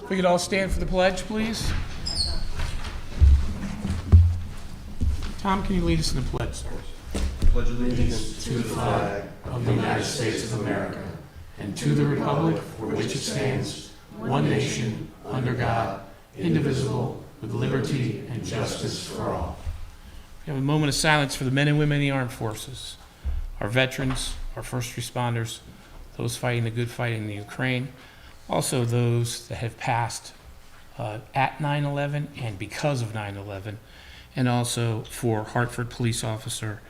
If we could all stand for the pledge, please. Tom, can you lead us in the pledge, sir? Pledge allegiance to the flag Of the United States of America, and to the republic for which it stands, one nation, under God, indivisible, with liberty and justice for all. We have a moment of silence for the men and women in the armed forces, our veterans, our first responders, those fighting the good fight in the Ukraine, also those that have passed at 9/11 and because of 9/11, and also for Hartford police officer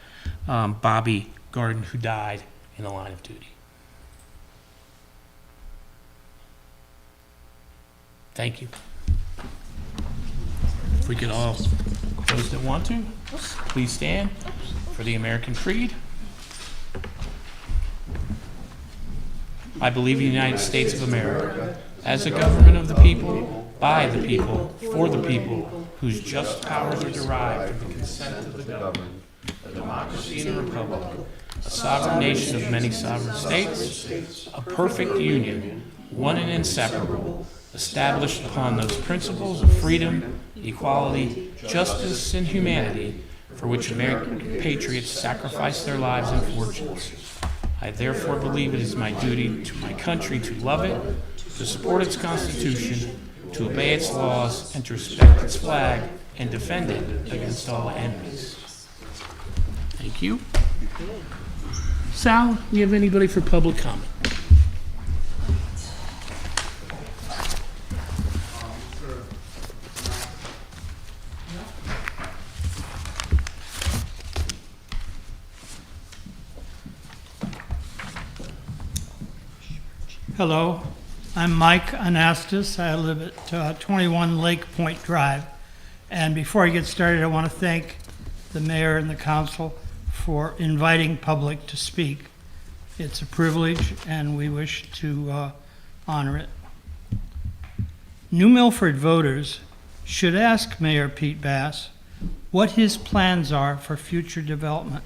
Bobby Garden, who died in the line of duty. Thank you. If we could all, those that want to, please stand for the American Creed. I believe in the United States of America, as a government of the people, by the people, for the people, whose just powers are derived from the consent of the governed, a democracy and a republic, a sovereign nation of many sovereign states, a perfect union, one and inseparable, established upon those principles of freedom, equality, justice, and humanity, for which American patriots sacrificed their lives and fortunes. I therefore believe it is my duty to my country to love it, to support its Constitution, to obey its laws, and to respect its flag and defend it against all enemies. Thank you. Sal, do you have anybody for public comment? Hello, I'm Mike Anastas. I live at 21 Lake Point Drive. And before I get started, I want to thank the mayor and the council for inviting public to speak. It's a privilege, and we wish to honor it. New Milford voters should ask Mayor Pete Bass what his plans are for future development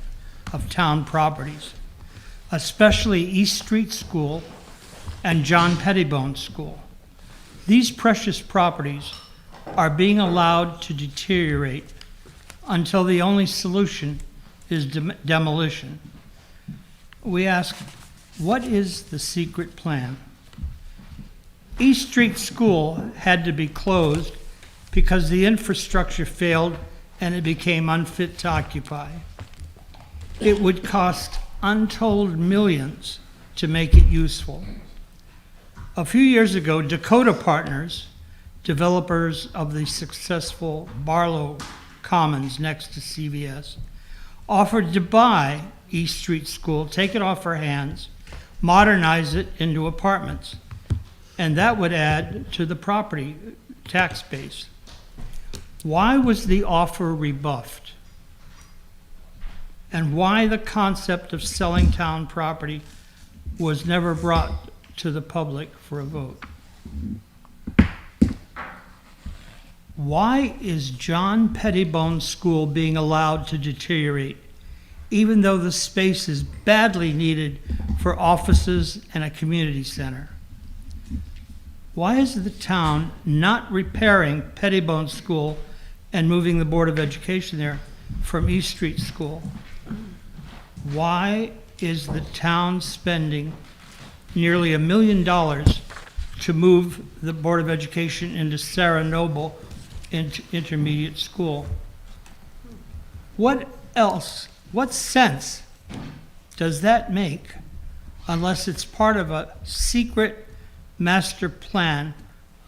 of town properties, especially East Street School and John Pettibone School. These precious properties are being allowed to deteriorate until the only solution is demolition. We ask, what is the secret plan? East Street School had to be closed because the infrastructure failed and it became unfit to occupy. It would cost untold millions to make it useful. A few years ago, Dakota Partners, developers of the successful Barlow Commons next to CVS, offered to buy East Street School, take it off our hands, modernize it into apartments, and that would add to the property tax base. Why was the offer rebuffed? And why the concept of selling town property was never brought to the public for a vote? Why is John Pettibone School being allowed to deteriorate, even though the space is badly needed for offices and a community center? Why is the town not repairing Pettibone School and moving the Board of Education there from East Street School? Why is the town spending nearly $1 million to move the Board of Education into Sarah Noble Intermediate School? What sense does that make unless it's part of a secret master plan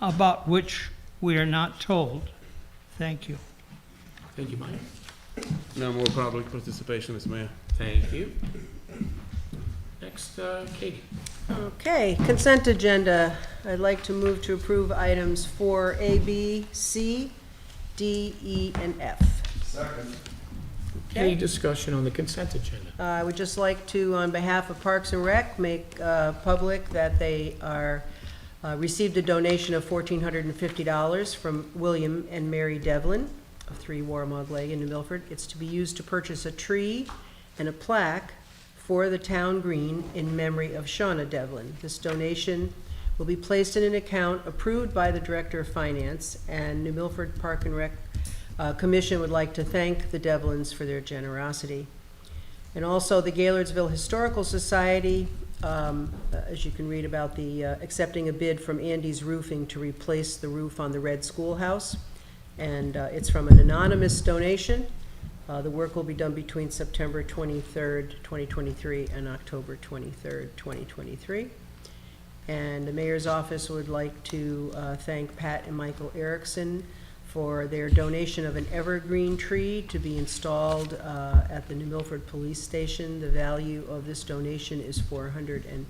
about which we are not told? Thank you. Thank you, Mike. No more public participation, Mr. Mayor. Thank you. Next, Katie. Okay, consent agenda. I'd like to move to approve items 4A, B, C, D, E, and F. Second. Any discussion on the consent agenda? I would just like to, on behalf of Parks and Rec, make public that they are received a donation of $1,450 from William and Mary Devlin of 3 Warmog Lane in New Milford. It's to be used to purchase a tree and a plaque for the town green in memory of Shauna Devlin. This donation will be placed in an account approved by the Director of Finance, and New Milford Park and Rec Commission would like to thank the Devlins for their generosity. And also the Gaylordsville Historical Society, as you can read about the accepting a bid from Andy's Roofing to replace the roof on the Red Schoolhouse. And it's from an anonymous donation. The work will be done between September 23rd, 2023 and October 23rd, 2023. And the mayor's office would like to thank Pat and Michael Erickson for their donation of an evergreen tree to be installed at the New Milford Police Station. The value of this donation is $450. And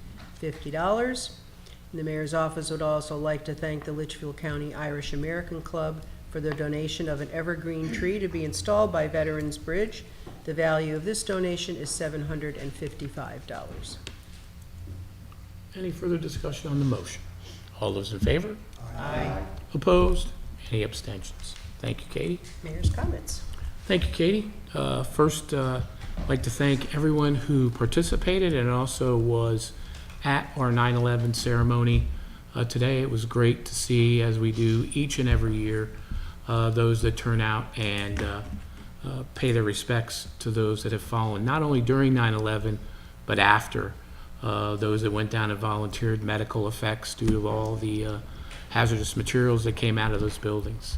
the mayor's office would also like to thank the Litchfield County Irish American Club for their donation of an evergreen tree to be installed by Veterans Bridge. The value of this donation is $755. Any further discussion on the motion? All those in favor? Aye. Opposed? Any abstentions? Thank you, Katie. Mayor's comments. Thank you, Katie. First, I'd like to thank everyone who participated and also was at our 9/11 ceremony today. It was great to see, as we do each and every year, those that turn out and pay their respects to those that have fallen, not only during 9/11, but after. Those that went down and volunteered medical effects due to all the hazardous materials that came out of those buildings.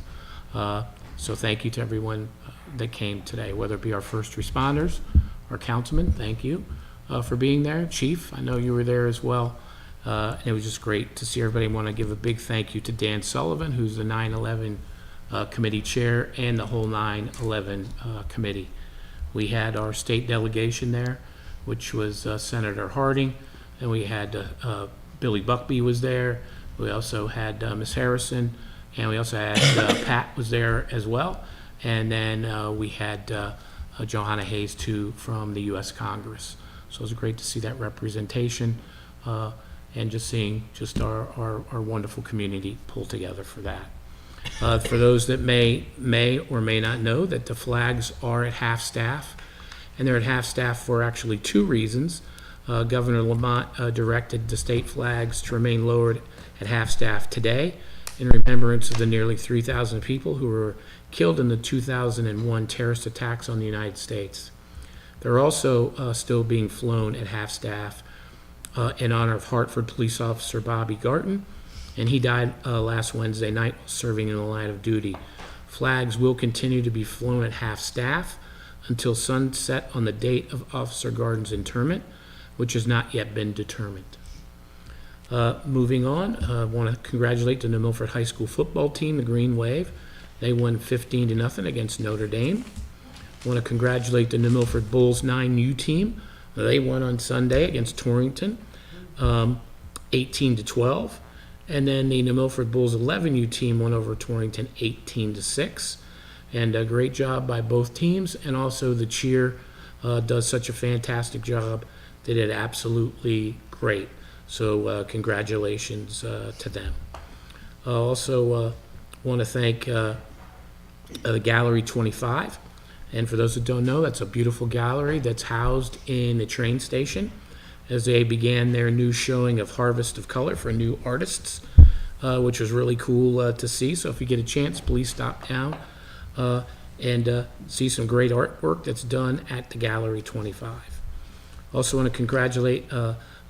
So thank you to everyone that came today, whether it be our first responders, our councilmen, thank you for being there. Chief, I know you were there as well. And it was just great to see everybody. I want to give a big thank you to Dan Sullivan, who's the 9/11 committee chair, and the whole 9/11 committee. We had our state delegation there, which was Senator Harding, and we had Billy Buckby was there. We also had Ms. Harrison, and we also had Pat was there as well. And then we had Johanna Hayes, too, from the U.S. Congress. So it was great to see that representation and just seeing just our wonderful community pull together for that. For those that may or may not know, that the flags are at half-staff, and they're at half-staff for actually two reasons. Governor Lamont directed the state flags to remain lowered at half-staff today in remembrance of the nearly 3,000 people who were killed in the 2001 terrorist attacks on the United States. They're also still being flown at half-staff in honor of Hartford police officer Bobby Garton, and he died last Wednesday night while serving in the line of duty. Flags will continue to be flown at half-staff until sunset on the date of Officer Garton's interment, which has not yet been determined. Moving on, I want to congratulate the New Milford High School football team, the Green Wave. They won 15-0 against Notre Dame. I want to congratulate the New Milford Bulls 9U team. They won on Sunday against Torrington, 18-12. And then the New Milford Bulls 11U team won over Torrington 18-6. And a great job by both teams. And also the cheer does such a fantastic job. They did absolutely great. So congratulations to them. I also want to thank the Gallery 25. And for those that don't know, that's a beautiful gallery that's housed in the train station as they began their new showing of Harvest of Color for new artists, which was really cool to see. So if you get a chance, please stop down and see some great artwork that's done at the Gallery 25. Also want to congratulate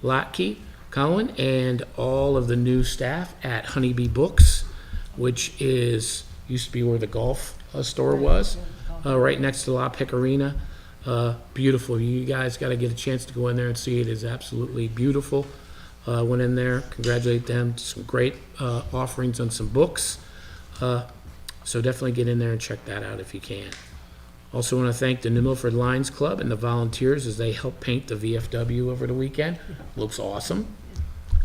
Latke Cohen and all of the new staff at Honeybee Books, which used to be where the golf store was, right next to La Pecorina. Beautiful. You guys got to get a chance to go in there and see it. It is absolutely beautiful. Went in there, congratulate them. Some great offerings on some books. So definitely get in there and check that out if you can. Also want to thank the New Milford Lions Club and the volunteers as they helped paint the VFW over the weekend. Looks awesome.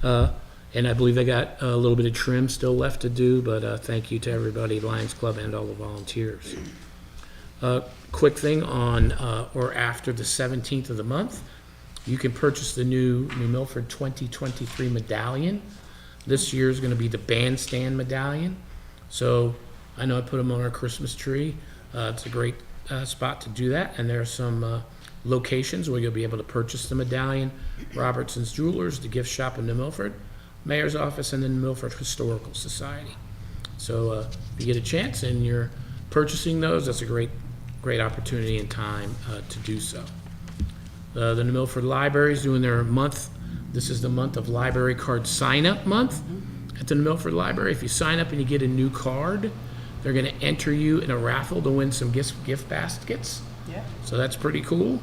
And I believe they got a little bit of trim still left to do, but thank you to everybody, Lions Club and all the volunteers. Quick thing on or after the 17th of the month, you can purchase the new Milford 2023 medallion. This year is going to be the bandstand medallion. So I know I put them on our Christmas tree. It's a great spot to do that, and there are some locations where you'll be able to purchase the medallion. Robertson's Jewelers, the gift shop in New Milford, Mayor's Office, and then the Milford Historical Society. So if you get a chance and you're purchasing those, that's a great opportunity and time to do so. The New Milford Library is doing their month. This is the month of library card sign-up month at the New Milford Library. If you sign up and you get a new card, they're going to enter you in a raffle to win some gift baskets. Yeah. So that's pretty cool.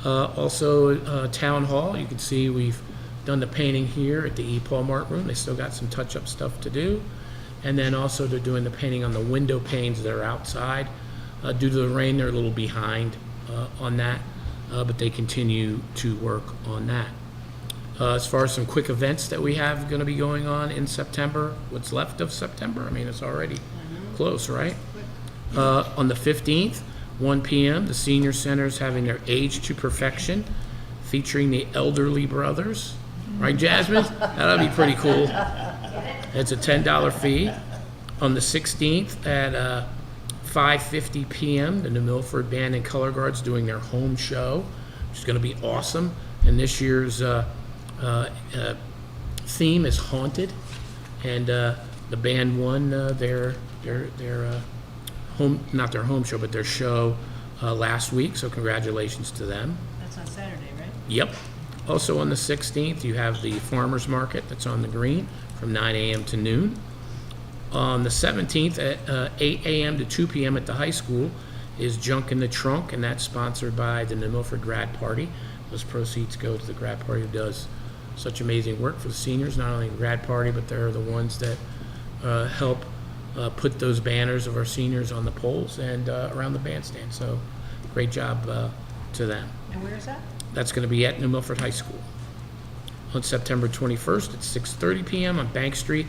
Also, Town Hall, you can see we've done the painting here at the E. Paul Mart room. They still got some touch-up stuff to do. And then also they're doing the painting on the window panes that are outside. Due to the rain, they're a little behind on that, but they continue to work on that. As far as some quick events that we have going to be going on in September, what's left of September, I mean, it's already close, right? On the 15th, 1 p.m., the Senior Center is having their Age to Perfection, featuring the Elderly Brothers. Right, Jasmine? That'll be pretty cool. It's a $10 fee. On the 16th at 5:50 p.m., the New Milford Band and Color Guard's doing their home show, which is going to be awesome. And this year's theme is Haunted. And the band won their home, not their home show, but their show last week. So congratulations to them. That's on Saturday, right? Yep. Also on the 16th, you have the farmers market that's on the green from 9 a.m. to noon. On the 17th at 8 a.m. to 2 p.m. at the high school is Junk in the Trunk, and that's sponsored by the New Milford Grad Party. Those proceeds go to the grad party who does such amazing work for the seniors, not only the grad party, but they're the ones that help put those banners of our seniors on the poles and around the bandstand. So great job to them. And where is that? That's going to be at New Milford High School. On September 21st at 6:30 p.m. on Bank Street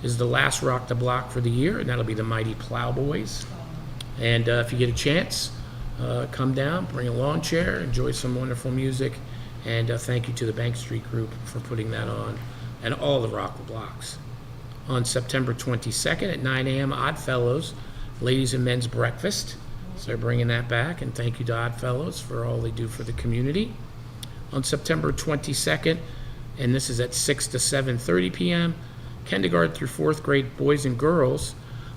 is the last Rock the Block for the year, and that'll be the Mighty Plowboys. And if you get a chance, come down, bring a lawn chair, enjoy some wonderful music, and thank you to the Bank Street group for putting that on, and all the Rock the Blocks. On September 22nd at 9 a.m., Oddfellows, ladies and men's breakfast. So they're bringing that back, and thank you to Oddfellows for all they do for the community. On September 22nd, and this is at 6 to 7:30 p.m., kindergarten through fourth grade boys and girls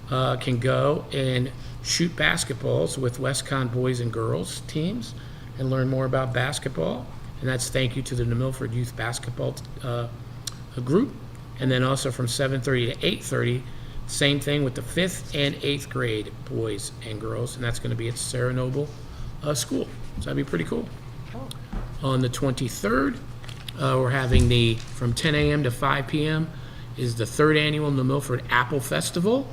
can go and shoot basketballs with WestCon boys and girls teams and learn more about basketball. And that's thank you to the New Milford Youth Basketball group. And then also from 7:30 to 8:30, same thing with the 5th and 8th grade boys and girls, and that's going to be at Sarah Noble School. So that'd be pretty cool. On the 23rd, we're having from 10 a.m. to 5 p.m. is the 3rd annual New Milford Apple Festival.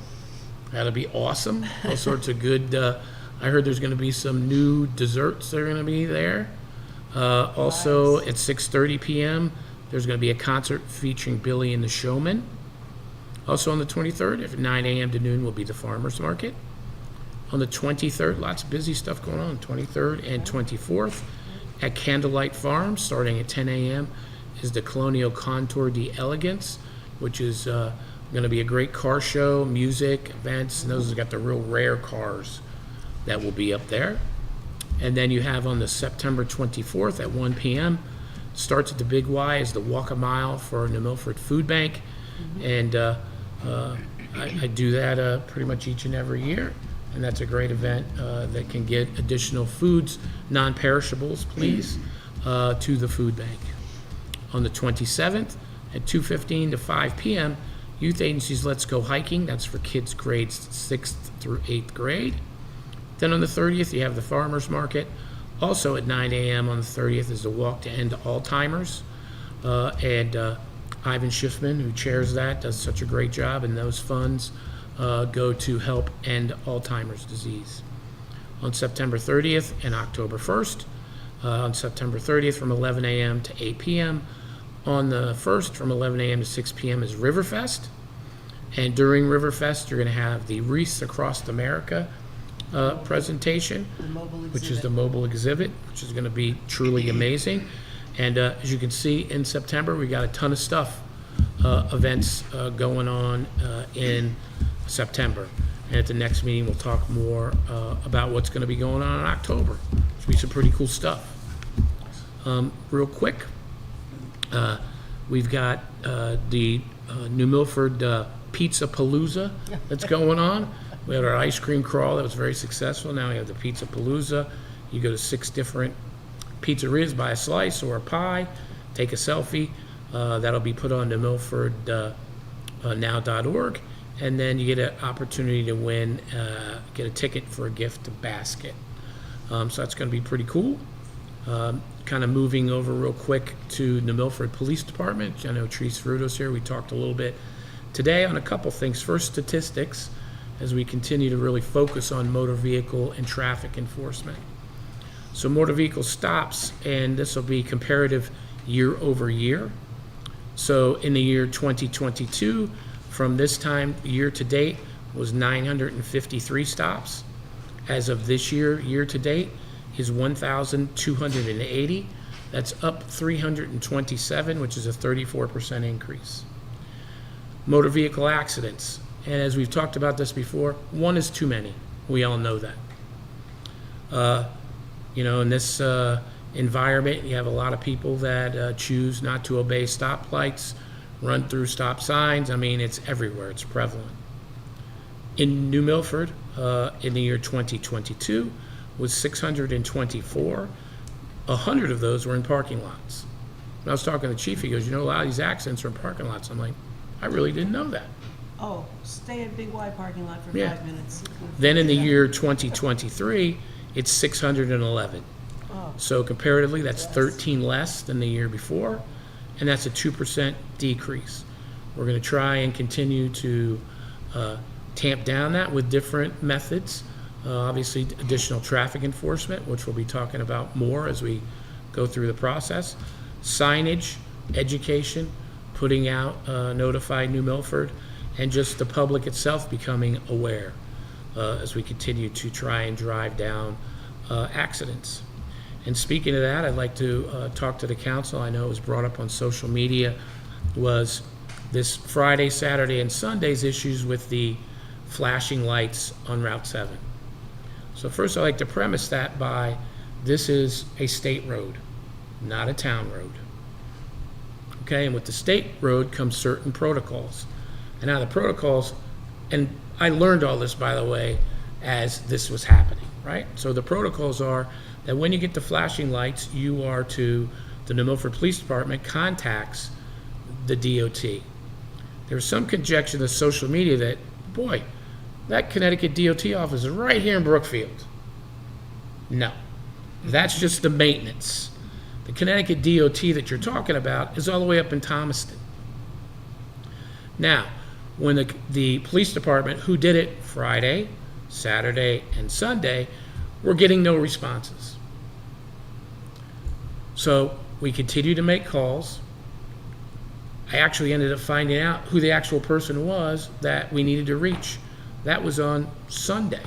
That'll be awesome. All sorts of good, I heard there's going to be some new desserts that are going to be there. Also at 6:30 p.m., there's going to be a concert featuring Billy and the Showmen. Also on the 23rd, at 9 a.m. to noon, will be the farmers market. On the 23rd, lots of busy stuff going on. 23rd and 24th at Candlelight Farm, starting at 10 a.m., is the Colonial Contour d'Elegance, which is going to be a great car show, music, events, and those have got the real rare cars that will be up there. And then you have on the September 24th at 1 p.m., starts at the Big Y, is the Walk a Mile for New Milford Food Bank. And I do that pretty much each and every year. And that's a great event that can get additional foods, non-perishables, please, to the food bank. On the 27th at 2:15 to 5 p.m., Youth Agency's Let's Go Hiking. That's for kids grades 6th through 8th grade. Then on the 30th, you have the farmers market. Also at 9 a.m. on the 30th is the Walk to End Alzheimer's. And Ivan Schiffman, who chairs that, does such a great job, and those funds go to help end Alzheimer's disease. On September 30th and October 1st, on September 30th from 11 a.m. to 8 p.m., on the 1st from 11 a.m. to 6 p.m. is Riverfest. And during Riverfest, you're going to have the Wreaths Across America presentation, which is the mobile exhibit, which is going to be truly amazing. And as you can see, in September, we got a ton of stuff, events going on in September. And at the next meeting, we'll talk more about what's going to be going on in October. There'll be some pretty cool stuff. Real quick, We've got the New Milford Pizza Palooza that's going on. We had our ice cream crawl that was very successful. Now we have the Pizza Palooza. You go to 6 different pizzerias, buy a slice or a pie, take a selfie. That'll be put on the milfordnow.org. And then you get an opportunity to win, get a ticket for a gift basket. So that's going to be pretty cool. Kind of moving over real quick to the Milford Police Department. I know Therese Fruto's here. We talked a little bit today on a couple things. First, statistics, as we continue to really focus on motor vehicle and traffic enforcement. So motor vehicle stops, and this will be comparative year over year. So in the year 2022, from this time year to date, was 953 stops. As of this year, year to date, is 1,280. That's up 327, which is a 34% increase. Motor vehicle accidents, and as we've talked about this before, one is too many. We all know that. In this environment, you have a lot of people that choose not to obey stoplights, run through stop signs. I mean, it's everywhere. It's prevalent. In New Milford, in the year 2022, was 624. 100 of those were in parking lots. When I was talking to the chief, he goes, a lot of these accidents are in parking lots. I'm like, I really didn't know that. Oh, stay at Big Y parking lot for Yeah. 5 minutes. Then in the year 2023, it's 611. Oh. So comparatively, that's 13 less than the year before, and that's a 2% decrease. We're going to try and continue to tamp down that with different methods. Obviously, additional traffic enforcement, which we'll be talking about more as we go through the process. Signage, education, putting out Notify New Milford, and just the public itself becoming aware as we continue to try and drive down accidents. And speaking of that, I'd like to talk to the council. I know it was brought up on social media, was this Friday, Saturday, and Sunday's issues with the flashing lights on Route 7. So first, I'd like to premise that by, this is a state road, not a town road. Okay, and with the state road comes certain protocols. And now the protocols, and I learned all this, by the way, as this was happening, right? So the protocols are that when you get the flashing lights, you are to, the New Milford Police Department contacts the DOT. There's some conjecture in the social media that, boy, that Connecticut DOT office is right here in Brookfield. No, that's just the maintenance. The Connecticut DOT that you're talking about is all the way up in Thomaston. Now, when the police department, who did it Friday, Saturday, and Sunday, were getting no responses. So we continued to make calls. I actually ended up finding out who the actual person was that we needed to reach. That was on Sunday.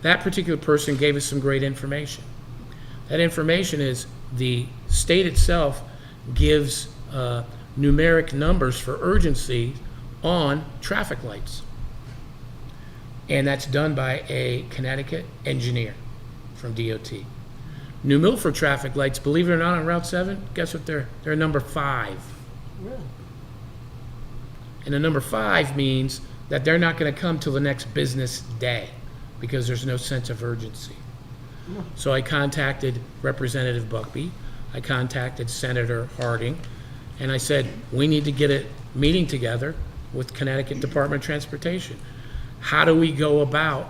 That particular person gave us some great information. That information is the state itself gives numeric numbers for urgency on traffic lights. And that's done by a Connecticut engineer from DOT. New Milford traffic lights, believe it or not, on Route 7, guess what they're number 5. Really? And the number 5 means that they're not going to come till the next business day because there's no sense of urgency. So I contacted Representative Buckby, I contacted Senator Harding, and I said, we need to get a meeting together with Connecticut Department of Transportation. How do we go about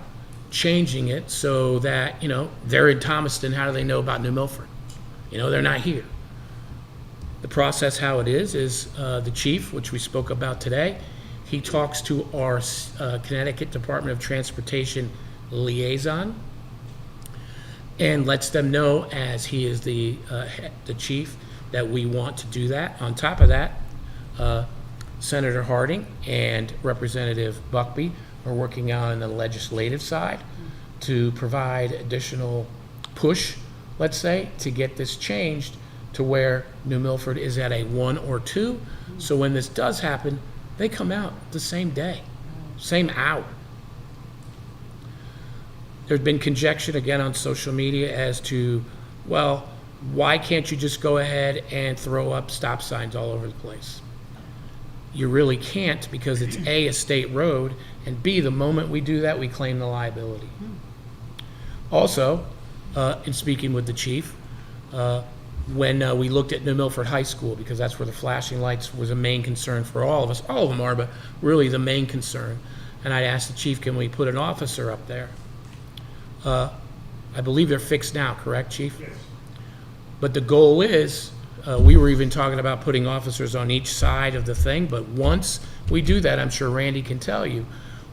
changing it so that, they're in Thomaston, how do they know about New Milford? They're not here. The process, how it is the chief, which we spoke about today, he talks to our Connecticut Department of Transportation liaison and lets them know, as he is the chief, that we want to do that. On top of that, Senator Harding and Representative Buckby are working on the legislative side to provide additional push, let's say, to get this changed to where New Milford is at a 1 or 2. So when this does happen, they come out the same day, same hour. There's been conjecture again on social media as to, well, why can't you just go ahead and throw up stop signs all over the place? You really can't, because it's A, a state road, and B, the moment we do that, we claim the liability. Also, in speaking with the chief, when we looked at New Milford High School, because that's where the flashing lights was a main concern for all of us, all of them are, but really the main concern. And I asked the chief, can we put an officer up there? I believe they're fixed now, correct, chief? Yes. But the goal is, we were even talking about putting officers on each side of the thing, but once we do that, I'm sure Randy can tell you,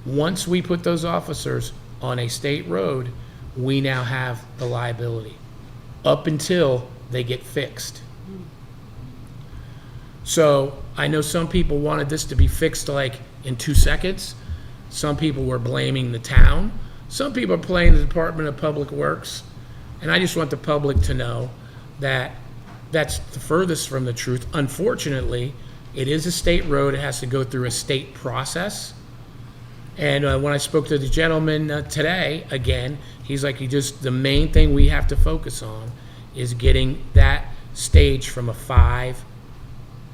once we put those officers on a state road, we now have the liability, up until they get fixed. So I know some people wanted this to be fixed like in 2 seconds. Some people were blaming the town. Some people are blaming the Department of Public Works. And I just want the public to know that that's the furthest from the truth. Unfortunately, it is a state road. It has to go through a state process. And when I spoke to the gentleman today, again, he's like, the main thing we have to focus on is getting that stage from a 5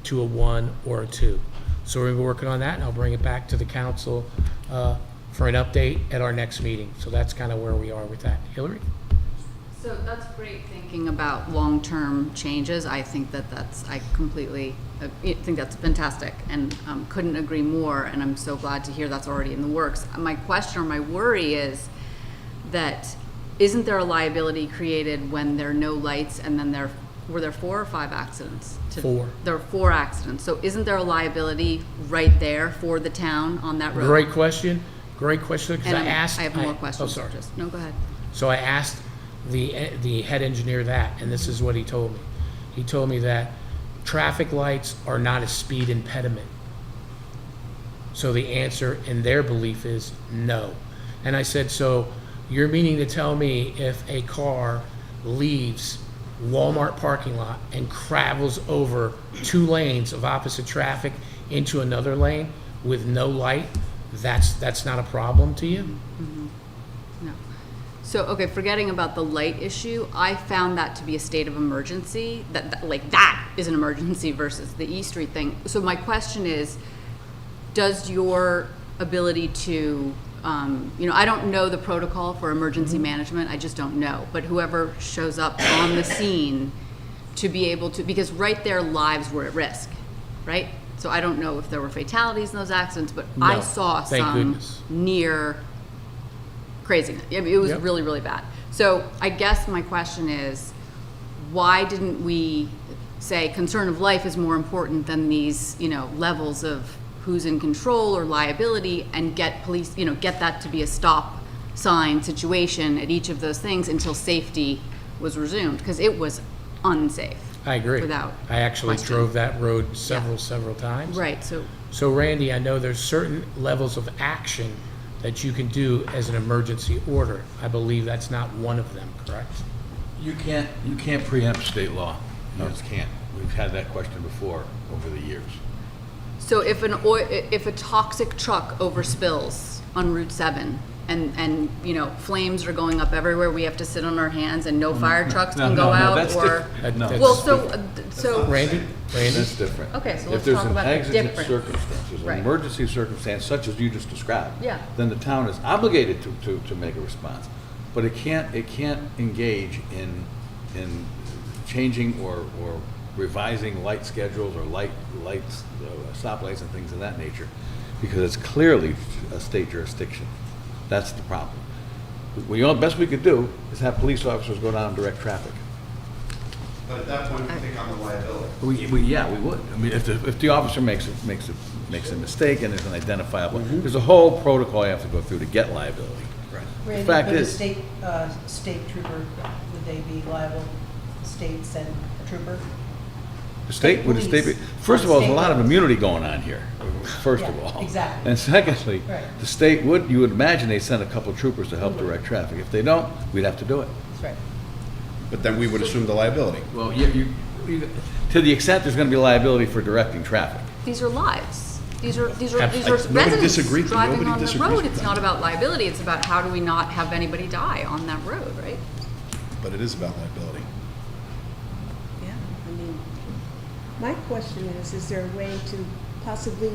to a 1 or a 2. So we're working on that, and I'll bring it back to the council for an update at our next meeting. So that's kind of where we are with that. Hillary? So that's great thinking about long-term changes. I think I completely think that's fantastic, and couldn't agree more, and I'm so glad to hear that's already in the works. My question or my worry is that isn't there a liability created when there are no lights, and then were there 4 or 5 accidents? 4. There were 4 accidents. So isn't there a liability right there for the town on that road? Great question. Great question, because I asked... I have more questions. Oh, sorry. No, go ahead. So I asked the head engineer that, and this is what he told me. He told me that traffic lights are not a speed impediment. So the answer in their belief is no. And I said, so you're meaning to tell me if a car leaves Walmart parking lot and travels over 2 lanes of opposite traffic into another lane with no light, that's not a problem to you? Mm-hmm. No. So, okay, forgetting about the light issue, I found that to be a state of emergency, that is an emergency versus the E Street thing. So my question is, does your ability to, I don't know the protocol for emergency management, I just don't know, but whoever shows up on the scene to be able to, because right there lives were at risk, right? So I don't know if there were fatalities in those accidents, but No, I saw thank some goodness. near craziness. I mean, it was Yep. really, really bad. So I guess my question is, why didn't we say concern of life is more important than these, levels of who's in control or liability, and get police, get that to be a stop sign situation at each of those things until safety was resumed, because it was unsafe. I agree. Without I actually question. drove that road several times. Right, so, So Randy, I know there's certain levels of action that you can do as an emergency order. I believe that's not one of them, correct? You can't preempt state law. You just can't. We've had that question before over the years. so if a toxic truck overspills on Route 7 and flames are going up everywhere, we have to sit on our hands and no fire trucks can go out, that's or? different. No. That's- Well, so, Randy? That's different. Okay, so let's If there's talk an about the exigent difference. circumstances, an Right. emergency circumstance such as you just described, Yeah. then the town is obligated to make a response. But it can't engage in changing or revising light schedules or lights, stoplights and things of that nature, because it's clearly a state jurisdiction. That's the problem. Best we could do is have police officers go down and direct traffic. But at that point, we take on the liability. We would. I mean, if the officer makes a mistake and there's an identifiable, there's a whole protocol you have to go through to get liability. Right. The Randy, fact for the is, state trooper, would they be liable? State send a trooper? the state would police. first of all, there's a lot of State. immunity going on here, first of Yeah, all. exactly. And secondly, Right. the state you would imagine they send a couple troopers to help direct traffic. If they don't, we'd have to do it. That's right. But then we would assume the liability. Well, to the extent there's gonna be liability for directing traffic. these are lives. These are Nobody residents disagrees- driving nobody on the disagrees road. with It's that. not about liability, it's about how do we not have anybody die on that road, right? But it is about liability. I mean, my question is there a way to possibly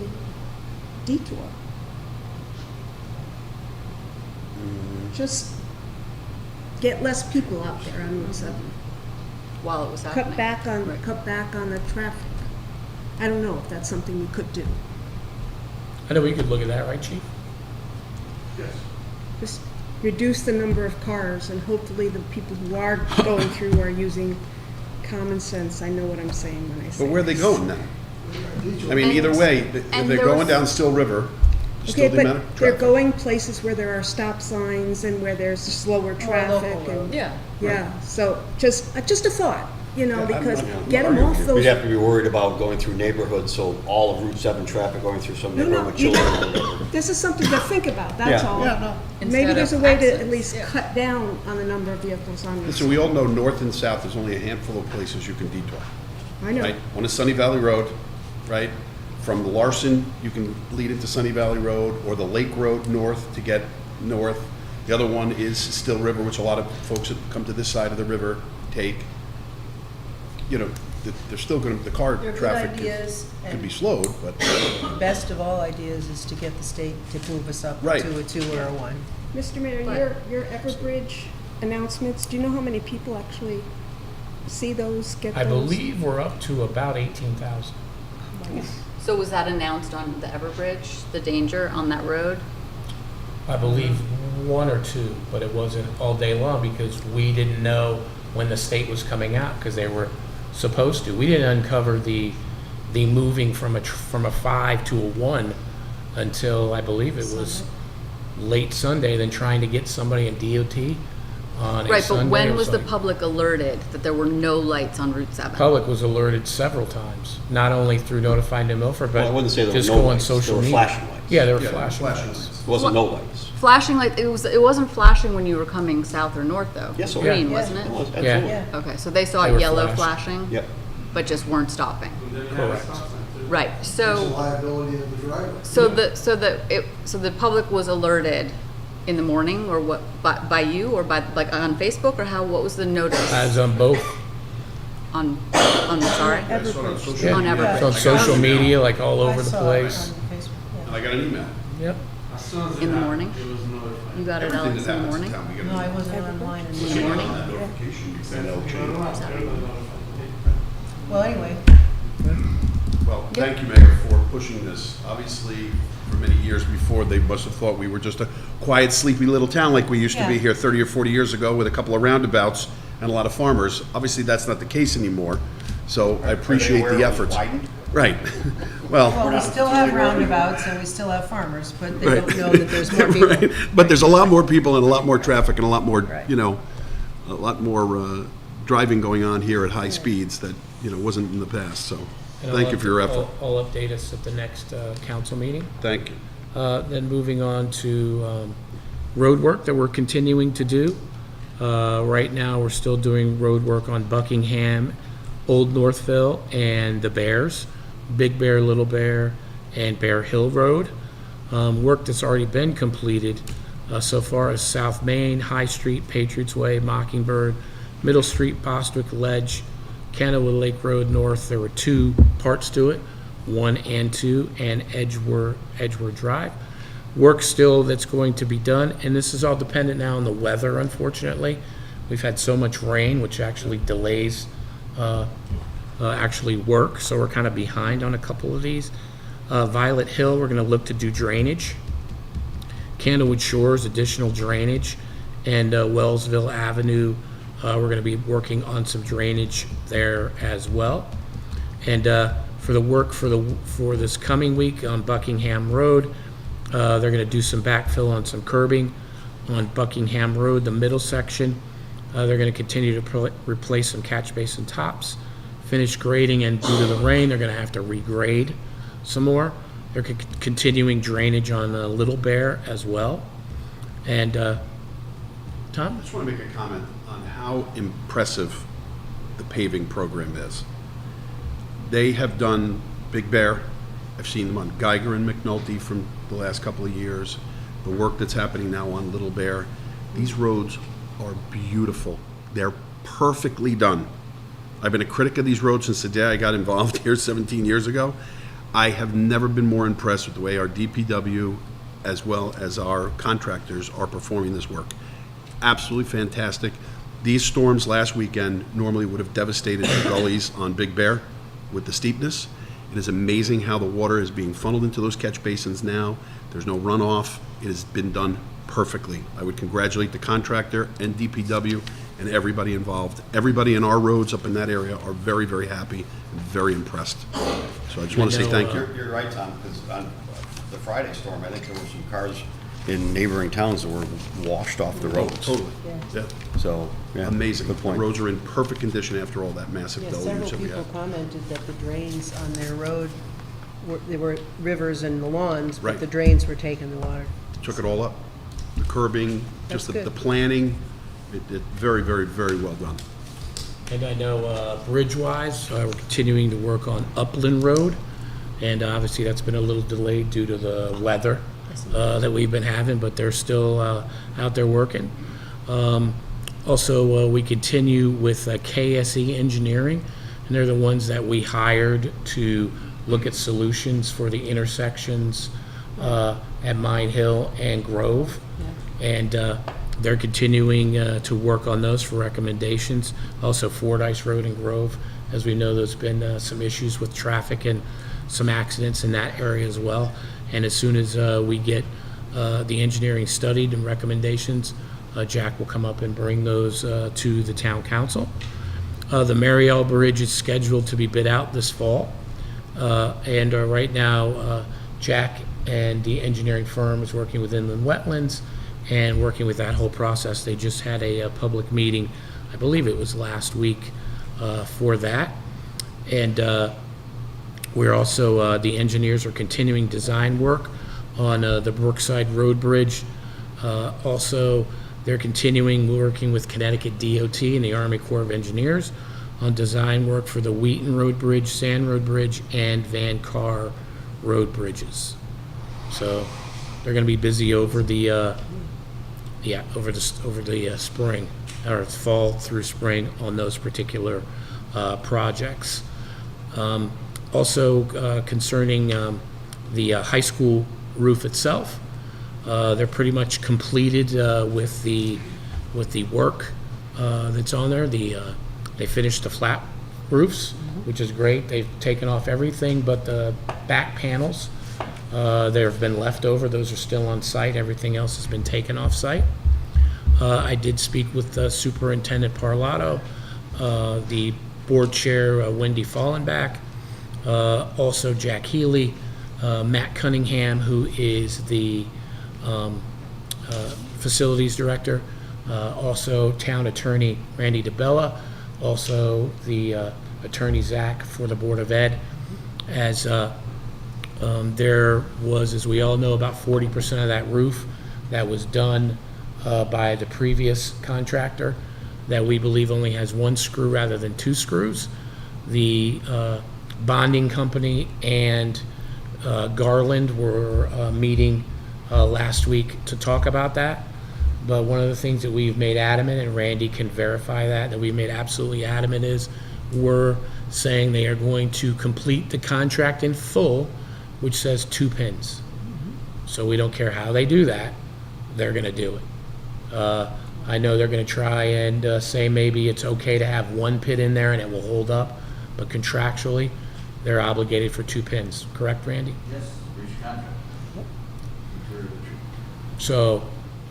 detour? Just get less people out there on Route 7. While it was happening. Cut back on the traffic. I don't know if that's something we could do. I know we could look at that, right, Chief? Just reduce the number of cars, and hopefully the people who are going through are using common sense. I know what I'm saying when I say But where are they this. going now? I mean, either way, if and they're there going was- down Still River, Okay, still the amount but of they're traffic. going places where there are stop signs and where there's slower traffic local and, Yeah. yeah, so just a thought, you know, Yeah, I'm because not get them arguing off with you. those. We'd have to be worried about going through neighborhoods, so all of Route 7 traffic going through some No, neighborhood no, with you children. don't, this is something to think about, that's Yeah. all. Yeah, no. Maybe Instead there's a of way to at accidents, least yeah. cut down on the number of vehicles on this. Listen, we all know north and south, there's only a handful of places you can detour. I know, Right? One is Sunny Valley Road, right? From the Larson, you can lead into Sunny Valley Road, or the Lake Road north to get north. The other one is Still River, which a lot of folks that come to this side of the river take. You know, they're still gonna, the car They're good traffic ideas, could be and slowed, but, the best of all ideas is to get the state to move us up Right. to a 2 or a 1. Mr. Mayor, your Everbridge announcements, do you know how many people actually see those, get those? I believe we're up to about 18,000. So was that announced on the Everbridge, the danger on that road? I believe one or two, but it wasn't all day long because we didn't know when the state was coming out because they were supposed to. We didn't uncover the moving from a 5 to a 1 until I believe it was late Sunday, then trying to get somebody in DOT on a Right, Sunday but when or was the something. public alerted that there were no lights on Route 7? Public was alerted several times, not only through notifying New Milford, Well, I but wouldn't say there were just no go on lights. There social were media. flashing lights. Yeah, there were yeah, flashing flashing lights. lights. It wasn't no lights. Flashing light, it wasn't flashing when you were coming south or north though? Yes, it was. Green, Yeah. wasn't It it? was, Yeah. absolutely. Yeah. Okay, so they saw They it were yellow flashing. flashing, Yep. but just weren't stopping? Correct. Right, It's so, the liability of the driver. so the public was alerted in the morning or what, by you or by, like on Facebook or how, what was the notice? As on both, On, sorry? That's what on social Yeah. On media. Everbridge. it's on social media, like all over the I saw it place. on Facebook, yeah. And I got an email. Yep. As soon as it In the happened, morning? It was notified. You got it, Everything Alex, that in the happens in morning? town, we get a No, I wasn't online. In the morning? that notification, and they'll change. Well, anyway, Well, thank you, Mayor, for pushing this. Obviously, for many years before, they must have thought we were just a quiet, sleepy little town like we used to be Yeah. here 30 or 40 years ago with a couple of roundabouts and a lot of farmers. Obviously, that's not the case anymore, so I appreciate the efforts. Right. well, Well, we still have roundabouts and we still have farmers, but they Right. don't know that there's more people. right. But there's a lot more people and a lot more traffic and a lot more, Right. you know, a lot more driving going on here at high speeds that, you know, wasn't in the past, so And thank I'll you for your effort. I'll update us at the next council meeting. Thank you. Then moving on to road work that we're continuing to do. Right now, we're still doing road work on Buckingham, Old Northville, and the Bears, Big Bear, Little Bear, and Bear Hill Road. Work that's already been completed so far as South Main, High Street, Patriots Way, Mockingbird, Middle Street, Bostwick Ledge, Canoa Lake Road North. There were 2 parts to it, 1 and 2, and Edgeworth Drive. Work still that's going to be done, and this is all dependent now on the weather, unfortunately. We've had so much rain, which actually delays actually work, so we're kind of behind on a couple of these. Violet Hill, we're going to look to do drainage. Candlewood Shores, additional drainage, and Wellsville Avenue, we're going to be working on some drainage there as well. And for the work for this coming week on Buckingham Road, they're going to do some backfill on some curbing on Buckingham Road, the middle section. They're going to continue to replace some catch basin tops, finish grading, and due to the rain, they're going to have to regrade some more. They're continuing drainage on Little Bear as well. And Tom? I just want to make a comment on how impressive the paving program is. They have done Big Bear. I've seen them on Geiger and McNulty from the last couple of years. The work that's happening now on Little Bear. These roads are beautiful. They're perfectly done. I've been a critic of these roads since the day I got involved here 17 years ago. I have never been more impressed with the way our DPW as well as our contractors are performing this work. Absolutely fantastic. These storms last weekend normally would have devastated the gullies on Big Bear with the steepness. It is amazing how the water is being funneled into those catch basins now. There's no runoff. It has been done perfectly. I would congratulate the contractor and DPW and everybody involved. Everybody in our roads up in that area are very, very happy and very impressed. So I just want to say thank you. You're right, Tom, because on the Friday storm, I think there were some cars in neighboring towns that were washed off the roads. Totally. Yeah. So, yeah. Amazing. Good point. The roads are in perfect condition after all that massive Yeah, deluge several that we people had. commented that the drains on their road, there were rivers and the lawns, but Right. the drains were taking the water. Took it all up. The curbing, just That's the good. planning, it very, very, very well done. And I know bridge-wise, we're continuing to work on Upland Road, and obviously that's been a little delayed due to the weather that we've been having, but they're still out there working. Also, we continue with KSE Engineering, and they're the ones that we hired to look at solutions for the intersections at Mine Hill and Grove. And they're continuing to work on those for recommendations. Also Fordyce Road and Grove, as we know, there's been some issues with traffic and some accidents in that area as well. And as soon as we get the engineering studied and recommendations, Jack will come up and bring those to the town council. The Mariel Bridge is scheduled to be bid out this fall. And right now, Jack and the engineering firm is working with inland wetlands and working with that whole process. They just had a public meeting, I believe it was last week, for that. And we're also, the engineers are continuing design work on the Brookside Road Bridge. Also, they're continuing working with Connecticut DOT and the Army Corps of Engineers on design work for the Wheaton Road Bridge, Sand Road Bridge, and Van Car Road Bridges. So they're going to be busy over the over the spring or fall through spring on those particular projects. Also concerning the high school roof itself, they're pretty much completed with the work that's on there. They finished the flat roofs, which is great. They've taken off everything but the back panels. There have been left over. Those are still on site. Everything else has been taken off site. I did speak with Superintendent Parlato, the board chair, Wendy Fallenbach, also Jack Healy, Matt Cunningham, who is the facilities director, also town attorney Randy DeBella, also the attorney Zach for the Board of Ed, as there was, as we all know, about 40% of that roof that was done by the previous contractor that we believe only has one screw rather than two screws. The bonding company and Garland were meeting last week to talk about that. But one of the things that we've made adamant, and Randy can verify that we've made absolutely adamant, is we're saying they are going to complete the contract in full, which says 2 pins. So we don't care how they do that, they're gonna do it. I know they're gonna try and say maybe it's okay to have 1 pin in there and it will hold up, but contractually, they're obligated for 2 pins. Correct, Randy? Yes, breach contract. So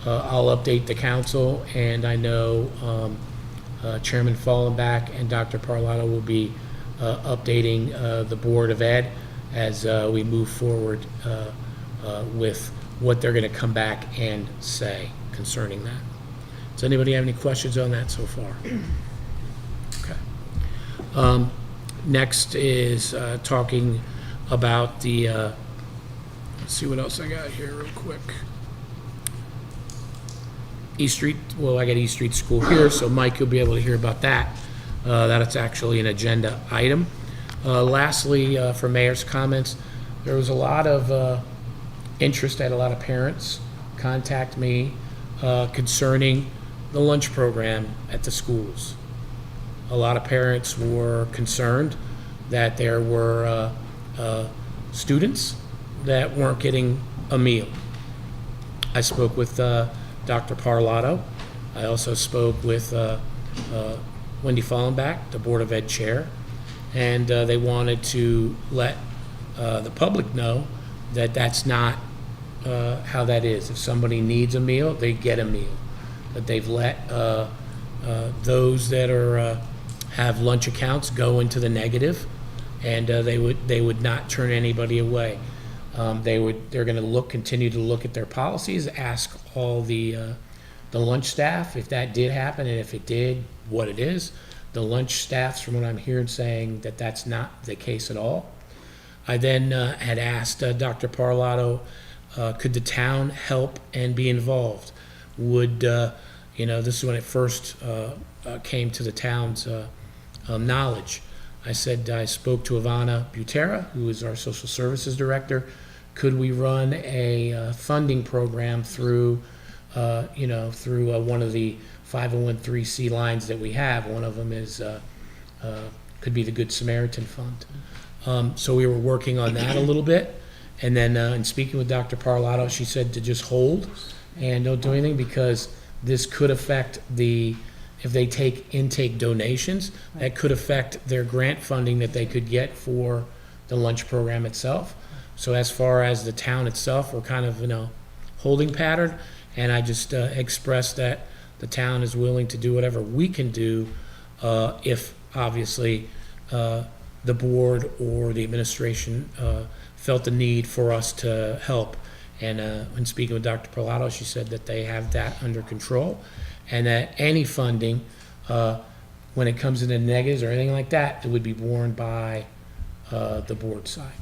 I'll update the council, and I know Chairman Fallenbach and Dr. Parlato will be updating the Board of Ed as we move forward with what they're going to come back and say concerning that. Does anybody have any questions on that so far? Okay. Next is talking about the, let's see what else I got here real quick. East Street, well, I got East Street School here, so Mike, you'll be able to hear about that. That's actually an agenda item. Lastly, for mayor's comments, there was a lot of interest. I had a lot of parents contact me concerning the lunch program at the schools. a lot of parents were concerned that there were students that weren't getting a meal. I spoke with Dr. Parlato. I also spoke with Wendy Fallenbach, the Board of Ed chair, and they wanted to let the public know that that's not how that is. If somebody needs a meal, they get a meal. That they've let those that are have lunch accounts go into the negative, and they would not turn anybody away. They're going to continue to look at their policies, ask all the lunch staff if that did happen, and if it did, what it is. The lunch staffs, from what I'm hearing, saying that that's not the case at all. I then had asked Dr. Parlato, could the town help and be involved? Would, this is when it first came to the town's knowledge. I said, I spoke to Ivana Butera, who is our social services director. Could we run a funding program through, through one of the 501(c) lines that we have? One of them is, could be the Good Samaritan Fund. So we were working on that a little bit. And then in speaking with Dr. Parlato, she said to just hold and don't do anything, because this could affect if they take intake donations, that could affect their grant funding that they could get for the lunch program itself. So as far as the town itself, we're kind of, holding pattern. And I just expressed that the town is willing to do whatever we can do if obviously the board or the administration felt the need for us to help. And when speaking with Dr. Parlato, she said that they have that under control, and that any funding, when it comes into negatives or anything like that, it would be borne by the board side.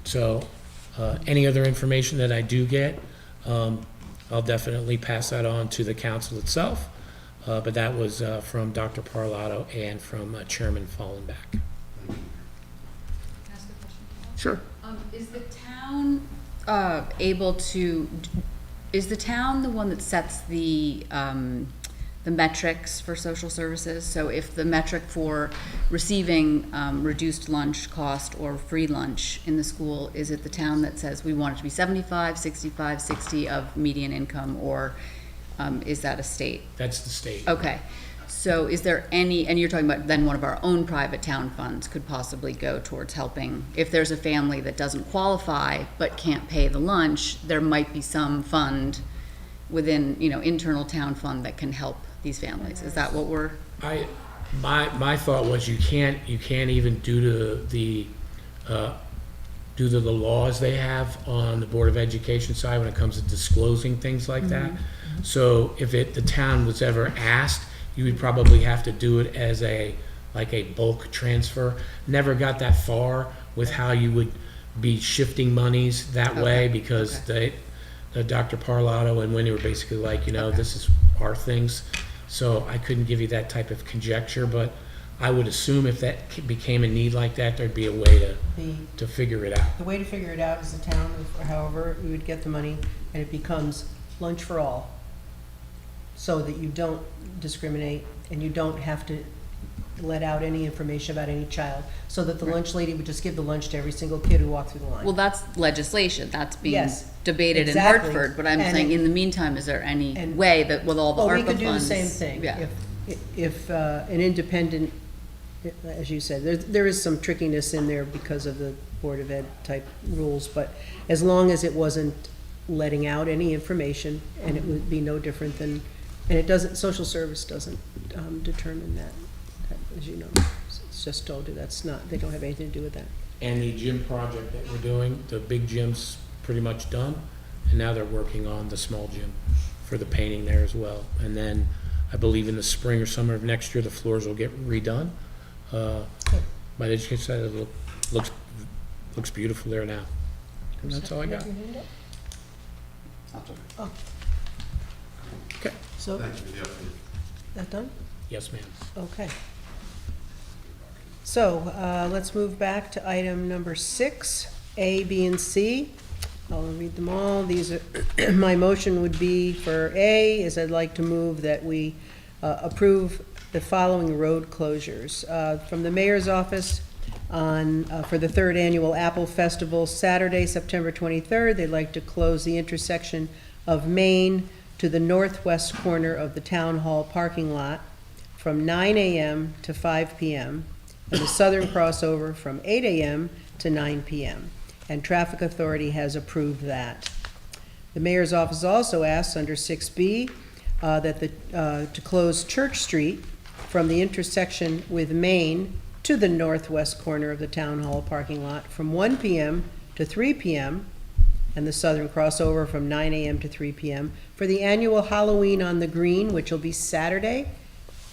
So any other information that I do get, I'll definitely pass that on to the council itself. But that was from Dr. Parlato and from Chairman Fallenbach. Can I ask a question? Sure. Is the town is the town the one that sets the metrics for social services? So if the metric for receiving reduced lunch cost or free lunch in the school, is it the town that says we want it to be 75, 65, 60 of median income, or is that a state? That's the state. Okay. So is there any, and you're talking about then one of our own private town funds could possibly go towards helping, if there's a family that doesn't qualify but can't pay the lunch, there might be some fund within, internal town fund that can help these families. Is that what we're? My thought was you can't even due to the laws they have on the Board of Education side when it comes to disclosing things like that. So if the town was ever asked, you would probably have to do it as a bulk transfer. Never got that far with how you would be shifting monies that way, because Dr. Parlato and Wendy were basically like, this is our things. So I couldn't give you that type of conjecture, but I would assume if that became a need like that, there'd be a way to figure it out. The way to figure it out is the town, however, we would get the money, and it becomes lunch for all, so that you don't discriminate and you don't have to let out any information about any child, so that the lunch lady would just give the lunch to every single kid who walked through the line. Well, that's legislation. That's being Yes, debated exactly. in Hartford. But I'm And saying, it- in the meantime, is there any and- way that with all the ARPA Well, funds? we could do the same thing. Yeah. If an independent, as you said, there is some trickiness in there because of the Board of Ed type rules, but as long as it wasn't letting out any information, and it would be no different than, and it doesn't, social service doesn't determine that, as you know. It's just told you that's not, they don't have anything to do with that. And the gym project that we're doing, the big gym's pretty much done, and now they're working on the small gym for the painting there as well. And then I believe in the spring or summer of next year, the floors will get redone. By the education side, it looks beautiful there now. And that's all I got. Oh, Okay. so, that done? Yes, ma'am. Okay. So, let's move back to item number 6, A, B, and C. I'll read them all. These are, my motion would be for A, is I'd like to move that we approve the following road closures. From the mayor's office for the third annual Apple Festival, Saturday, September 23rd, they'd like to close the intersection of Main to the northwest corner of the Town Hall parking lot from 9 a.m. to 5 p.m., and the southern crossover from 8 a.m. to 9 p.m. And Traffic Authority has approved that. The mayor's office also asks under 6B to close Church Street from the intersection with Main to the northwest corner of the Town Hall parking lot from 1 p.m. to 3 p.m., and the southern crossover from 9 a.m. to 3 p.m. for the annual Halloween on the Green, which will be Saturday,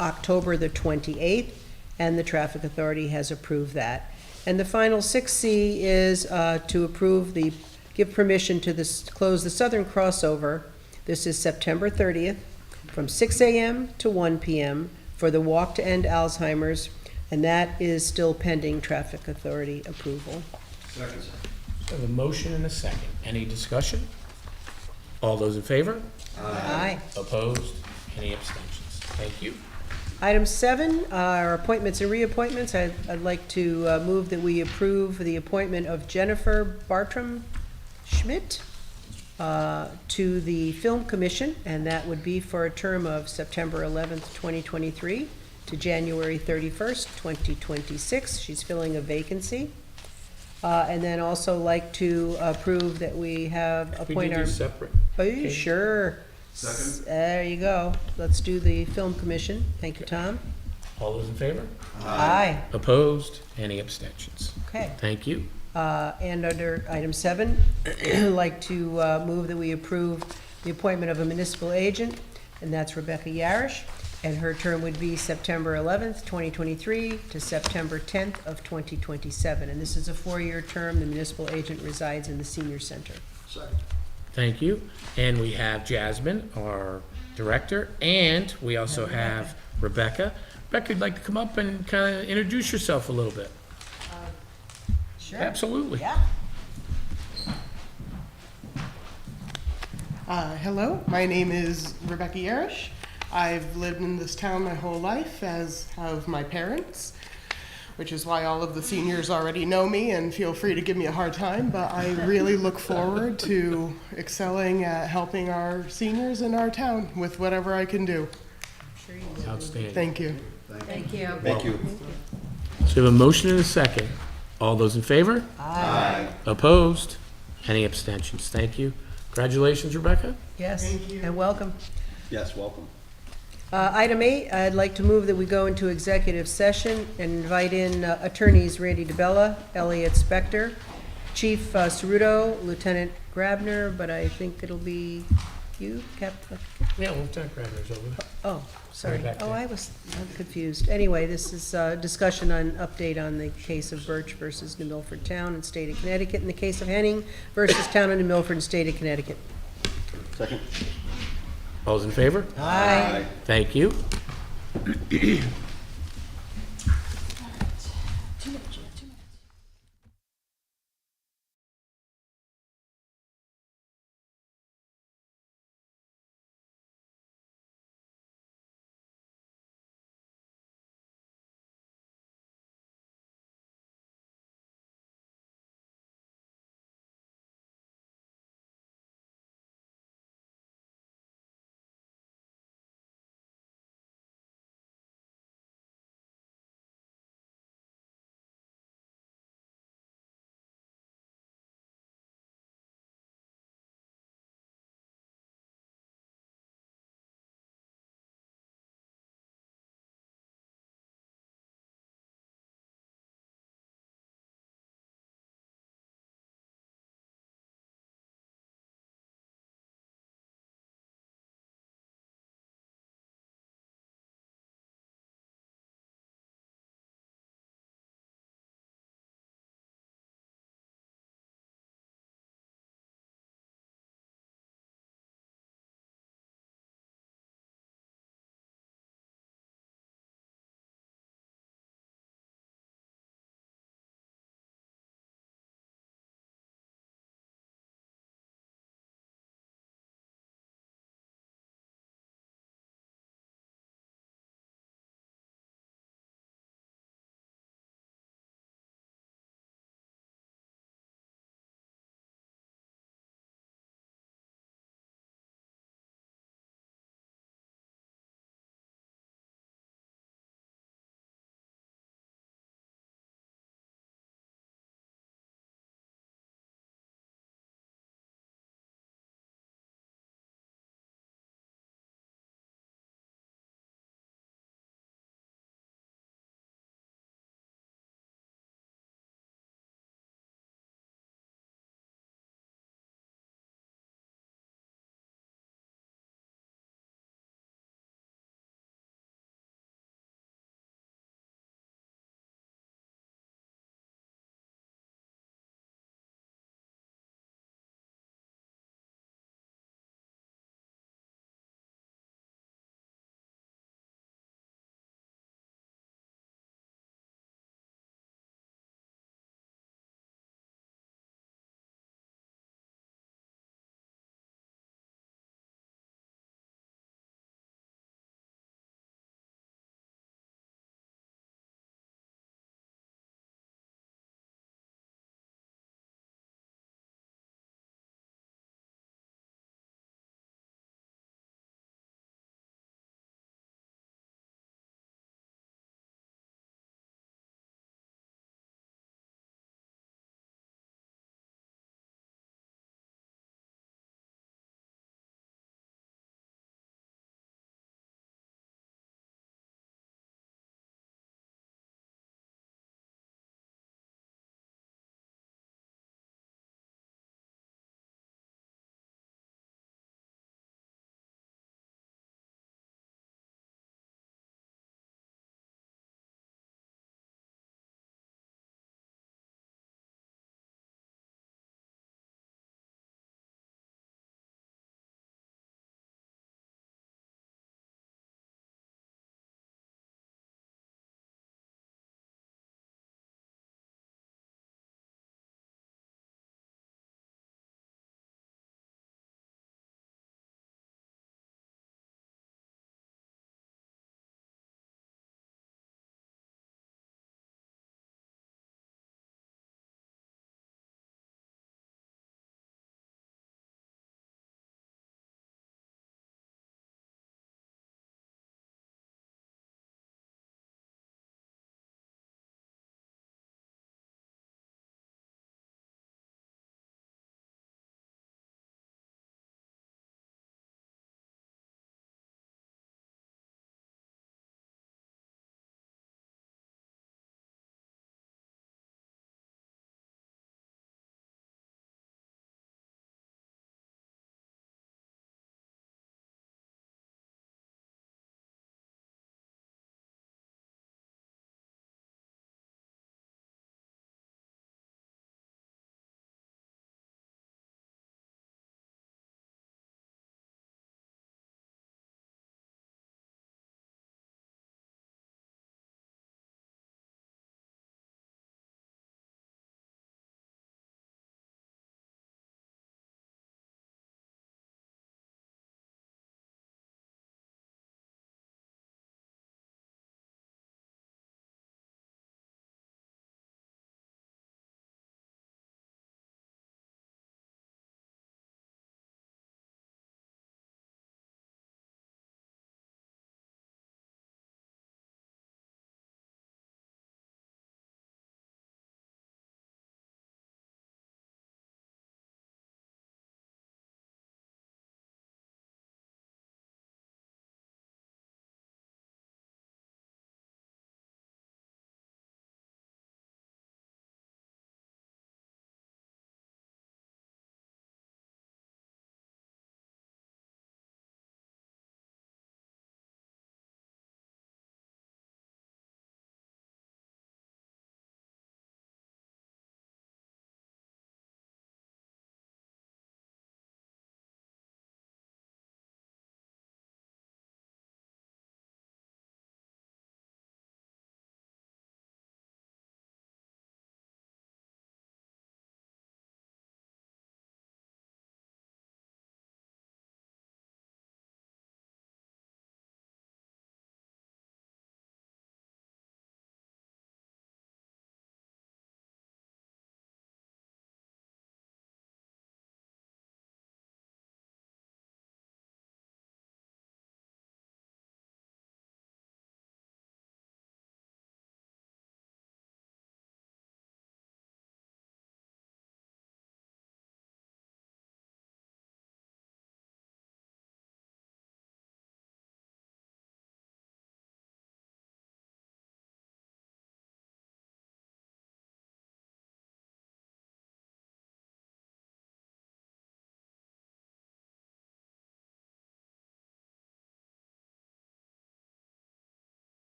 October the 28th, and the Traffic Authority has approved that. And the final 6C is to give permission to close the southern crossover. This is September 30th, from 6 a.m. to 1 p.m. for the Walk to End Alzheimer's, and that is still pending Traffic Authority approval. Second. I have a motion and a second. Any discussion? All those in favor? Aye. Opposed? Any abstentions? Thank you. Item 7 are appointments and reappointments. I'd like to move that we approve the appointment of Jennifer Bartram Schmidt to the Film Commission, and that would be for a term of September 11th, 2023 to January 31st, 2026. She's filling a vacancy. And then also like to approve that we have We appoint do our... these separate. Oh, you sure? Second. There you go. Let's do the Film Commission. Thank you, Tom. All those in favor? Aye. Opposed? Any abstentions? Okay. Thank you. And under item 7, I'd like to move that we approve the appointment of a municipal agent, and that's Rebecca Yarish, and her term would be September 11th, 2023 to September 10th of 2027. And this is a 4-year term. The municipal agent resides in the senior center. Thank you. And we have Jasmine, our director, and we also have Rebecca. Rebecca, you'd like to come up and kind of introduce yourself a little bit? Sure. Absolutely. Yeah. Hello, my name is Rebecca Yarish. I've lived in this town my whole life, as have my parents, which is why all of the seniors already know me and feel free to give me a hard time, but I really look forward to excelling at helping our seniors in our town with whatever I can do. Outstanding. Thank you. Thank you. Thank you. So we have a motion and a second. All those in favor? Aye. Opposed? Any abstentions? Thank you. Congratulations, Rebecca. Yes, Thank you. and welcome. Yes, welcome. Item 8, I'd like to move that we go into executive session and invite in attorneys Randy DeBella, Elliot Spector, Chief Ceruto, Lieutenant Grabner, but I think it'll be you, Captain. Yeah, Lieutenant Gravener's over there. Oh, sorry. Right back Oh, there. I'm confused. Anyway, this is a discussion on, update on the case of Birch versus New Milford Town and State of Connecticut, and the case of Henning versus Town of New Milford and State of Connecticut. Second. All those in favor? Aye. Thank you.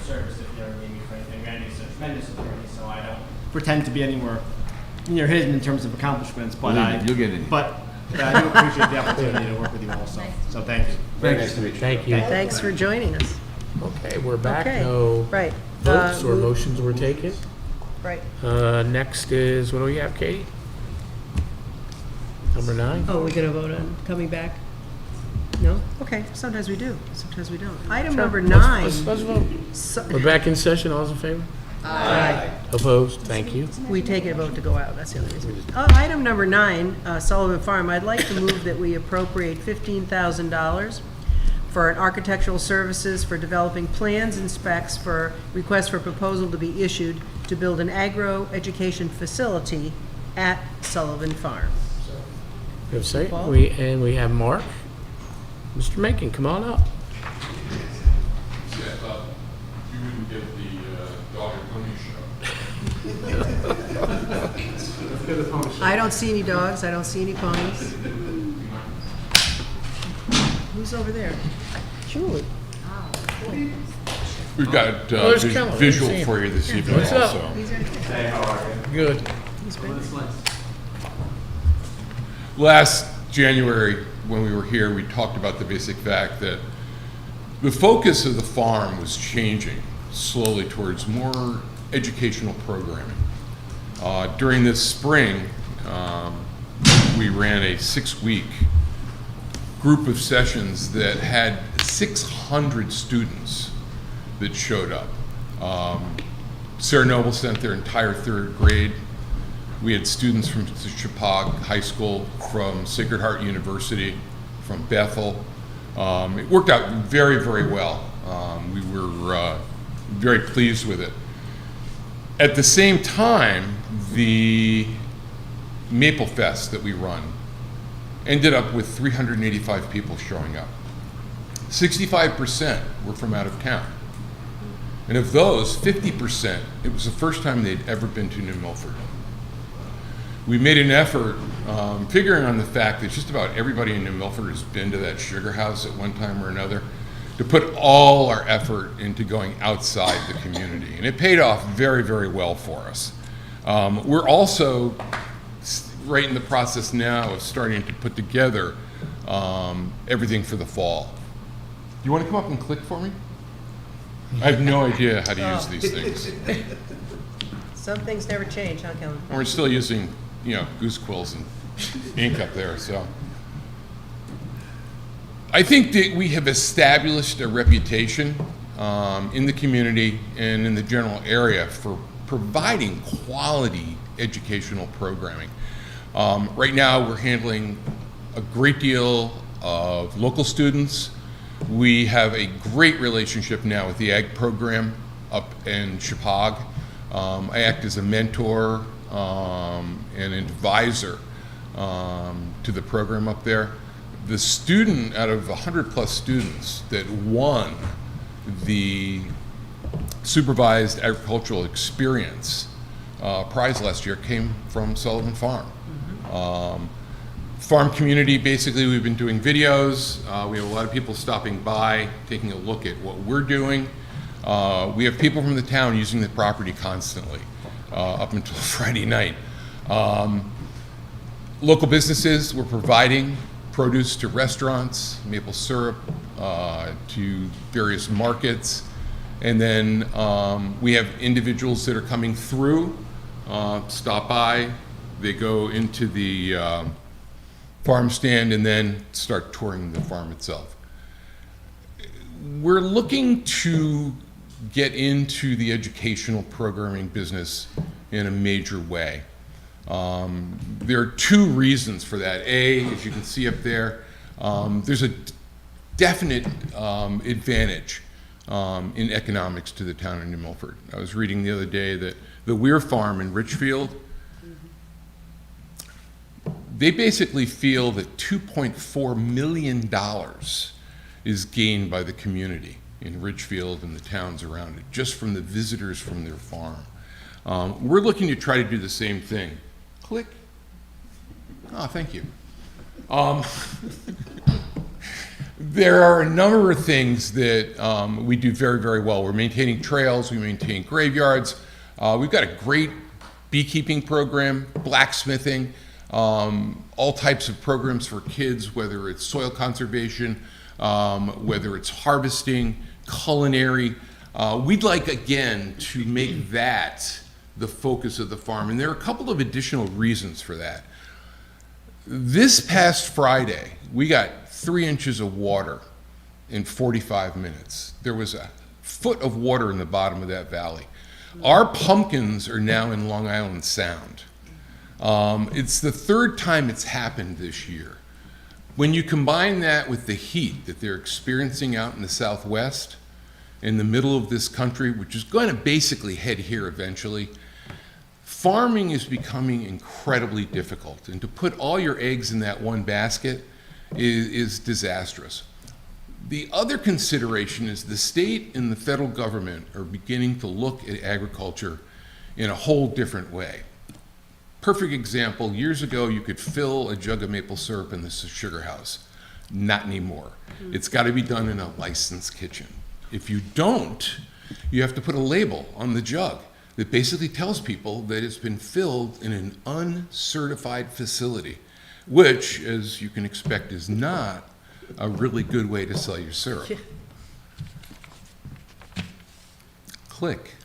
service if you ever need me for anything. Randy's a tremendous attorney, so I don't pretend to be anywhere near him in terms of accomplishments, but You'll get it. But I do appreciate the opportunity to work with you also. So thank you. Very nice to meet you. Thank you. Thanks for joining us. Okay, we're back. Okay, No right. votes or Move- motions were taken. Right. Next is, what do we have, Katie? Number 9? Oh, we're gonna vote on coming back? No? Okay, sometimes we do, sometimes we don't. Item number 9. Let's vote. So- We're back in session. All's in favor? Aye. Opposed? Thank you. We take a vote to go out, that's the only reason. Item number 9, Sullivan Farm, I'd like to move that we appropriate $15,000 for an architectural services for developing plans and specs for request for proposal to be issued to build an agro-education facility at Sullivan Farm. We have a second. Paul? We have Mark. Mr. Macon, come on up. See, I thought you wouldn't get the dog and pony show. I don't see any dogs, I don't see any ponies. Who's over there? Julie. We've got there's Keller. visual Let's see for you this evening What's up? also. He's right there. Hey, how are you? Good. Last January, when we were here, we talked about the basic fact that the focus of the farm was changing slowly towards more educational programming. During this spring, we ran a 6-week group of sessions that had 600 students that showed up. Sarah Noble sent their entire 3rd grade. We had students from Chippewa High School, from Sacred Heart University, from Bethel. It worked out very, very well. We were very pleased with it. At the same time, the Maple Fest that we run ended up with 385 people showing up. 65% were from out of town. And of those, 50%, it was the first time they'd ever been to New Milford. We made an effort, figuring on the fact that just about everybody in New Milford has been to that sugar house at one time or another, to put all our effort into going outside the community. And it paid off very, very well for us. We're also right in the process now of starting to put together everything for the fall. Do you want to come up and click for me? I have no idea how to use these things. Some things never change, huh, Kellen? We're still using, goose quills and ink up there, so. I think that we have established a reputation in the community and in the general area for providing quality educational programming. Right now, we're handling a great deal of local students. We have a great relationship now with the ag program up in Chippewa. I act as a mentor and an advisor to the program up there. The student out of 100+ students that won the supervised agricultural experience prize last year came from Sullivan Farm. Farm community, basically, we've been doing videos. We have a lot of people stopping by, taking a look at what we're doing. We have people from the town using the property constantly up until Friday night. Local businesses, we're providing produce to restaurants, maple syrup to various markets. And then we have individuals that are coming through, stop by, they go into the farm stand and then start touring the farm itself. We're looking to get into the educational programming business in a major way. There are 2 reasons for that. A, as you can see up there, there's a definite advantage in economics to the town of New Milford. I was reading the other day that the Weir Farm in Richfield, they basically feel that $2.4 million is gained by the community in Richfield and the towns around it, just from the visitors from their farm. We're looking to try to do the same thing. Click. Oh, thank you. There are a number of things that we do very, very well. We're maintaining trails, we maintain graveyards. We've got a great beekeeping program, blacksmithing, all types of programs for kids, whether it's soil conservation, whether it's harvesting, culinary. We'd like, again, to make that the focus of the farm. And there are a couple of additional reasons for that. This past Friday, we got 3 inches of water in 45 minutes. There was a foot of water in the bottom of that valley. Our pumpkins are now in Long Island Sound. It's the 3rd time it's happened this year. When you combine that with the heat that they're experiencing out in the Southwest, in the middle of this country, which is going to basically head here eventually, farming is becoming incredibly difficult. And to put all your eggs in that one basket is disastrous. The other consideration is the state and the federal government are beginning to look at agriculture in a whole different way. Perfect example, years ago you could fill a jug of maple syrup in the sugar house. Not anymore. It's got to be done in a licensed kitchen. If you don't, you have to put a label on the jug that basically tells people that it's been filled in an uncertified facility, which, as you can expect, is not a really good way to sell your syrup. Click.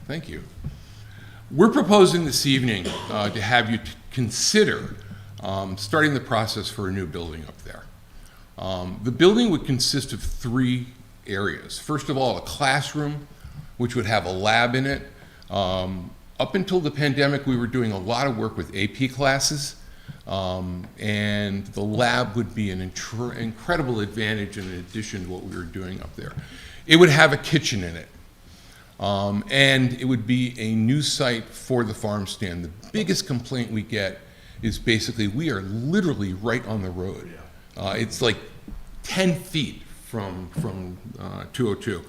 Thank you. We're proposing this evening to have you consider starting the process for a new building up there. The building would consist of 3 areas. First of all, a classroom, which would have a lab in it. Up until the pandemic, we were doing a lot of work with AP classes, and the lab would be an incredible advantage in addition to what we were doing up there. It would have a kitchen in it, and it would be a new site for the farm stand. The biggest complaint we get is basically we are literally right on the road. It's like 10 feet from 202.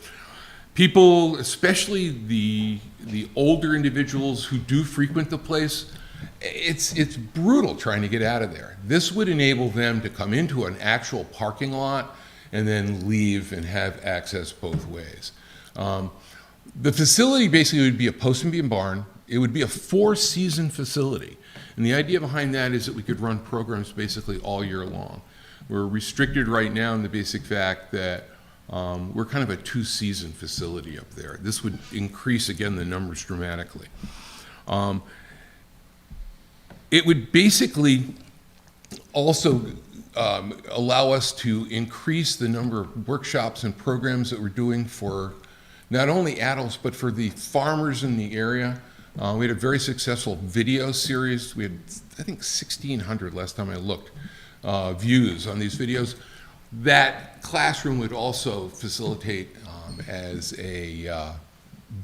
People, especially the older individuals who do frequent the place, it's brutal trying to get out of there. This would enable them to come into an actual parking lot and then leave and have access both ways. The facility basically would be a post and beam barn. It would be a 4-season facility. And the idea behind that is that we could run programs basically all year long. We're restricted right now in the basic fact that we're kind of a 2-season facility up there. This would increase, again, the numbers dramatically. It would basically also allow us to increase the number of workshops and programs that we're doing for not only adults, but for the farmers in the area. We had a very successful video series. We had, I think, 1,600 last time I looked, views on these videos. That classroom would also facilitate as a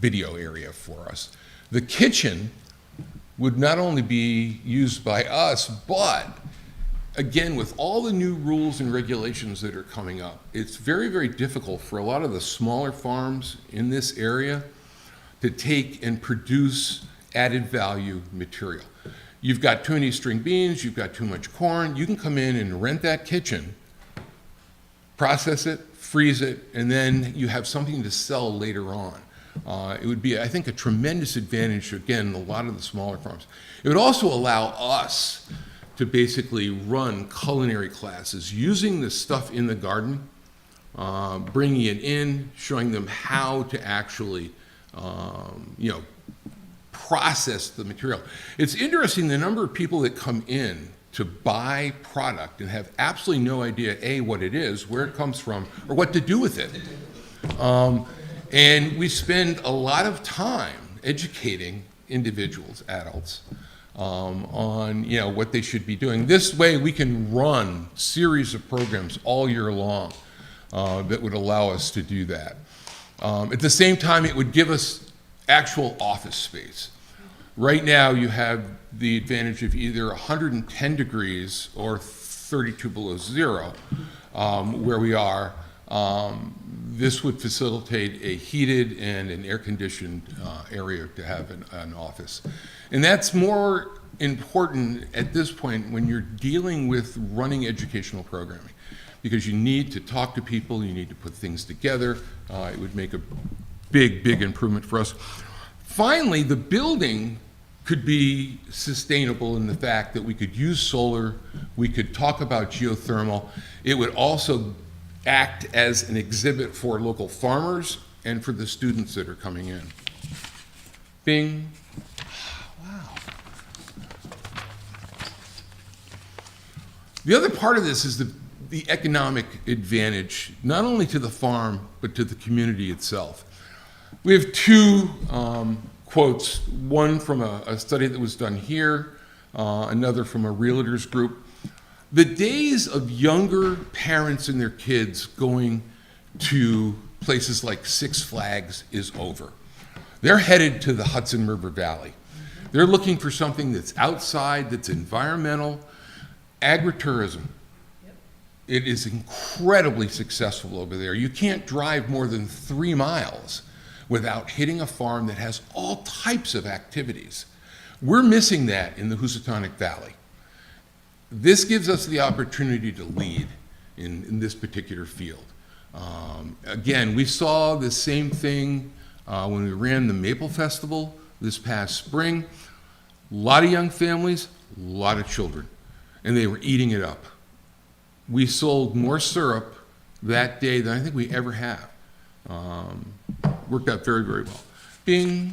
video area for us. The kitchen would not only be used by us, but again, with all the new rules and regulations that are coming up, it's very, very difficult for a lot of the smaller farms in this area to take and produce added value material. You've got too many string beans, you've got too much corn, you can come in and rent that kitchen, process it, freeze it, and then you have something to sell later on. It would be, I think, a tremendous advantage, again, a lot of the smaller farms. It would also allow us to basically run culinary classes using the stuff in the garden, bringing it in, showing them how to actually, process the material. It's interesting the number of people that come in to buy product and have absolutely no idea, A, what it is, where it comes from, or what to do with it. And we spend a lot of time educating individuals, adults, on what they should be doing. This way we can run series of programs all year long that would allow us to do that. At the same time, it would give us actual office space. Right now you have the advantage of either 110 degrees or 32 below zero where we are. This would facilitate a heated and an air-conditioned area to have an office. And that's more important at this point when you're dealing with running educational programming, because you need to talk to people, you need to put things together. It would make a big, big improvement for us. Finally, the building could be sustainable in the fact that we could use solar, we could talk about geothermal. It would also act as an exhibit for local farmers and for the students that are coming in. Bing. Wow. The other part of this is the economic advantage, not only to the farm, but to the community itself. We have two quotes, one from a study that was done here, another from a realtors group. The days of younger parents and their kids going to places like Six Flags is over. They're headed to the Hudson River Valley. They're looking for something that's outside, that's environmental. Agritourism. It is incredibly successful over there. You can't drive more than 3 miles without hitting a farm that has all types of activities. We're missing that in the Housatonic Valley. This gives us the opportunity to lead in this particular field. Again, we saw the same thing when we ran the Maple Festival this past spring. A lot of young families, a lot of children, and they were eating it up. We sold more syrup that day than I think we ever have. Worked out very, very well. Bing.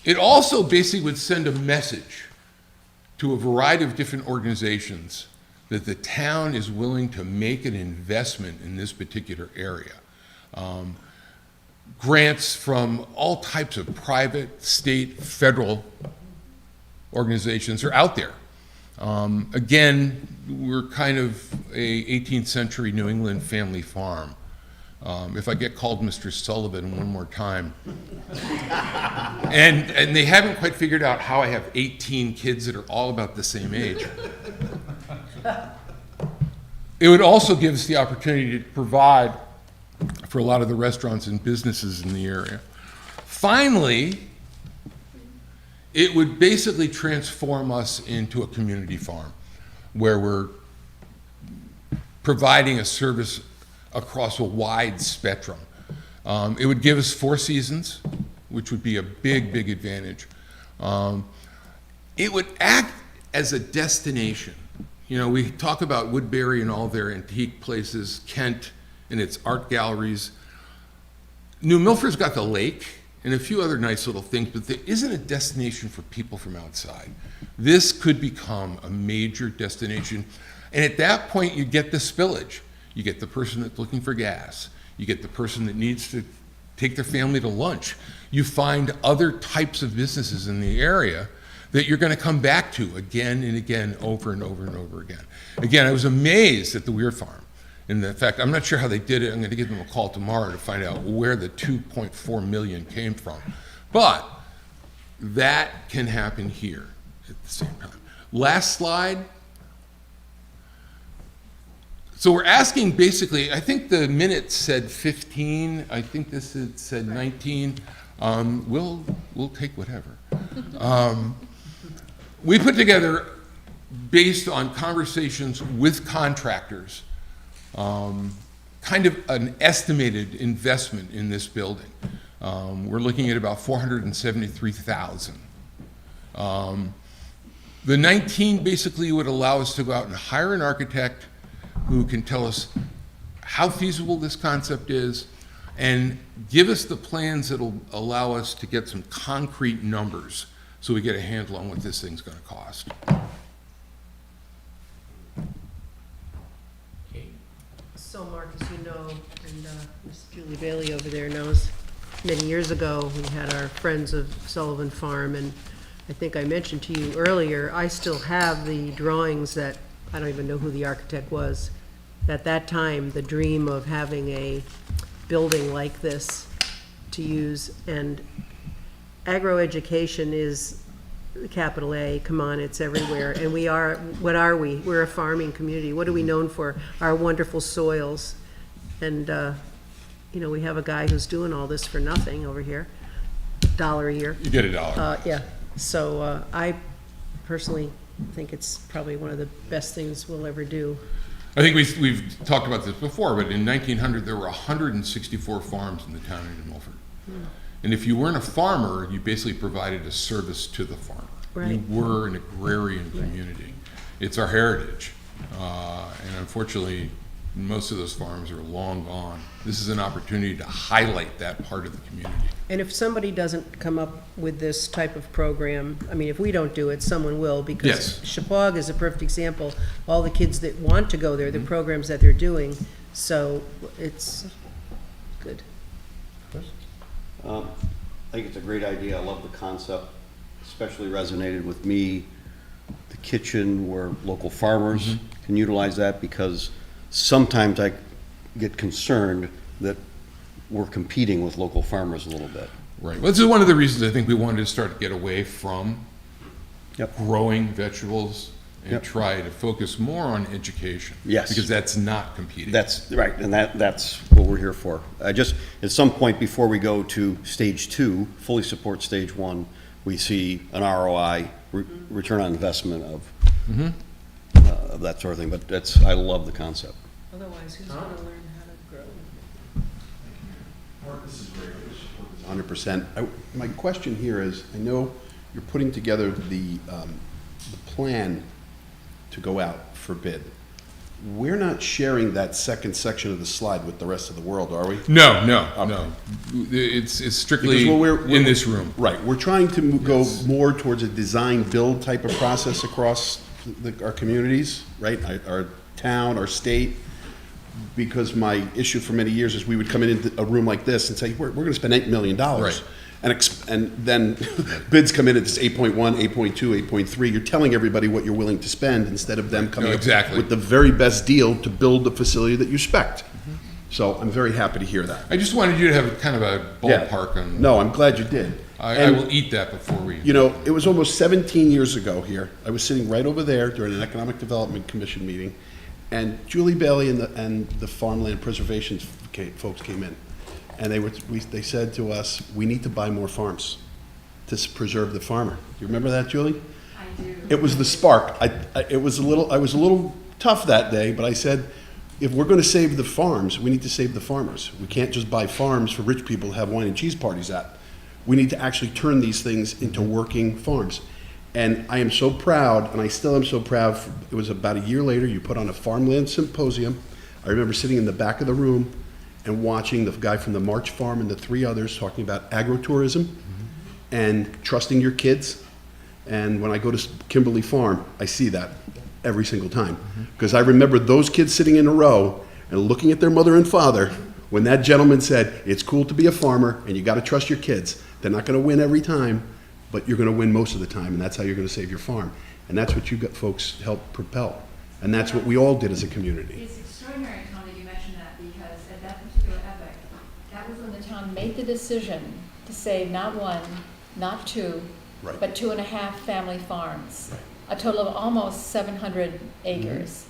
It also basically would send a message to a variety of different organizations that the town is willing to make an investment in this particular area. Grants from all types of private, state, federal organizations are out there. Again, we're kind of a 18th century New England family farm. If I get called Mr. Sullivan one more time. And they haven't quite figured out how I have 18 kids that are all about the same age. It would also give us the opportunity to provide for a lot of the restaurants and businesses in the area. Finally, it would basically transform us into a community farm where we're providing a service across a wide spectrum. It would give us 4 seasons, which would be a big, big advantage. It would act as a destination. You know, we talk about Woodbury and all their antique places, Kent and its art galleries. New Milford's got the lake and a few other nice little things, but there isn't a destination for people from outside. This could become a major destination. And at that point, you get the spillage. You get the person that's looking for gas. You get the person that needs to take their family to lunch. You find other types of businesses in the area that you're going to come back to again and again, over and over and over again. Again, I was amazed at the Weir Farm. In fact, I'm not sure how they did it. I'm going to give them a call tomorrow to find out where the 2.4 million came from. But that can happen here at the same time. Last slide. So we're asking basically, I think the minutes said 15. I think this said 19. We'll take whatever. We put together, based on conversations with contractors, kind of an estimated investment in this building. We're looking at about $473,000. The 19 basically would allow us to go out and hire an architect who can tell us how feasible this concept is and give us the plans that'll allow us to get some concrete numbers so we get a handle on what this thing's going to cost. So Mark, as you know, and Miss Julie Bailey over there knows, many years ago, we had our Friends of Sullivan Farm, and I think I mentioned to you earlier, I still have the drawings that, I don't even know who the architect was. At that time, the dream of having a building like this to use, and agroeducation is capital A, come on, it's everywhere. And we are, what are we? We're a farming community. What are we known for? Our wonderful soils. And, you know, we have a guy who's doing all this for nothing over here, $1 a year. You get $1. Yeah, so I personally I think it's probably one of the best things we'll ever do. I think we've talked about this before, but in 1900, there were 164 farms in the town of Milford. And if you weren't a farmer, you basically provided a service to the farmer. Right. You were an agrarian community. It's our heritage. And unfortunately, most of those farms are long gone. This is an opportunity to highlight that part of the community. And if somebody doesn't come up with this type of program, I mean, if we don't do it, someone will, because Yes. Chippewa is a perfect example. All the kids that want to go there, the programs that they're doing, so it's good. I think it's a great idea. I love the concept, especially resonated with me. The kitchen where local farmers can utilize that, because sometimes I get concerned that we're competing with local farmers a little bit. Right. Well, this is one of the reasons I think we wanted to start to get away from growing vegetables and Yep. try to focus more on education. Yes. Because that's not competing. That's right, and that's what we're here for. I just, at some point before we go to stage 2, fully support stage 1, we see an ROI, return on investment of that sort of thing. But that's, I love the concept. Otherwise, who's gonna learn how to grow? 100%. My question here is, I know you're putting together the plan to go out for bid. We're not sharing that second section of the slide with the rest of the world, are we? No. It's strictly Because we're in this room. Right. We're trying to go more towards a design-build type of process across our communities, right? Our town, our state. Because my issue for many years is we would come into a room like this and say, we're going to spend $8 million. Right. And then bids come in at this 8.1, 8.2, 8.3. You're telling everybody what you're willing to spend instead of them coming exactly. up with the very best deal to build the facility that you spec'd. So I'm very happy to hear that. I just wanted you to have kind of a ballpark on. No, I'm glad you did. I will eat that before we. You know, it was almost 17 years ago here. I was sitting right over there during an Economic Development Commission meeting, and Julie Bailey and the Farmland Preservation folks came in. And they said to us, we need to buy more farms to preserve the farmer. Do you remember that, Julie? I do. It was the spark. I was a little tough that day, but I said, if we're going to save the farms, we need to save the farmers. We can't just buy farms for rich people to have wine and cheese parties at. We need to actually turn these things into working farms. And I am so proud, and I still am so proud. It was about a year later, you put on a farmland symposium. I remember sitting in the back of the room and watching the guy from the March Farm and the 3 others talking about agrotourism and trusting your kids. And when I go to Kimberly Farm, I see that every single time. Because I remember those kids sitting in a row and looking at their mother and father when that gentleman said, it's cool to be a farmer and you got to trust your kids. They're not going to win every time, but you're going to win most of the time, and that's how you're going to save your farm. And that's what you got folks help propel. And that's what we all did as a community. It's extraordinary, Tom, that you mentioned that, because at that particular epoch, that was when the town made the decision to save not 1, not 2, Right. but 2.5 family farms, a total of almost 700 acres.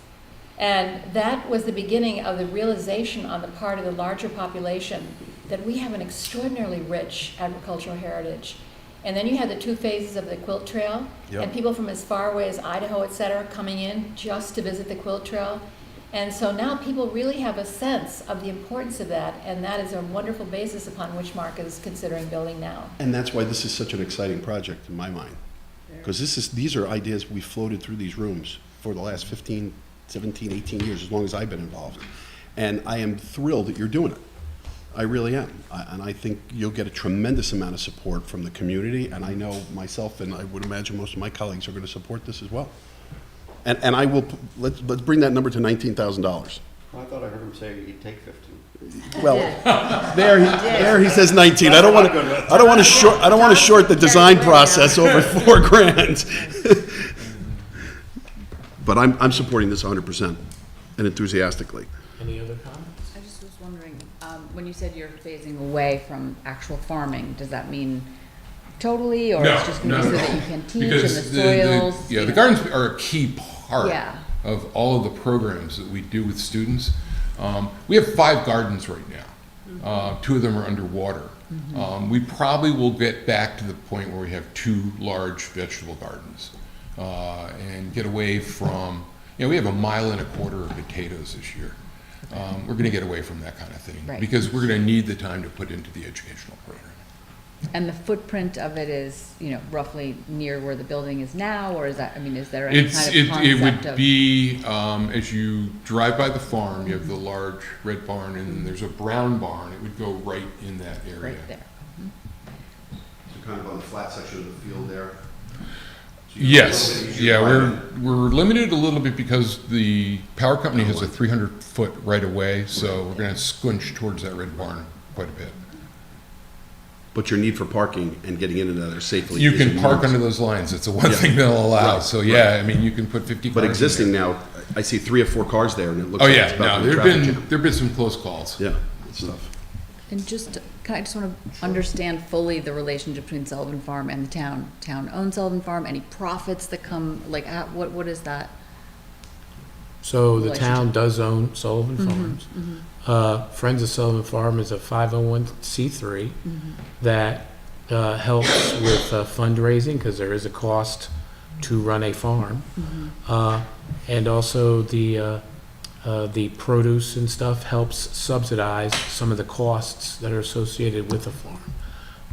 And that was the beginning of the realization on the part of the larger population that we have an extraordinarily rich agricultural heritage. And then you had the 2 phases of the quilt trail, and people from as far away as Idaho, et cetera, coming in just to visit the quilt trail. And so now people really have a sense of the importance of that, and that is a wonderful basis upon which Mark is considering building now. And that's why this is such an exciting project in my mind. Because these are ideas we floated through these rooms for the last 15, 17, 18 years, as long as I've been involved. And I am thrilled that you're doing it. I really am. And I think you'll get a tremendous amount of support from the community, and I know myself, and I would imagine most of my colleagues are going to support this as well. And I will, let's bring that number to $19,000. Well, I thought I heard him say he'd take 15. Well, there he says 19. I don't want to short the design process over $4,000. But I'm supporting this 100% and enthusiastically. Any other comments? I just was wondering, when you said you're phasing away from actual farming, does that mean totally, or it's just going to be so that you can teach in the soils? The gardens are a key part Yeah. of all of the programs that we do with students. We have 5 gardens right now. 2 of them are underwater. We probably will get back to the point where we have 2 large vegetable gardens. and get away from, we have 1.25 miles of potatoes this year. We're going to get away from that kind of thing Right. because we're going to need the time to put into the educational program. And the footprint of it is, roughly near where the building is now, or is that, is there any kind of concept It would of? be, as you drive by the farm, you have the large red barn, and then there's a brown barn. It would go right in that area. Right there. So kind of on the flat section of the field there? Yes, yeah, we're limited a little bit because the power company has a 300-foot right-of-way, so we're going to squinch towards that red barn quite a bit. But your need for parking and getting in and out there safely. You is can park enormous. under those lines. It's the one Yeah. thing they'll allow. Right, So right. yeah, you can put 50 cars. But in existing there. now, I see 3 or 4 cars there, and it looks Oh like it's yeah, about no, to be a traffic jam. there've been some close calls. Yeah, good stuff. And I just want to understand fully the relationship between Sullivan Farm and the town. Town owns Sullivan Farm, any profits that come, what is that? So the Relationship. town does own Sullivan Farms. Friends of Sullivan Farm is a 501c3 that helps with fundraising, because there is a cost to run a farm. And also the produce and stuff helps subsidize some of the costs that are associated with the farm.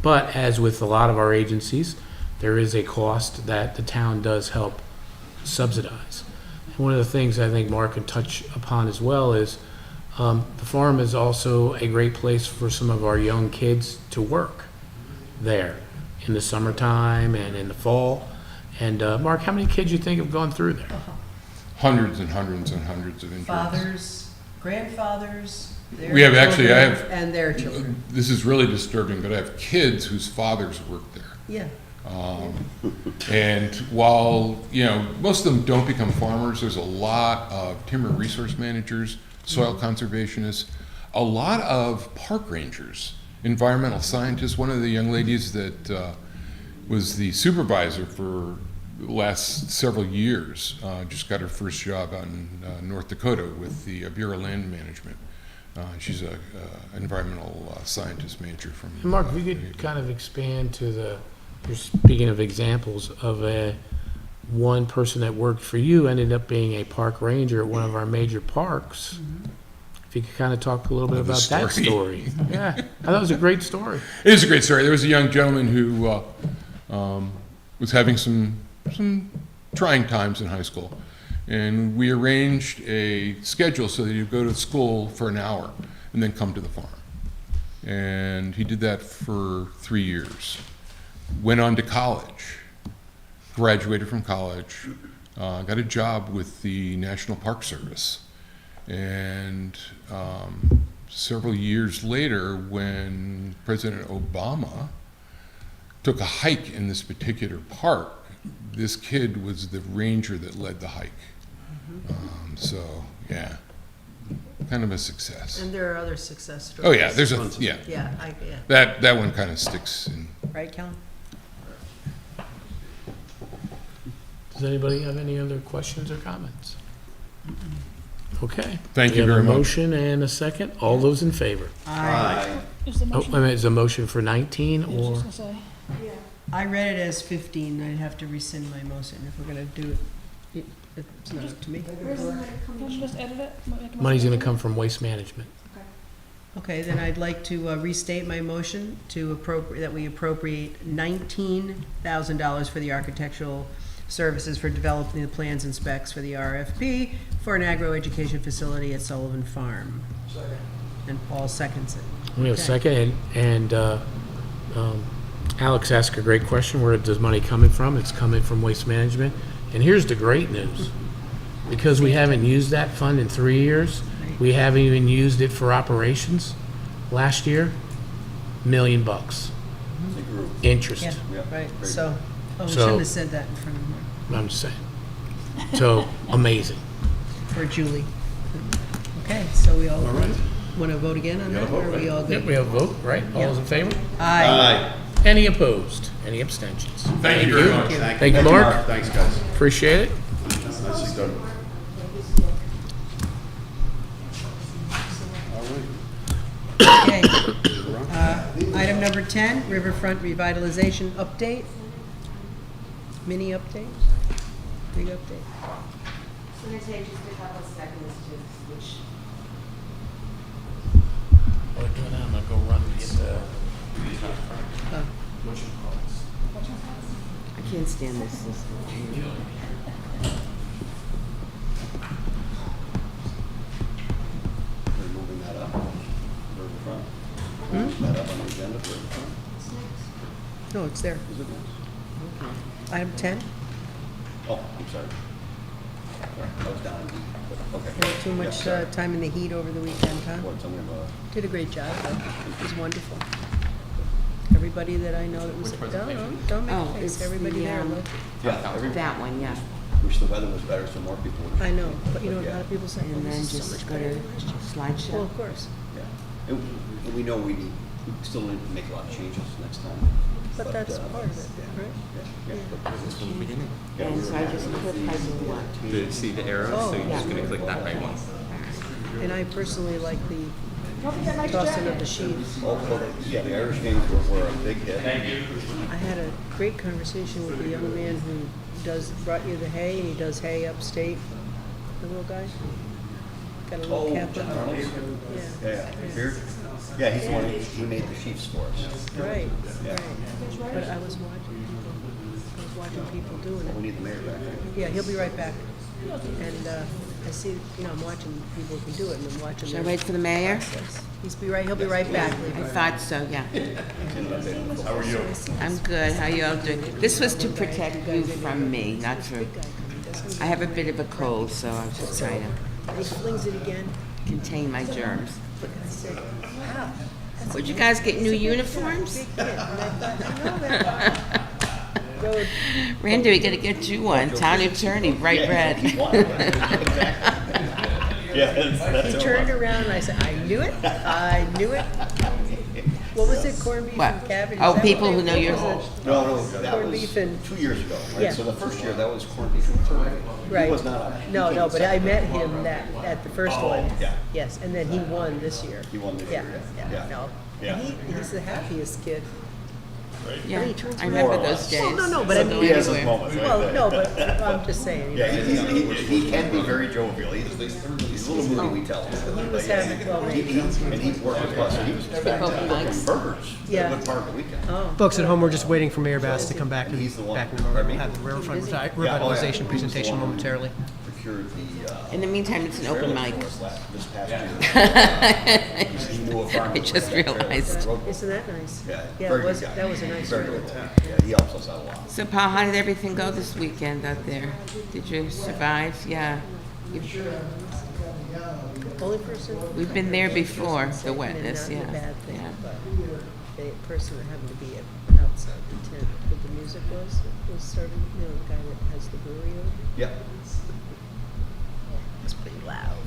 But as with a lot of our agencies, there is a cost that the town does help subsidize. And one of the things I think Mark can touch upon as well is the farm is also a great place for some of our young kids to work there in the summertime and in the fall. And Mark, how many kids you think have gone through there? Hundreds and hundreds and hundreds of injuries. Fathers, grandfathers, their We have actually, I children, have. and their children. This is really disturbing, but I have kids whose fathers work there. Yeah. And while, most of them don't become farmers, there's a lot of timber resource managers, soil conservationists, a lot of park rangers, environmental scientists. One of the young ladies that was the supervisor for the last several years just got her first job out in North Dakota with the Bureau of Land Management. She's an environmental scientist major from. And Mark, if you could kind of expand to you're speaking of examples of one person that worked for you ended up being a park ranger at one of our major parks. If you could kind of talk a little bit about that story. Yeah, I thought it was a great story. It is a great story. There was a young gentleman who was having some trying times in high school, and we arranged a schedule so that he'd go to school for an hour and then come to the farm. And he did that for 3 years. Went on to college, graduated from college, got a job with the National Park Service. And several years later, when President Obama took a hike in this particular park, this kid was the ranger that led the hike. So, yeah, kind of a success. And there are other success stories. Oh, yeah, there's Yeah, yeah. That one kind of sticks in. Right, Kellen? Does anybody have any other questions or comments? Okay. Thank We you have a very much. motion and a second. All those in favor? Aye. Is the Oh, motion? wait a minute, is a motion for 19 I was or? just gonna say. I read it as 15. I'd have to rescind my motion if we're going to do it. It's not up to me. Don't you just edit it? Make a motion Money's to gonna edit come from waste management. Okay, then I'd like to restate my motion that we appropriate $19,000 for the architectural services for developing the plans and specs for the RFP for an agro-education facility at Sullivan Farm. And Paul seconds it. We have a Okay. second, and Alex asked a great question, where does money coming from? It's coming from waste management. And here's the great news. Because we haven't used that fund in 3 years, we haven't even used it for operations. Last year, $1 million. Interest. Yeah, right, so, we So- shouldn't have said that in front of her, I'm just saying. So, amazing. or Julie. Okay, so we all want to vote again on that, or are we all Yep, good? we have a vote, right? All those in favor? Aye. Any opposed? Any abstentions? Thank you very much. Thank you, Mark. Thanks, guys. Appreciate it. Nicely done. Okay. Item number 10, Riverfront Revitalization Update. Mini update. Big update. It's going to take just a couple of seconds to switch. While we're doing that, I'm gonna go run and get the. I can't stand this system. We're moving that up, riverfront. Moving that up on the agenda, riverfront. No, it's there. Is it next? Item 10. Oh, I'm sorry. Sorry, I was down in D, but, okay. Had too much Yeah, sorry. time in the heat over the weekend, huh? What, some of, Did a great job, though. It was wonderful. Everybody that I know that was, don't make Oh, a face, it's everybody the, there loved yeah, That one, yeah. wish the weather was better so more people would. it. I know, but you know, a lot of people say, oh, And this then is so just much go better to than last year. Well, slideshow. of course, Yeah, and we know we still need to make a lot of changes next time. but that's part of it, right? Yeah, but This from the beginning. yeah, And we so were I happy just with click the- pressing one. To see the arrows, so you're just gonna click that right one. And I personally like the tossing of the sheaves. Oh, well, yeah, the Irish games were a big hit. I had a great conversation with the young man who brought you the hay, and he does hay upstate, the little guy. Got a little Oh, cap John on. Arnold? Yeah, Beard? Yeah, he's the one, he made the Chiefs for us. Right, Yeah. right. But I was watching people doing We it. need the mayor back. Yeah, he'll be right back. And I see, you know, I'm watching people who can do it, and I'm watching. Should I their wait for the mayor? process. He'll be right back. I thought so, yeah. How are you? I'm good. How you all doing? This was to protect you from me, not for, I have a bit of a cold, so I was just trying to He flings it again. contain my germs. I said, wow. Would you guys get new uniforms? Big hit. And I thought, I know that. Road. Randy, we gotta get you one. Town attorney, bright red. Yeah, He turned around and I said, I knew it. I knew it. What was it, corned beef What? and cabbage? Oh, Is that people what who it- know what your- was it? No, that Corned was beef and- 2 years ago, Yeah. right? So the first year, that was corned beef and turkey. Right. He was not on. No, he no, came but I second. met him at the first one. yeah. Yes, and then he won this year. He won this year, yeah. Yeah, no. Yeah. And he's the happiest kid. Yeah, he turns I remember around. those days. Well, no, but I mean. He has his moments, right? Well, no, but I'm just saying. Yeah, he can be very jovial. He's a little moody, we tell him. He was having, well, And he worked with us, and he was back to cooking burgers. Yeah. A good part of the weekend. Oh, Folks at home, we're just waiting for Mayor Bass to come back and He's the one. back and Pardon me? have the riverfront Yeah, oh, yeah. revitalization presentation momentarily. Procured the, In the meantime, it's an open mic. this past year. He knew a farmer I just who had a trailer realized. for the road. isn't that nice? Yeah, Yeah, very it was, good guy. that was a nice Very one. good guy. Yeah, he helps us out a lot. So Paul, how did everything go this weekend out there? Did you survive? Yeah. Only person. We've been there before, the And wetness, not a yeah. bad thing, Yeah. but the person that happened to be outside the tent, but the music was serving, you know, the guy that has the brewery over. Yep. It was pretty loud.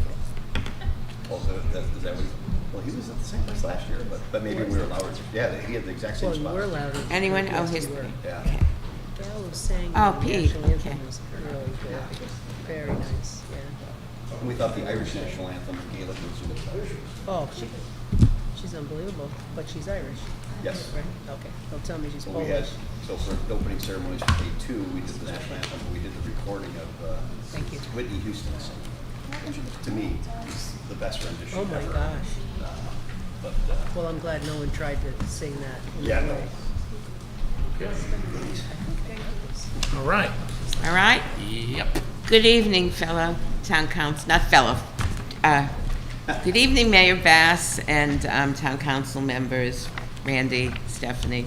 Oh, so is that what well, he was at the same place last year, but maybe we were louder. Yeah, he had the exact same Well, spot. you were louder. Anyone? Oh, Yes, his. you were. Yeah. Okay. Gal was saying Oh, the Pete, national anthem okay. was really good. Very nice, yeah. We thought the Irish national anthem, Gaelic, was good. Oh, she's unbelievable, but she's Irish. Yes. Right? Okay. Don't tell me she's So we had, Polish. so for the opening ceremonies for K2, we did the national anthem, we did the recording of Thank you. Whitney Houston singing. Which, to me, is the best rendition Oh ever. my gosh. But, Well, I'm glad no one tried to sing that. in yeah, that no. way. All right. All right? Yep. Good evening, fellow town council, not fellow. Good evening, Mayor Bass and town council members, Randy, Stephanie,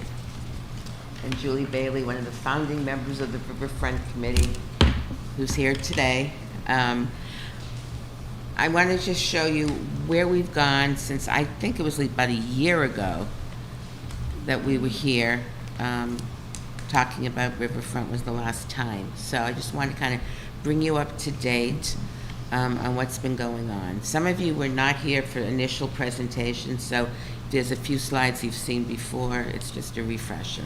and Julie Bailey, one of the founding members of the Riverfront Committee, who's here today. I want to just show you where we've gone since, I think it was about a year ago that we were here. Talking about Riverfront was the last time. So I just want to kind of bring you up to date on what's been going on. Some of you were not here for initial presentation, so there's a few slides you've seen before. It's just a refresher.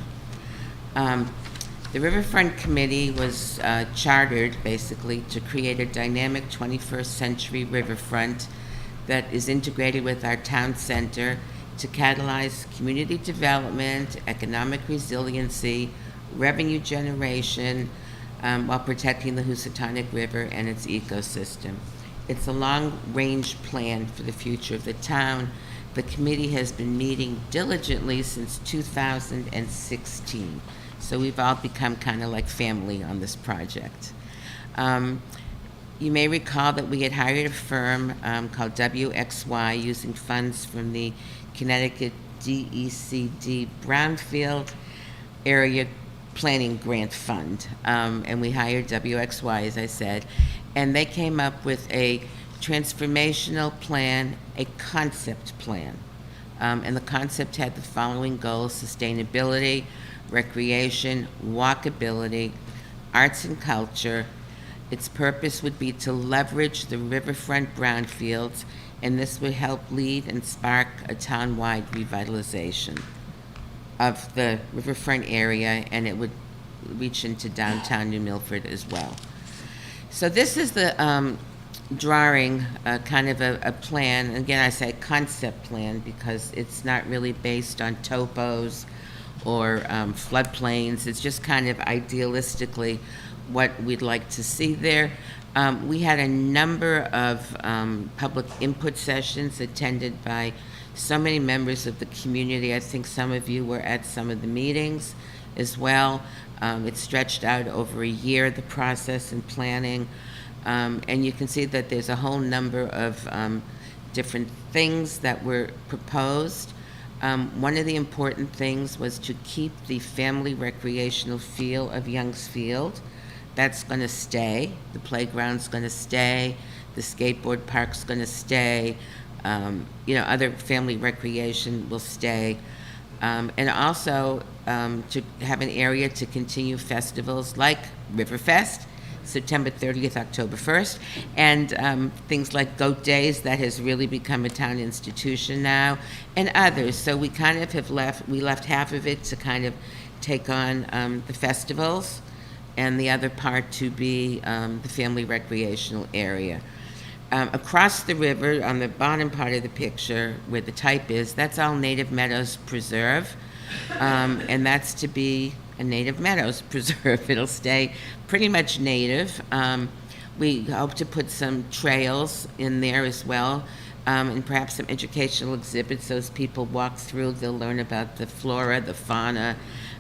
The Riverfront Committee was chartered, basically, to create a dynamic 21st century riverfront that is integrated with our town center to catalyze community development, economic resiliency, revenue generation, while protecting the Housatonic River and its ecosystem. It's a long-range plan for the future of the town. The committee has been meeting diligently since 2016, so we've all become kind of like family on this project. You may recall that we had hired a firm called WXY using funds from the Connecticut DECD Brownfield Area Planning Grant Fund. And we hired WXY, as I said, and they came up with a transformational plan, a concept plan. And the concept had the following goals: sustainability, recreation, walkability, arts and culture. Its purpose would be to leverage the riverfront brownfields, and this would help lead and spark a town-wide revitalization of the riverfront area, and it would reach into downtown New Milford as well. So this is the drawing, kind of a plan. Again, I say concept plan because it's not really based on topos or floodplains. It's just kind of idealistically what we'd like to see there. We had a number of public input sessions attended by so many members of the community. I think some of you were at some of the meetings as well. It stretched out over a year, the process and planning. And you can see that there's a whole number of different things that were proposed. One of the important things was to keep the family recreational feel of Young's Field. That's going to stay. The playground's going to stay. The skateboard park's going to stay. Other family recreation will stay. And also to have an area to continue festivals like Riverfest, September 30th, October 1st, and things like Goat Days, that has really become a town institution now, and others. So we kind of left half of it to kind of take on the festivals, and the other part to be the family recreational area. Across the river, on the bottom part of the picture where the type is, that's all Native Meadows Preserve, and that's to be a Native Meadows Preserve. It'll stay pretty much native. We hope to put some trails in there as well, and perhaps some educational exhibits. So as people walk through, they'll learn about the flora, the fauna.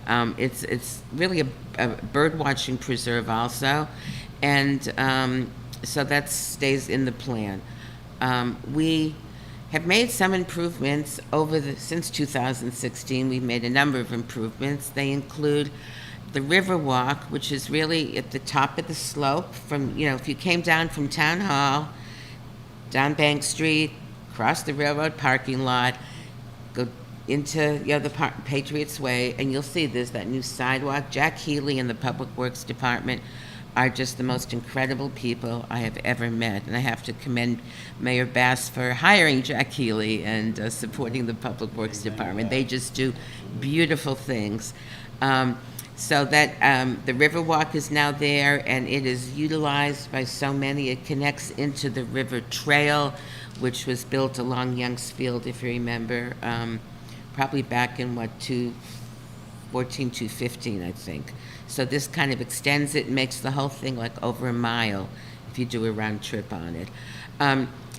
It's really a bird watching preserve also, and so that stays in the plan. We have made some improvements since 2016. We've made a number of improvements. They include the river walk, which is really at the top of the slope from, if you came down from Town Hall, down Bank Street, across the railroad parking lot, go into the Patriots Way, and you'll see there's that new sidewalk. Jack Healy and the Public Works Department are just the most incredible people I have ever met. And I have to commend Mayor Bass for hiring Jack Healy and supporting the Public Works Department. They just do beautiful things. So that the Riverwalk is now there, and it is utilized by so many. It connects into the River Trail, which was built along Young's Field, if you remember, probably back in 2014, 2015, I think. So this kind of extends it and makes the whole thing like over a mile if you do a round trip on it.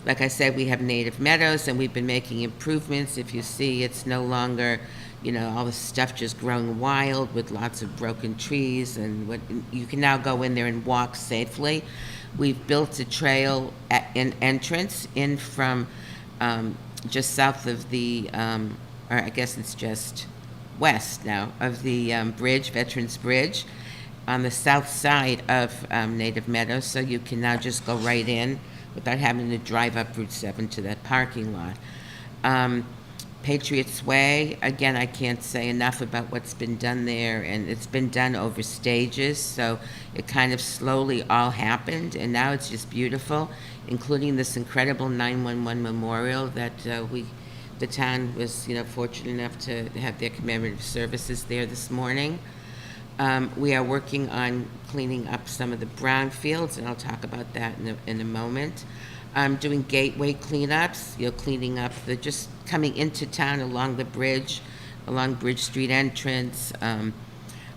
Like I said, we have native meadows, and we've been making improvements. If you see, it's no longer, all the stuff just growing wild with lots of broken trees, and you can now go in there and walk safely. We've built a trail an entrance in from just south of the, or I guess it's just west now, of the bridge, Veterans Bridge, on the south side of Native Meadows, so you can now just go right in without having to drive up Route 7 to that parking lot. Patriots Way, again, I can't say enough about what's been done there, and it's been done over stages, so it kind of slowly all happened, and now it's just beautiful, including this incredible 911 memorial that the town was, fortunate enough to have their commemorative services there this morning. We are working on cleaning up some of the brownfields, and I'll talk about that in a moment. Doing gateway cleanups, cleaning up just coming into town along the bridge, along Bridge Street entrance.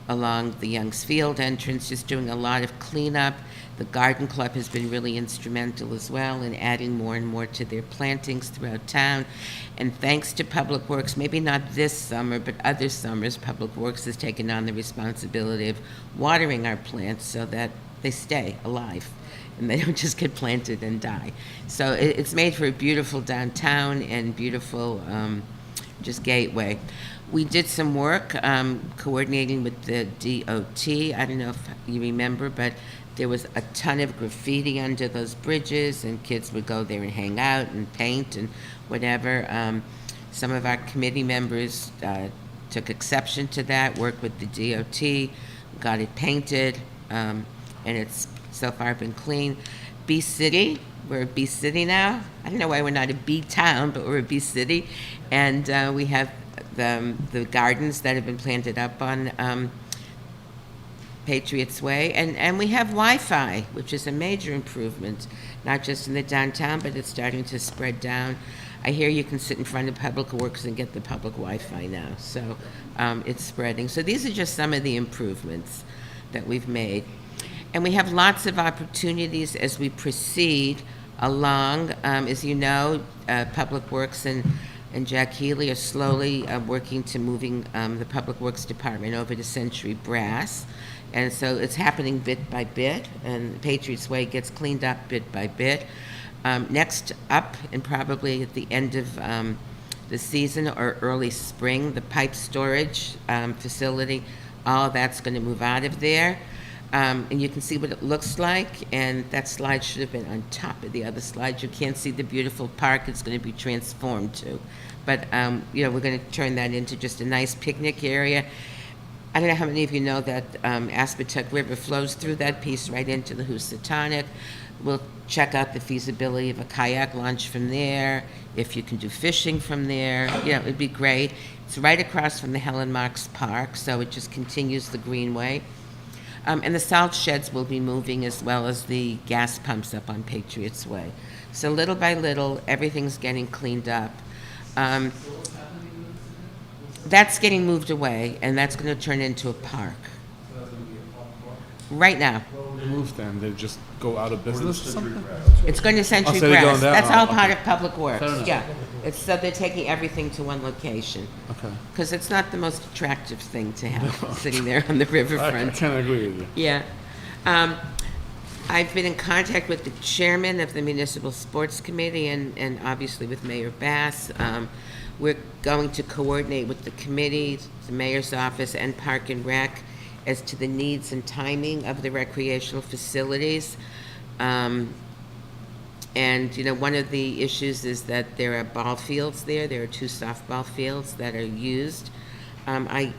along the Youngs Field entrance, just doing a lot of cleanup. The garden club has been really instrumental as well in adding more and more to their plantings throughout town. And thanks to Public Works, maybe not this summer, but other summers, Public Works has taken on the responsibility of watering our plants so that they stay alive and they don't just get planted and die. So it's made for a beautiful downtown and beautiful just gateway. We did some work coordinating with the DOT. I don't know if you remember, but there was a ton of graffiti under those bridges, and kids would go there and hang out and paint and whatever. Some of our committee members took exception to that, worked with the DOT, got it painted, and it's so far been clean. Bee City, we're a Bee City now. I don't know why we're not a Bee Town, but we're a Bee City. And we have the gardens that have been planted up on Patriots Way. And we have Wi-Fi, which is a major improvement, not just in the downtown, but it's starting to spread down. I hear you can sit in front of Public Works and get the public Wi-Fi now. So it's spreading. So these are just some of the improvements that we've made. And we have lots of opportunities as we proceed along. As you know, Public Works and Jack Healy are slowly working to moving the Public Works Department over to Century Brass. And so it's happening bit by bit, and Patriots Way gets cleaned up bit by bit. Next up, and probably at the end of the season or early spring, the pipe storage facility, all of that's going to move out of there. And you can see what it looks like, and that slide should have been on top of the other slide. You can't see the beautiful park it's going to be transformed to. But, we're going to turn that into just a nice picnic area. I don't know how many of you know that Aspetuck River flows through that piece right into the Housatonic. We'll check out the feasibility of a kayak launch from there, if you can do fishing from there. It'd be great. It's right across from the Helen Marks Park, so it just continues the greenway. And the salt sheds will be moving, as well as the gas pumps up on Patriots Way. So little by little, everything's getting cleaned up. That's getting moved away, and that's going to turn into a park. Right now. Move them, they just go out of business or something? It's going to Century so they're Brass. going down. That's all Okay. part of Public Works. Fair enough. Yeah. It's so they're taking everything to one location. Okay. Because it's not the most attractive thing to have sitting there on the riverfront. I kind of agree with you. Yeah. I've been in contact with the chairman of the Municipal Sports Committee and obviously with Mayor Bass. We're going to coordinate with the committee, the mayor's office, and Park and Rec as to the needs and timing of the recreational facilities. And, one of the issues is that there are ball fields there. There are 2 softball fields that are used. I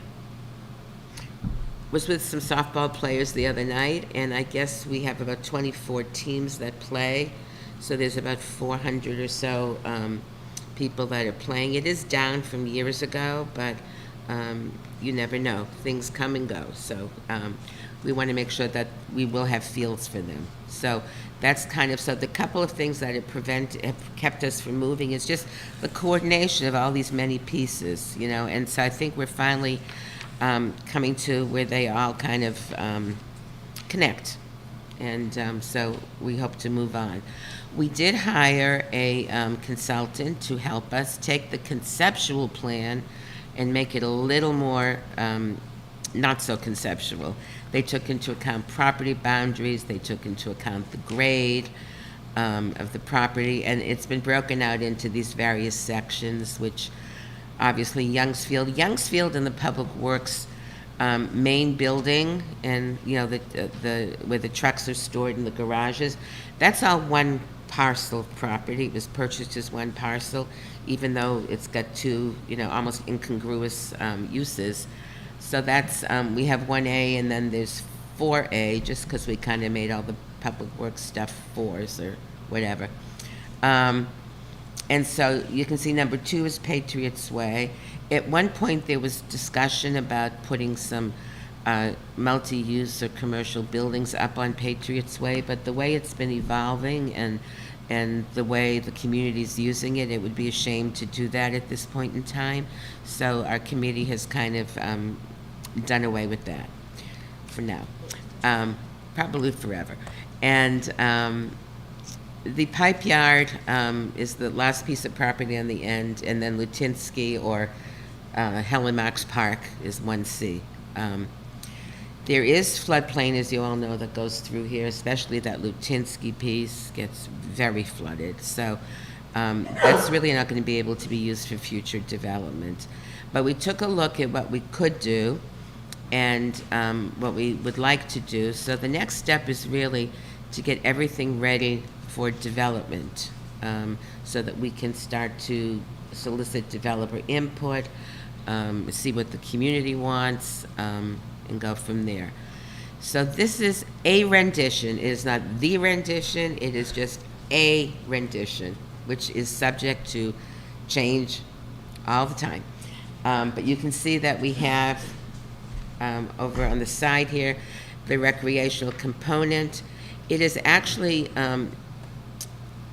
was with some softball players the other night, and I guess we have about 24 teams that play. So there's about 400 or so people that are playing. It is down from years ago, but you never know. Things come and go. So we want to make sure that we will have fields for them. So that's so the couple of things that have kept us from moving is just the coordination of all these many pieces, and so I think we're finally coming to where they all kind of connect. And so we hope to move on. We did hire a consultant to help us take the conceptual plan and make it a little more not so conceptual. They took into account property boundaries, they took into account the grade of the property, and it's been broken out into these various sections, which obviously Youngs Field and the Public Works main building, and where the trucks are stored in the garages, that's all one parcel of property. It was purchased as one parcel, even though it's got 2 almost incongruous uses. So that's we have 1A, and then there's 4A, just because we kind of made all the Public Works stuff 4s or whatever. And so you can see number 2 is Patriots Way. At one point, there was discussion about putting some multi-use or commercial buildings up on Patriots Way, but the way it's been evolving and the way the community's using it, it would be a shame to do that at this point in time. So our committee has kind of done away with that. for now, probably forever. And the pipe yard is the last piece of property on the end, and then Lutinsky or Helen Marks Park is 1C. There is floodplain, as you all know, that goes through here, especially that Lutinsky piece gets very flooded. So that's really not going to be able to be used for future development. But we took a look at what we could do and what we would like to do. So the next step is really to get everything ready for development, so that we can start to solicit developer input, see what the community wants, and go from there. So this is a rendition. It is not the rendition. It is just a rendition, which is subject to change all the time. But you can see that we have over on the side here the recreational component. It is actually,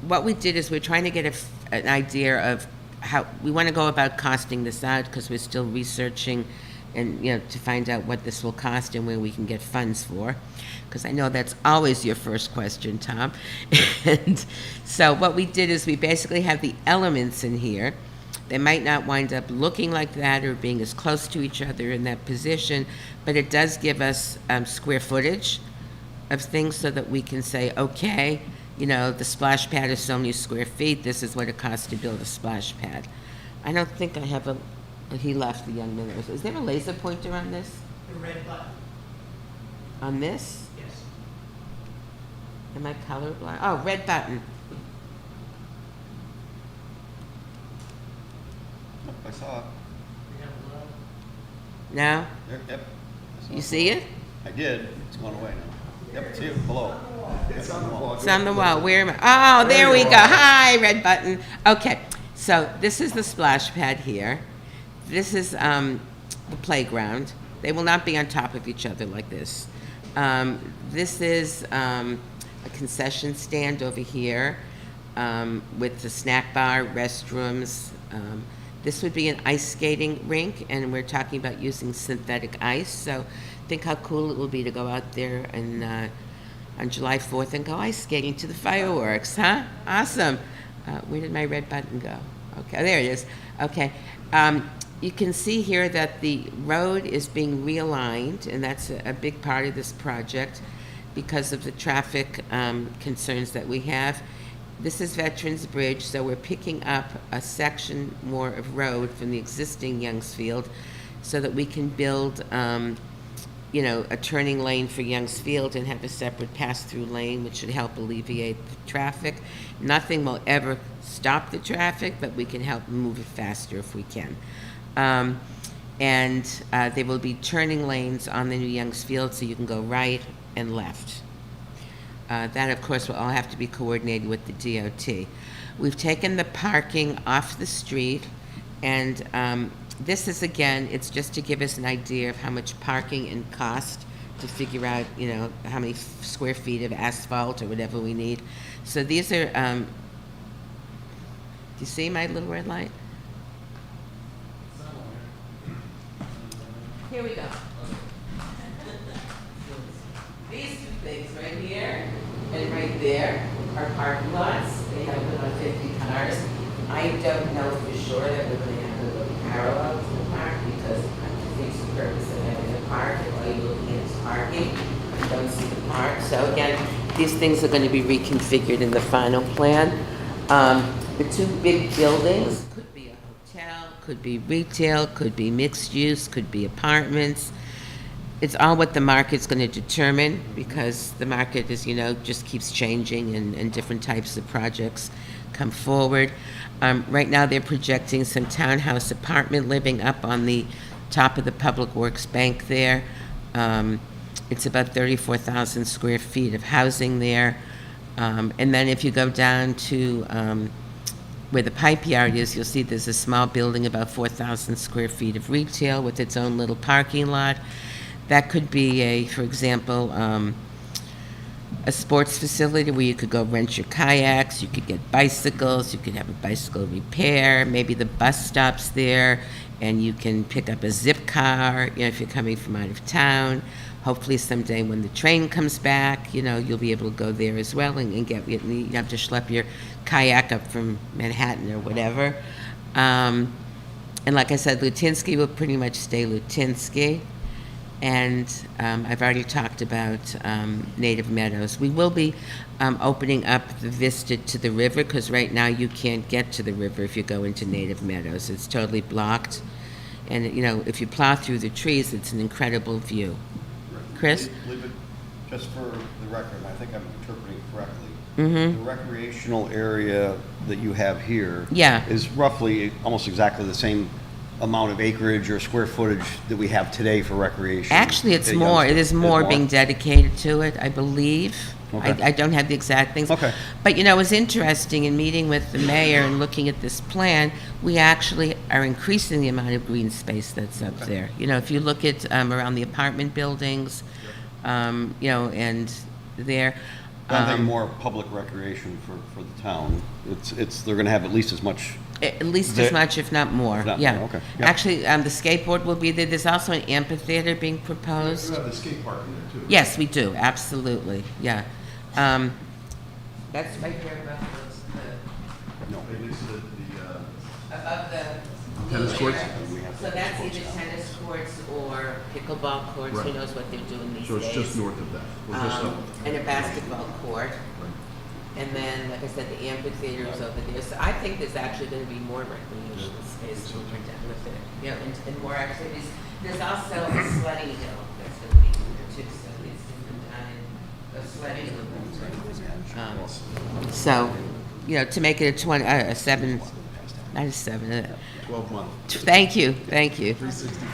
what we did is we're trying to get an idea of how we want to go about costing this out, because we're still researching and, to find out what this will cost and where we can get funds for, because I know that's always your first question, Tom. And so what we did is we basically have the elements in here. They might not wind up looking like that or being as close to each other in that position, but it does give us square footage of things so that we can say, okay, the splash pad is so many square feet, this is what it costs to build a splash pad. I don't think I have he left, the young man. Is there a laser pointer on this? The red button. On this? Yes. Am I colorblind? Oh, red button. I saw it. No? Yep. You see it? I did. It's gone away now. Yep, see it below. It's on the wall. It's on the wall. Where am I? Oh, there we go. Hi, red button. Okay, so this is the splash pad here. This is the playground. They will not be on top of each other like this. This is a concession stand over here with the snack bar, restrooms. This would be an ice skating rink, and we're talking about using synthetic ice. So think how cool it will be to go out there and on July 4th and go ice skating to the fireworks, huh? Awesome. Where did my red button go? Okay, there it is. Okay. You can see here that the road is being realigned, and that's a big part of this project because of the traffic concerns that we have. This is Veterans Bridge, so we're picking up a section more of road from the existing Youngsfield so that we can build, a turning lane for Youngsfield and have a separate pass-through lane, which should help alleviate the traffic. Nothing will ever stop the traffic, but we can help move it faster if we can. And there will be turning lanes on the new Youngsfield, so you can go right and left. That, of course, will all have to be coordinated with the DOT. We've taken the parking off the street, and this is, again, it's just to give us an idea of how much parking and cost to figure out, how many square feet of asphalt or whatever we need. So these are, do you see my little red light? Here we go. These two things right here and right there are parking lots. They have about 50 cars. I don't know for sure that we're going to have to go parallel to the park because I think the purpose of having a park, if all you're looking at is parking, you don't see the park. So again, these things are going to be reconfigured in the final plan. The two big buildings could be a hotel, could be retail, could be mixed use, could be apartments. It's all what the market's going to determine because the market, as you know, just keeps changing and different types of projects come forward. Right now they're projecting some townhouse apartment living up on the top of the Public Works Bank there. It's about 34,000 square feet of housing there. And then if you go down to where the pipe yard is, you'll see there's a small building, about 4,000 square feet of retail with its own little parking lot. That could be for example, a sports facility where you could go rent your kayaks, you could get bicycles, you could have a bicycle repair, maybe the bus stops there, and you can pick up a zip car, if you're coming from out of town. hopefully someday when the train comes back, you'll be able to go there as well and get, you have to schlep your kayak up from Manhattan or whatever. And like I said, Lutinsky will pretty much stay Lutinsky. And I've already talked about Native Meadows. We will be opening up the vista to the river, because right now you can't get to the river if you go into Native Meadows. It's totally blocked. And, if you plow through the trees, it's an incredible view. Chris? Leave it, just for the record, I think I'm interpreting correctly. Mm-hmm. The recreational area that you have here Yeah. is roughly almost exactly the same amount of acreage or square footage that we have today for recreation. Actually, it's at more. It Youngstown. is more being dedicated to it, I believe. Okay. I don't have the exact things. Okay. But, it was interesting in meeting with the mayor and looking at this plan, we actually are increasing the amount of green space that's up there. If you look at around the apartment buildings, and there. I think more public recreation for the town. They're gonna have at least as much. At least as much, if not more. If not Yeah. more, okay. Yeah. Actually, the skateboard will be there. There's also an amphitheater being proposed. You have the skate park in there too. Yes, we do, absolutely, yeah. That's right here above No, it's above the. Tennis courts? So that's either tennis courts or pickleball courts, who Right. knows what they're doing these days. So it's just north of that. Or just up. And a basketball court. And then, like I said, the amphitheater is over there. So I think there's actually going to be more recreational space when we're done with it. And more activities. There's also a sledding hill that's going to be there too. So it's a sledding hill. So, to make it a 7, not a 7. 12 months. Thank you.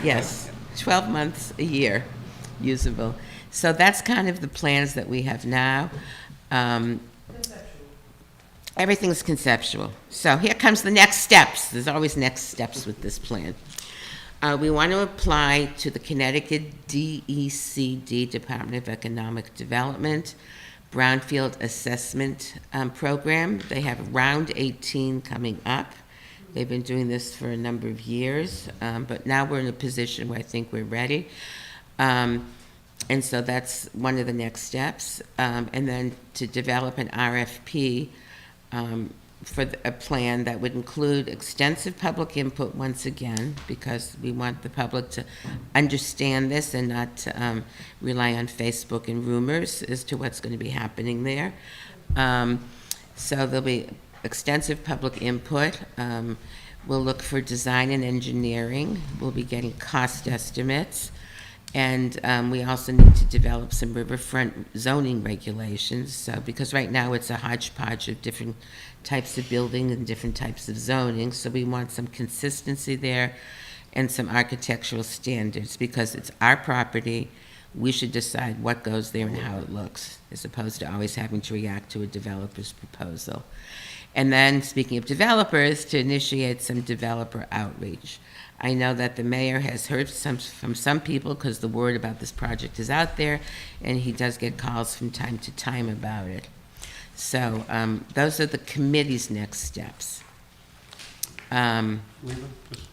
Yes, 12 months a year, usable. So that's kind of the plans that we have now. Everything's conceptual. So here comes the next steps. There's always next steps with this plan. We want to apply to the Connecticut DECD, Department of Economic Development, Brownfield Assessment Program. They have Round 18 coming up. They've been doing this for a number of years, but now we're in a position where I think we're ready. And so that's one of the next steps. And then to develop an RFP for a plan that would include extensive public input once again, because we want the public to understand this and not rely on Facebook and rumors as to what's going to be happening there. So there'll be extensive public input. We'll look for design and engineering. We'll be getting cost estimates. And we also need to develop some riverfront zoning regulations, because right now it's a hodgepodge of different types of building and different types of zoning. So we want some consistency there and some architectural standards, because it's our property. We should decide what goes there and how it looks, as opposed to always having to react to a developer's proposal. And then, speaking of developers, to initiate some developer outreach. I know that the mayor has heard from some people, because the word about this project is out there, and he does get calls from time to time about it. So those are the committee's next steps. Yeah, I'm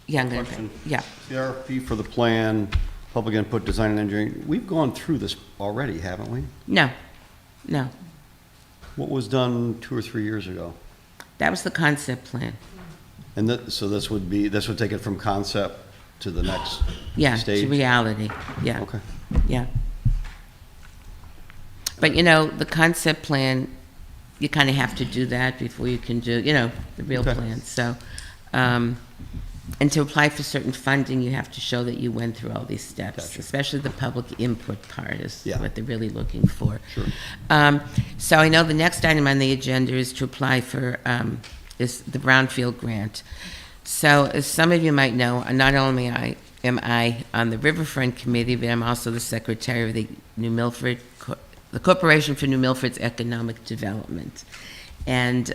gonna, Question. yeah. The RFP for the plan, public input, design and engineering, we've gone through this already, haven't we? No. What was done 2 or 3 years ago? That was the concept plan. And so this would take it from concept to the next Yeah, stage? to reality, yeah. Okay. Yeah. But, the concept plan, you kind of have to do that before you can do, the real Okay. plan. So, and to apply for certain funding, you have to show that you went through all these steps, Gotcha. especially the public input part is Yeah. what they're really looking for. Sure. So I know the next item on the agenda is to apply for, is the Brownfield grant. So as some of you might know, not only am I on the Riverfront Committee, but I'm also the secretary of the New Milford, the Corporation for New Milford's Economic Development. And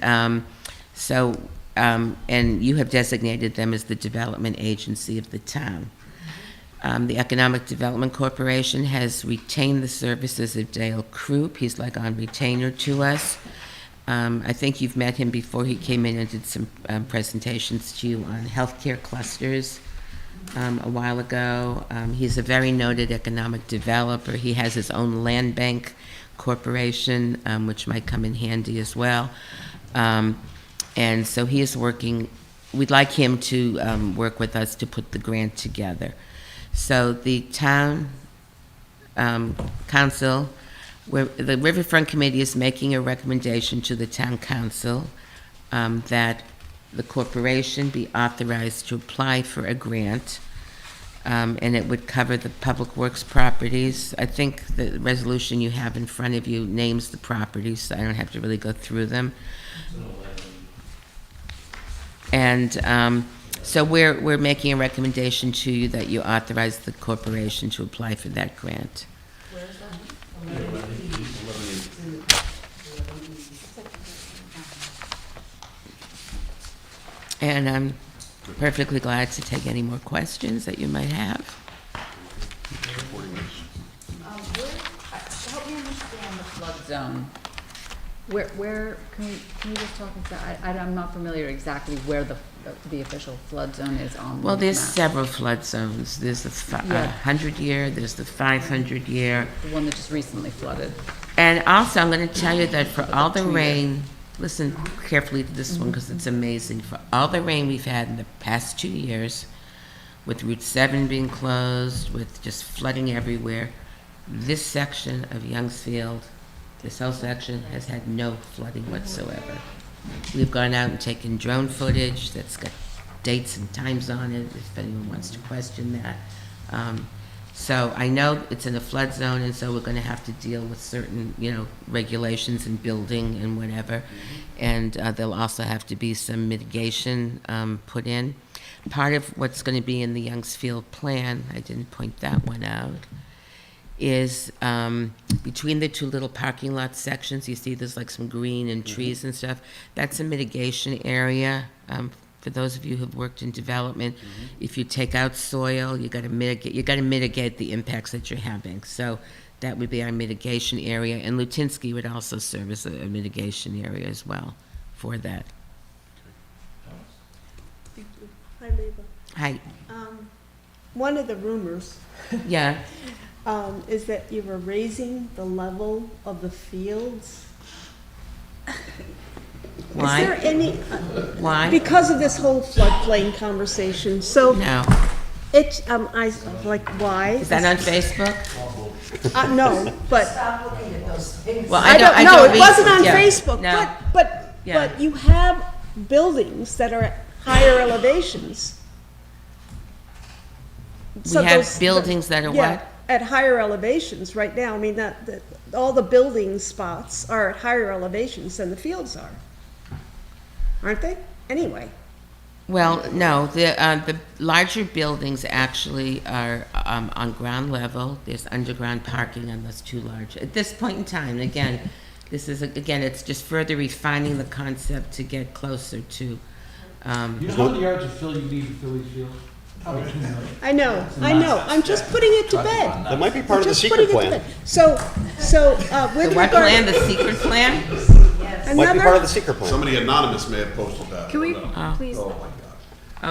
and you have designated them as the development agency of the town. The Economic Development Corporation has retained the services of Dale Krupp. He's like on retainer to us. I think you've met him before. He came in and did some presentations to you on healthcare clusters. a while ago. He's a very noted economic developer. He has his own land bank corporation, which might come in handy as well. And so he is working, we'd like him to work with us to put the grant together. So the town council, the Riverfront Committee is making a recommendation to the town council that the corporation be authorized to apply for a grant, and it would cover the public works properties. I think the resolution you have in front of you names the properties, so I don't have to really go through them. And so we're making a recommendation to you that you authorize the corporation to apply for that grant. Where is that? And I'm perfectly glad to take any more questions that you might have. Help me understand the flood zone. Where, can we just talk exactly, I'm not familiar exactly where the official flood zone is on Well, the there's map. several flood zones. There's the 100-year, there's the 500-year. The one that just recently flooded. And also, I'm going to tell you that for all the rain, listen carefully to this one because it's amazing. For all the rain we've had in the past 2 years, with Route 7 being closed, with just flooding everywhere, this section of Youngsfield, this whole section has had no flooding whatsoever. We've gone out and taken drone footage that's got dates and times on it, if anyone wants to question that. So I know it's in a flood zone, and so we're going to have to deal with certain, regulations and building and whatever. And there'll also have to be some mitigation put in. Part of what's going to be in the Youngsfield plan, I didn't point that one out, is between the two little parking lot sections, you see there's like some green and trees and stuff. That's a mitigation area. For those of you who've worked in development, if you take out soil, you got to mitigate the impacts that you're having. So that would be our mitigation area, and Lutinsky would also serve as a mitigation area as well for that. Thank you. Hi, Leva. Hi. One of the rumors Yeah. is that you were raising the level of the fields. Why? Is there any? Why? Because of this whole floodplain conversation. So No. I like why? Is that on Facebook? No, but Stop looking at those things. Well, I don't I know. It read- wasn't on yeah. Facebook. No. But Yeah. you have buildings that are at higher elevations. We have buildings that are yeah, what? at higher elevations right now. I mean, all the building spots are at higher elevations than the fields are. Aren't they? Anyway. Well, no, the larger buildings actually are on ground level. There's underground parking on those two large. At this point in time, again, it's just further refining the concept to get closer to. You know how many yards of fill you need to fill these fields? Probably 2 million. I know. I'm just putting it to bed. That might be part of the Just secret putting it to plan. bed. So, with The what regard. plan, the secret plan? Might be part of the secret plan. Somebody anonymous may have posted that. Can we I don't know. please? Oh, my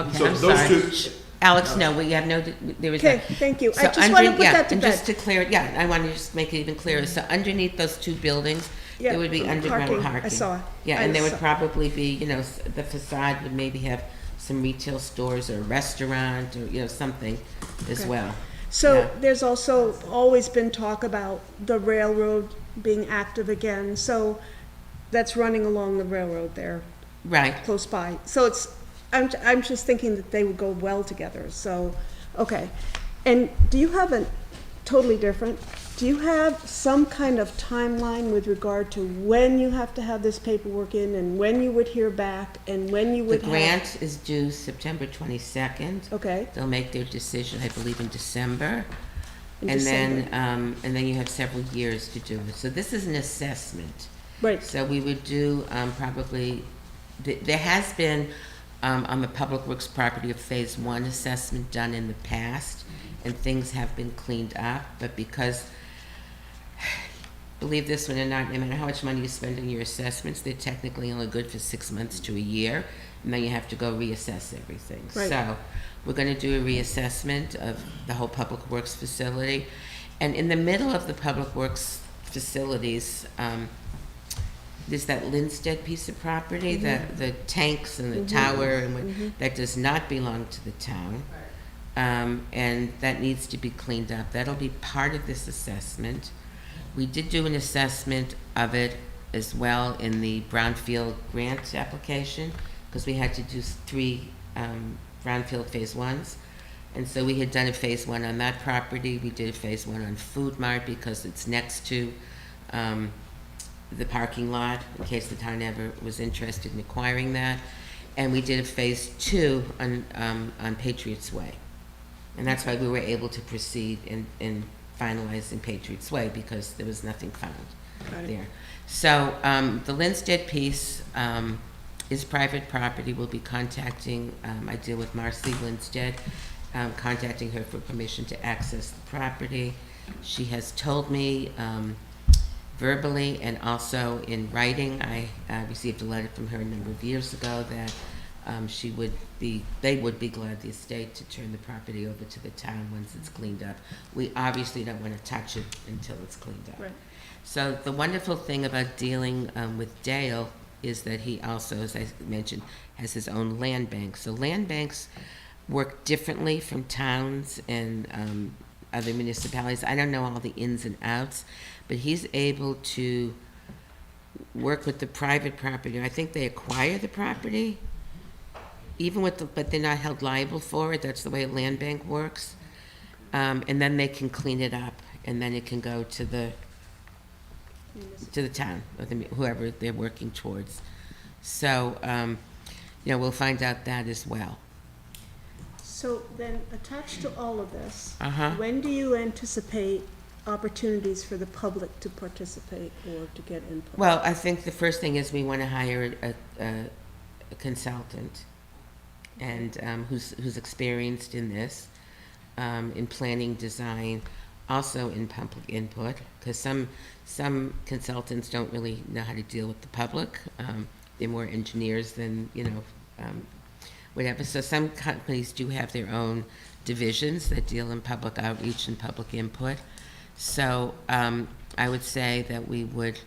God. Okay, So I'm those sorry. two- Alex, no, we have no, there was. Okay, thank you. I just want to put that to And bed. just to clear, I want to just make it even clearer. So underneath those two buildings, Yeah, there would be underground parking. parking. I saw it. Yeah, I and there would saw- probably be, the facade would maybe have some retail stores or a restaurant or, something as Okay. well. So Yeah. there's also always been talk about the railroad being active again. So that's running along the railroad there, Right. close by. So I'm just thinking that they would go well together. So, okay. And do you have do you have some kind of timeline with regard to when you have to have this paperwork in and when you would hear back and when you The would have? grant is due September 22nd. Okay. They'll make their decision, I believe, in December. In And December. then you have several years to do it. So this is an assessment. Right. So we would do probably, there has been on the Public Works property a Phase 1 assessment done in the past, and things have been cleaned up, but because believe this one or not, no matter how much money you spend on your assessments, they're technically only good for 6 months to a year, and then you have to go reassess everything. Right. So we're going to do a reassessment of the whole Public Works facility. And in the middle of the Public Works facilities, there's that Linstead piece of property, the tanks and the tower, and that does not belong to the town. And that needs to be cleaned up. That'll be part of this assessment. We did do an assessment of it as well in the Brownfield grant application, because we had to do 3 Brownfield Phase 1s. And so we had done a Phase 1 on that property. We did a Phase 1 on Food Mart because it's next to the parking lot, in case the town ever was interested in acquiring that. And we did a Phase 2 on Patriots Way. And that's why we were able to proceed in finalizing Patriots Way, because there was nothing found there. So the Linstead piece is private property. We'll be contacting, I deal with Marcy Linstead, contacting her for permission to access the property. She has told me verbally and also in writing, I received a letter from her a number of years ago that they would be glad, the estate, to turn the property over to the town once it's cleaned up. We obviously don't want to touch it until it's cleaned up. Right. So the wonderful thing about dealing with Dale is that he also, as I mentioned, has his own land bank. So land banks work differently from towns and other municipalities. I don't know all the ins and outs, but he's able to work with the private property. I think they acquire the property, even with but they're not held liable for it. That's the way a land bank works. And then they can clean it up, and then it can go to the town, or whoever they're working towards. So, we'll find out that as well. So then, attached to all of this, Uh-huh. when do you anticipate opportunities for the public to participate or to get input? Well, I think the first thing is we want to hire a consultant, and who's experienced in this, in planning, design, also in public input, because some consultants don't really know how to deal with the public. They're more engineers than, whatever. So some companies do have their own divisions that deal in public outreach and public input. So I would say that we would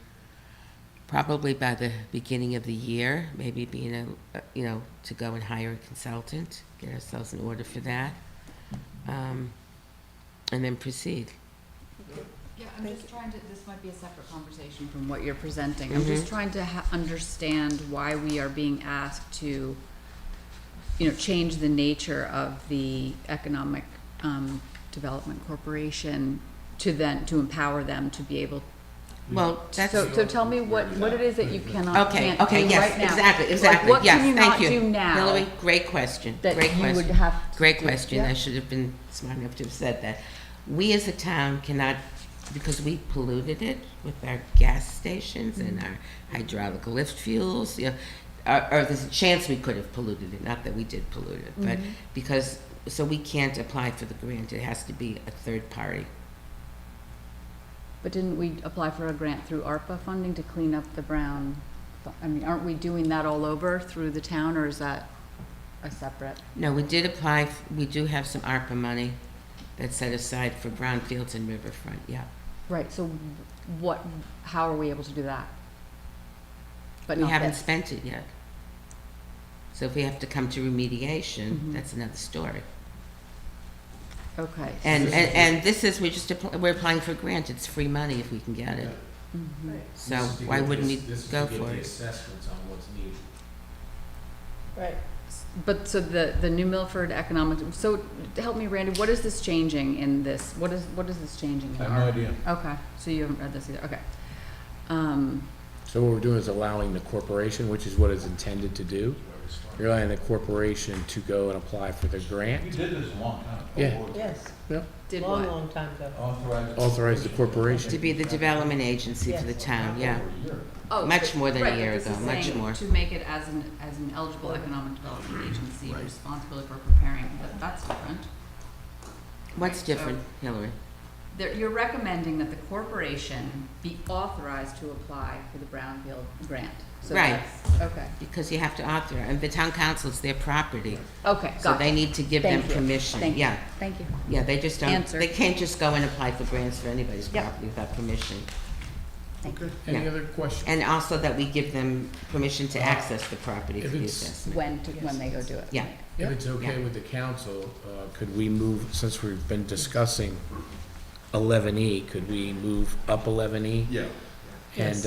probably by the beginning of the year, maybe be to go and hire a consultant, get ourselves in order for that, and then proceed. Yeah, I'm just trying to, this might be a separate conversation from what you're presenting. I'm just trying to understand why we are being asked to, change the nature of the Economic Development Corporation to empower them to be able. Well, that's. So tell me what it is that you can't do Yes, right now. exactly. Like, what Yes, can you thank not you. do now? Hillary, great question. That Great you question. would have to Great do? question. Yeah. I should have been smart enough to have said that. We as a town cannot, because we polluted it with our gas stations and our hydraulic lift fuels, or there's a chance we could have polluted it, not that we did pollute it, but so we can't apply for the grant. It has to be a third party. But didn't we apply for a grant through ARPA funding to clean up the brown? Aren't we doing that all over through the town, or is that a separate? No, we did apply, we do have some ARPA money that's set aside for brownfields and riverfront, yeah. Right, so how are we able to do that? But We not haven't this. spent it yet. So if we have to come to remediation, that's another story. Okay. And this is, we're applying for a grant, it's free money if we can get it. So why wouldn't we go for it? Assessments on what's needed. Right. But so the New Milford economic, so help me, Randy, what is this changing in this? What is this changing? I have no idea. Okay, so you haven't read this either, okay. So what we're doing is allowing the corporation, which is what it's intended to do. You're allowing the corporation to go and apply for the grant. We did this a long time ago. Yeah. Yes. Yep. Did Long, what? long time ago. Authorize the corporation. To be the development agency for the town, yeah. Oh, Much more than a right, year but this ago, is much saying more. To make it as an eligible economic development agency, responsibility for preparing, that's different. What's Right, so- different, Hillary? You're recommending that the corporation be authorized to apply for the brownfield grant. So Right. Okay. Because you have to authorize, and the town council is their property. Okay, So gotcha. they need to give them Thank you. permission. Thank you. Yeah. Thank you. Yeah, they just don't, Answered. they can't just go and apply for grants for anybody's Yep. property without permission. Thank you. Any Yeah. other questions? And also that we give them permission to access the property if for the it's- assessment. When they go do it. Yeah. If it's okay with the council, could we move, since we've been discussing 11E, could we move up 11E? Yeah, And,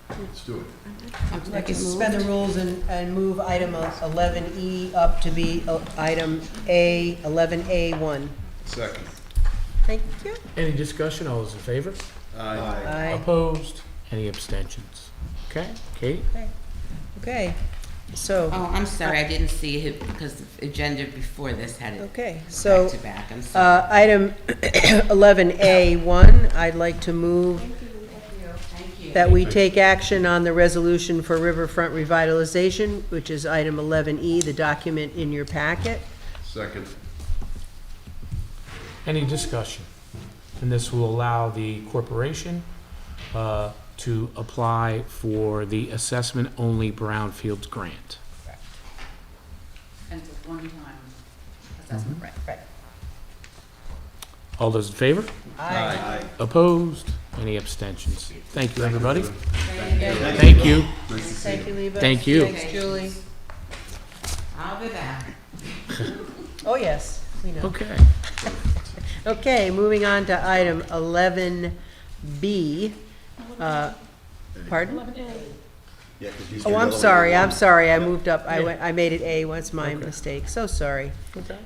let's do it. I'd like to suspend the rules and move item 11E up to be item 11A1. Second. Thank you. any discussion, all those in favor? Aye. Opposed? Any abstentions? Okay, Katie? Okay, so, Oh, I'm sorry, I didn't see it because the agenda before this had it okay, so, back to back. I'm sorry. item 11A1, I'd like to move that we take action on the resolution for riverfront revitalization, which is item 11E, the document in your packet. Second. Any discussion? And this will allow the corporation to apply for the assessment-only brownfields grant. And it's a one-time assessment, right? All those in favor? Aye. Opposed? Any abstentions? Thank you, everybody. Thank you. Thank you, Leva. Thank you. Thanks, Julie. I'll be back. Oh, yes, we know. Okay. Okay, moving on to item 11B. Pardon? Yeah, 'cause these Oh, are I'm the other sorry, ones. I'm sorry, I moved up, I made it A, that's my mistake, so sorry. Okay.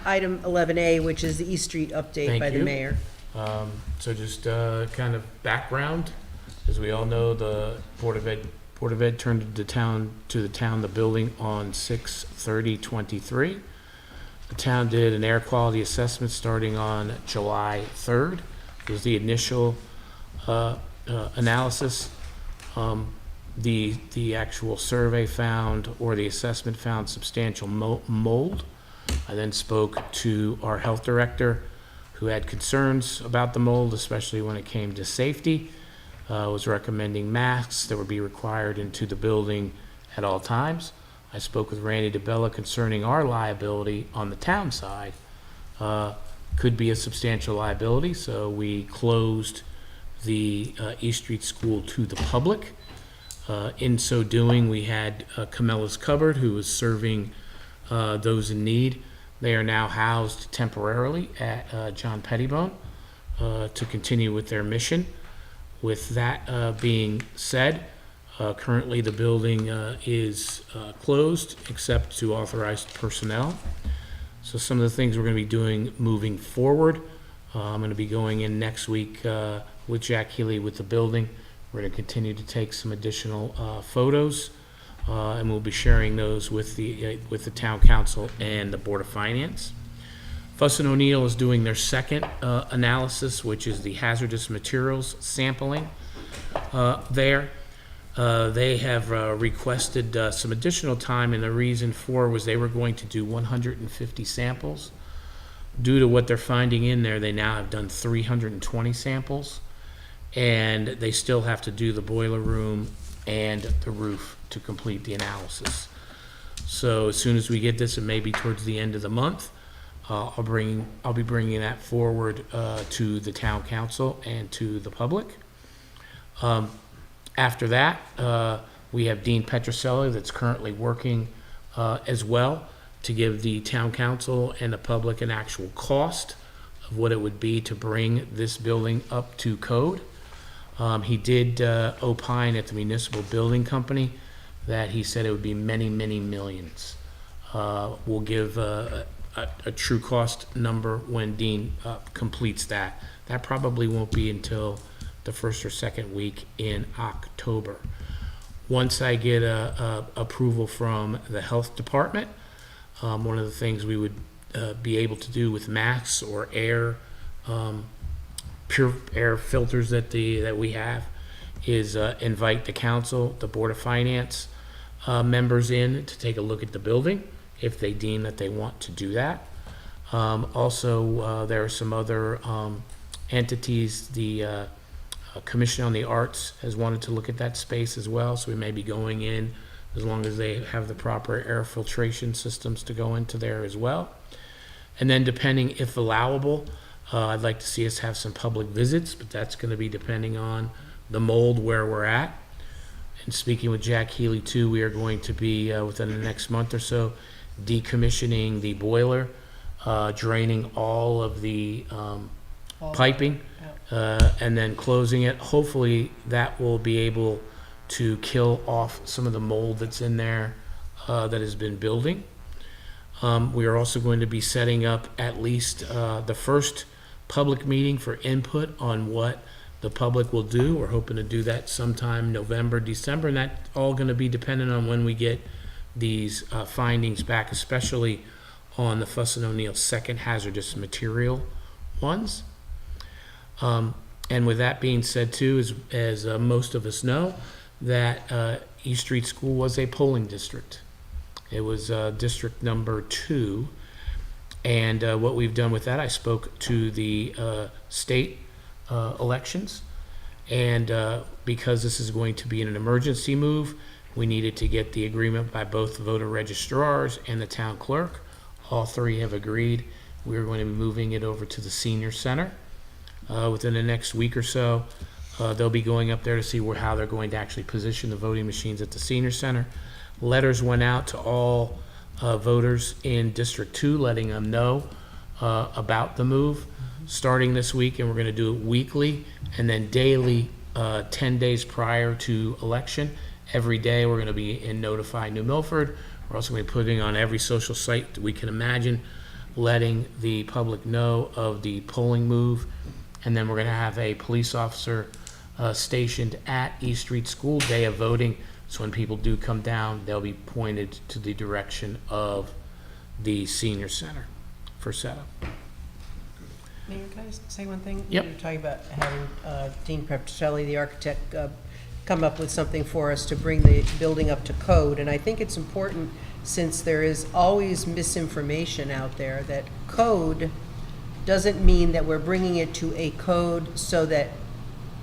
Item 11A, which is the East Street update Thank by the you. mayor. So just kind of background, as we all know, the Board of Ed turned the town the building on 6/30/23. The town did an air quality assessment starting on July 3rd. It was the initial analysis. The actual survey found, or the assessment found, substantial mold. I then spoke to our health director, who had concerns about the mold, especially when it came to safety. Was recommending masks that would be required into the building at all times. I spoke with Randy DeBella concerning our liability on the town side. Could be a substantial liability, so we closed the East Street School to the public. In so doing, we had Camella's Cupboard, who was serving those in need. They are now housed temporarily at John Pettibone to continue with their mission. With that being said, currently the building is closed except to authorized personnel. So some of the things we're going to be doing moving forward, I'm going to be going in next week with Jack Healy with the building. We're going to continue to take some additional photos, and we'll be sharing those with the town council and the Board of Finance. Fuss and O'Neill is doing their second analysis, which is the hazardous materials sampling there. They have requested some additional time, and the reason for was they were going to do 150 samples. Due to what they're finding in there, they now have done 320 samples, and they still have to do the boiler room and the roof to complete the analysis. So as soon as we get this, it may be towards the end of the month, I'll be bringing that forward to the town council and to the public. After that, we have Dean Petroselli that's currently working as well to give the town council and the public an actual cost of what it would be to bring this building up to code. He did opine at the municipal building company that he said it would be many, many millions. We'll give a true cost number when Dean completes that. That probably won't be until the first or second week in October. Once I get approval from the health department, one of the things we would be able to do with masks or pure air filters that we have is invite the council, the Board of Finance members in to take a look at the building if they deem that they want to do that. Also, there are some other entities. The Commission on the Arts has wanted to look at that space as well, so we may be going in as long as they have the proper air filtration systems to go into there as well. And then depending, if allowable, I'd like to see us have some public visits, but that's going to be depending on the mold where we're at. And speaking with Jack Healy too, we are going to be within the next month or so decommissioning the boiler, draining all of the piping, and then closing it. Hopefully that will be able to kill off some of the mold that's in there that has been building. We are also going to be setting up at least the first public meeting for input on what the public will do. We're hoping to do that sometime November, December, and that's all going to be dependent on when we get these findings back, especially on the Fuss and O'Neill second hazardous material ones. And with that being said too, as most of us know, that East Street School was a polling district. It was district number 2. And what we've done with that, I spoke to the state elections. And because this is going to be an emergency move, we needed to get the agreement by both the voter registrars and the town clerk. All 3 have agreed. We're going to be moving it over to the senior center within the next week or so. They'll be going up there to see how they're going to actually position the voting machines at the senior center. Letters went out to all voters in District 2 letting them know about the move starting this week, and we're going to do it weekly and then daily 10 days prior to election. Every day we're going to be in Notify New Milford. We're also going to be putting on every social site that we can imagine, letting the public know of the polling move. And then we're going to have a police officer stationed at East Street School day of voting. So when people do come down, they'll be pointed to the direction of the senior center for setup. Mayor, can I just say one thing? Yep. You're talking about having Dean Petrocelli, the architect, come up with something for us to bring the building up to code. And I think it's important, since there is always misinformation out there, that code doesn't mean that we're bringing it to a code so that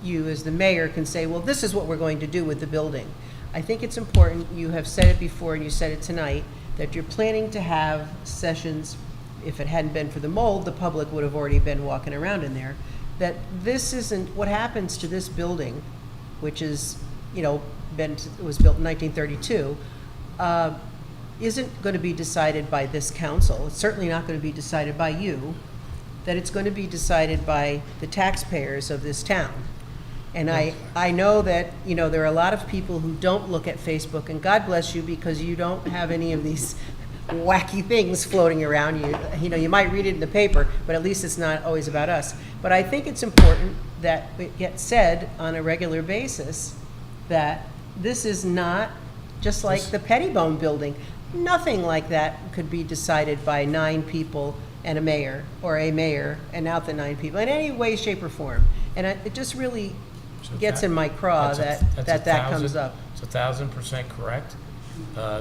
you, as the mayor, can say, well, this is what we're going to do with the building. I think it's important, you have said it before and you said it tonight, that you're planning to have sessions. If it hadn't been for the mold, the public would have already been walking around in there. That this isn't, what happens to this building, which is, it was built in 1932, isn't going to be decided by this council. It's certainly not going to be decided by you. That it's going to be decided by the taxpayers of this town. And I know that, there are a lot of people who don't look at Facebook, and God bless you, because you don't have any of these wacky things floating around you. You might read it in the paper, but at least it's not always about us. But I think it's important that it gets said on a regular basis that this is not just like the Pettibone building. Nothing like that could be decided by 9 people and a mayor, or a mayor and out the 9 people, in any way, shape, or form. And it just really gets in my craw that comes up. It's 1,000% correct.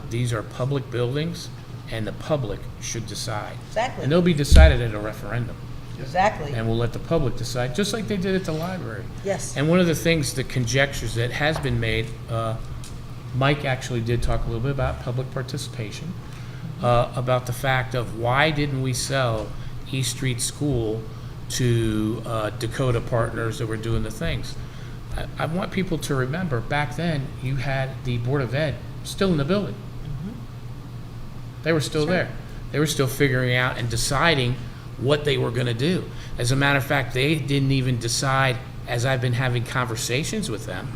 These are public buildings, and the public should decide. Exactly. And they'll be decided at a referendum. Exactly. And we'll let the public decide, just like they did at the library. Yes. And one of the things, the conjectures that has been made, Mike actually did talk a little bit about public participation, about the fact of why didn't we sell East Street School to Dakota partners that were doing the things. I want people to remember, back then, you had the Board of Ed still in the building. They were still there. They were still figuring out and deciding what they were going to do. As a matter of fact, they didn't even decide, as I've been having conversations with them,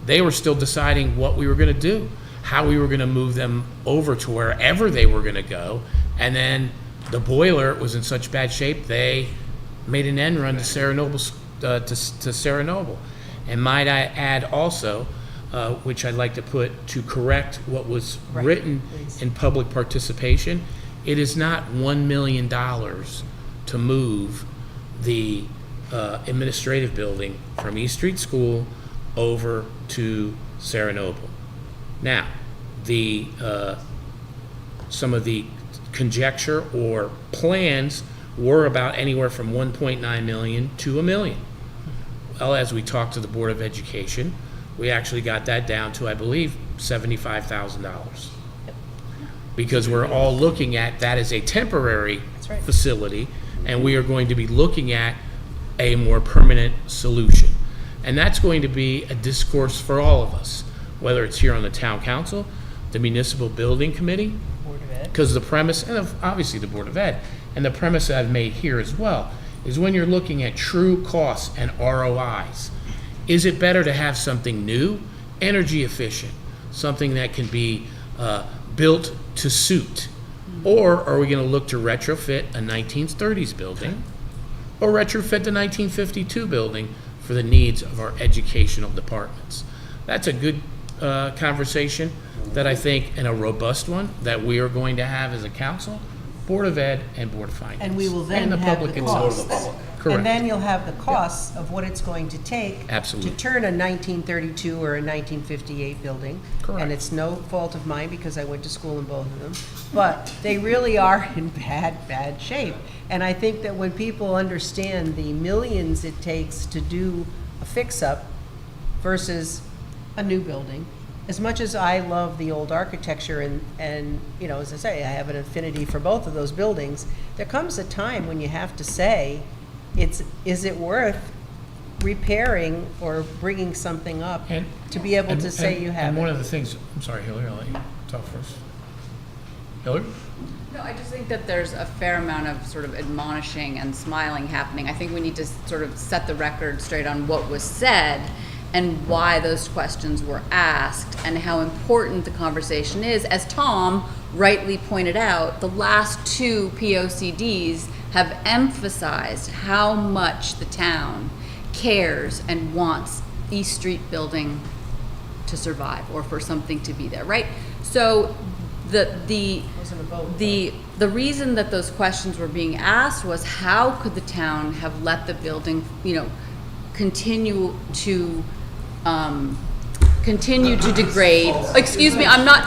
they were still deciding what we were going to do, how we were going to move them over to wherever they were going to go. And then the boiler was in such bad shape, they made an end run to Sarah Noble. And might I add also, which I'd like to put to correct what was written in public participation, it is not $1 million to move the administrative building from East Street School over to Sarah Noble. Now, some of the conjecture or plans were about anywhere from 1.9 million to $1 million. Well, as we talked to the Board of Education, we actually got that down to, I believe, $75,000. Because we're all looking at that as a temporary facility, and we are going to be looking at a more permanent solution. And that's going to be a discourse for all of us, whether it's here on the town council, the municipal building committee, because the premise, and obviously the Board of Ed, and the premise that I've made here as well, is when you're looking at true costs and ROIs, is it better to have something new, energy efficient, something that can be built to suit? Or are we going to look to retrofit a 1930s building or retrofit the 1952 building for the needs of our educational departments? That's a good conversation that I think, and a robust one, that we are going to have as a council, Board of Ed and Board of Finance. And we will then and have public the itself. costs. Correct. And then you'll have the costs of what it's going to take Absolutely. to turn a 1932 or a 1958 building. Correct. And it's no fault of mine because I went to school in both of them. But they really are in bad shape. And I think that when people understand the millions it takes to do a fix-up versus a new building, as much as I love the old architecture and you know, as I say, I have an affinity for both of those buildings, there comes a time when you have to say, is it worth repairing or bringing something up to be able to say you have And it? one of the things, I'm sorry, Hillary, I'll let you talk first. Hillary? No, I just think that there's a fair amount of sort of admonishing and smiling happening. I think we need to sort of set the record straight on what was said and why those questions were asked and how important the conversation is. As Tom rightly pointed out, the last two POCDs have emphasized how much the town cares and wants East Street building to survive or for something to be there, right? So the reason that those questions were being asked was how could the town have let the building, you know, continue to degrade. Excuse me, I'm not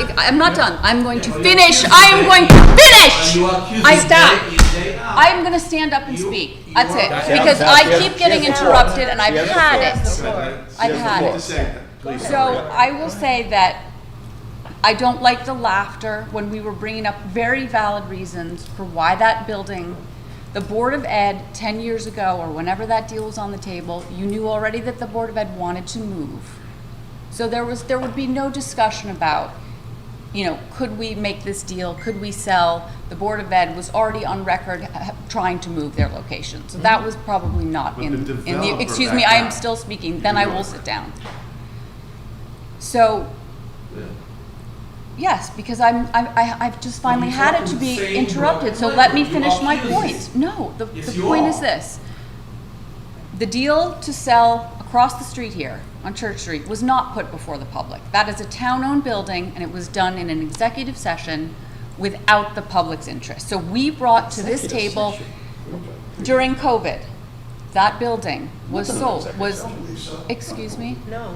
done. I'm going to finish. I am going to finish. I'm going to stand up and speak. That's it. Because I keep getting interrupted and I've had it. I've had it. So I will say that I don't like the laughter when we were bringing up very valid reasons for why that building, the Board of Ed 10 years ago or whenever that deal was on the table, you knew already that the Board of Ed wanted to move. So there would be no discussion about, you know, could we make this deal? Could we sell? The Board of Ed was already on record trying to move their location. So that was probably not in the, excuse me, I am still speaking, then I will sit down. So, yes, because I've just finally had it to be interrupted, so let me finish my point. No, the point is this. The deal to sell across the street here on Church Street was not put before the public. That is a town-owned building, and it was done in an executive session without the public's interest. So we brought to this table during COVID, that building was sold, excuse me? No.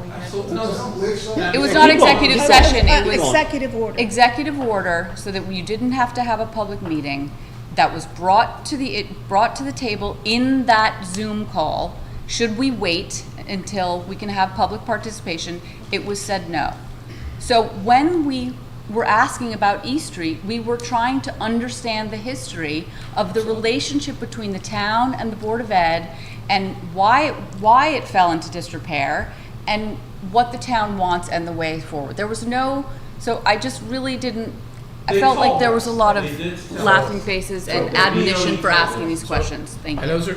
It was not executive session, it was Executive order. executive order, so that you didn't have to have a public meeting, that was brought to the table in that Zoom call. Should we wait until we can have public participation? It was said no. So when we were asking about East Street, we were trying to understand the history of the relationship between the town and the Board of Ed and why it fell into disrepair and what the town wants and the way forward. There was no, so I just really didn't, I felt like there was a lot of laughing faces and admonition for asking these questions. Thank you. And those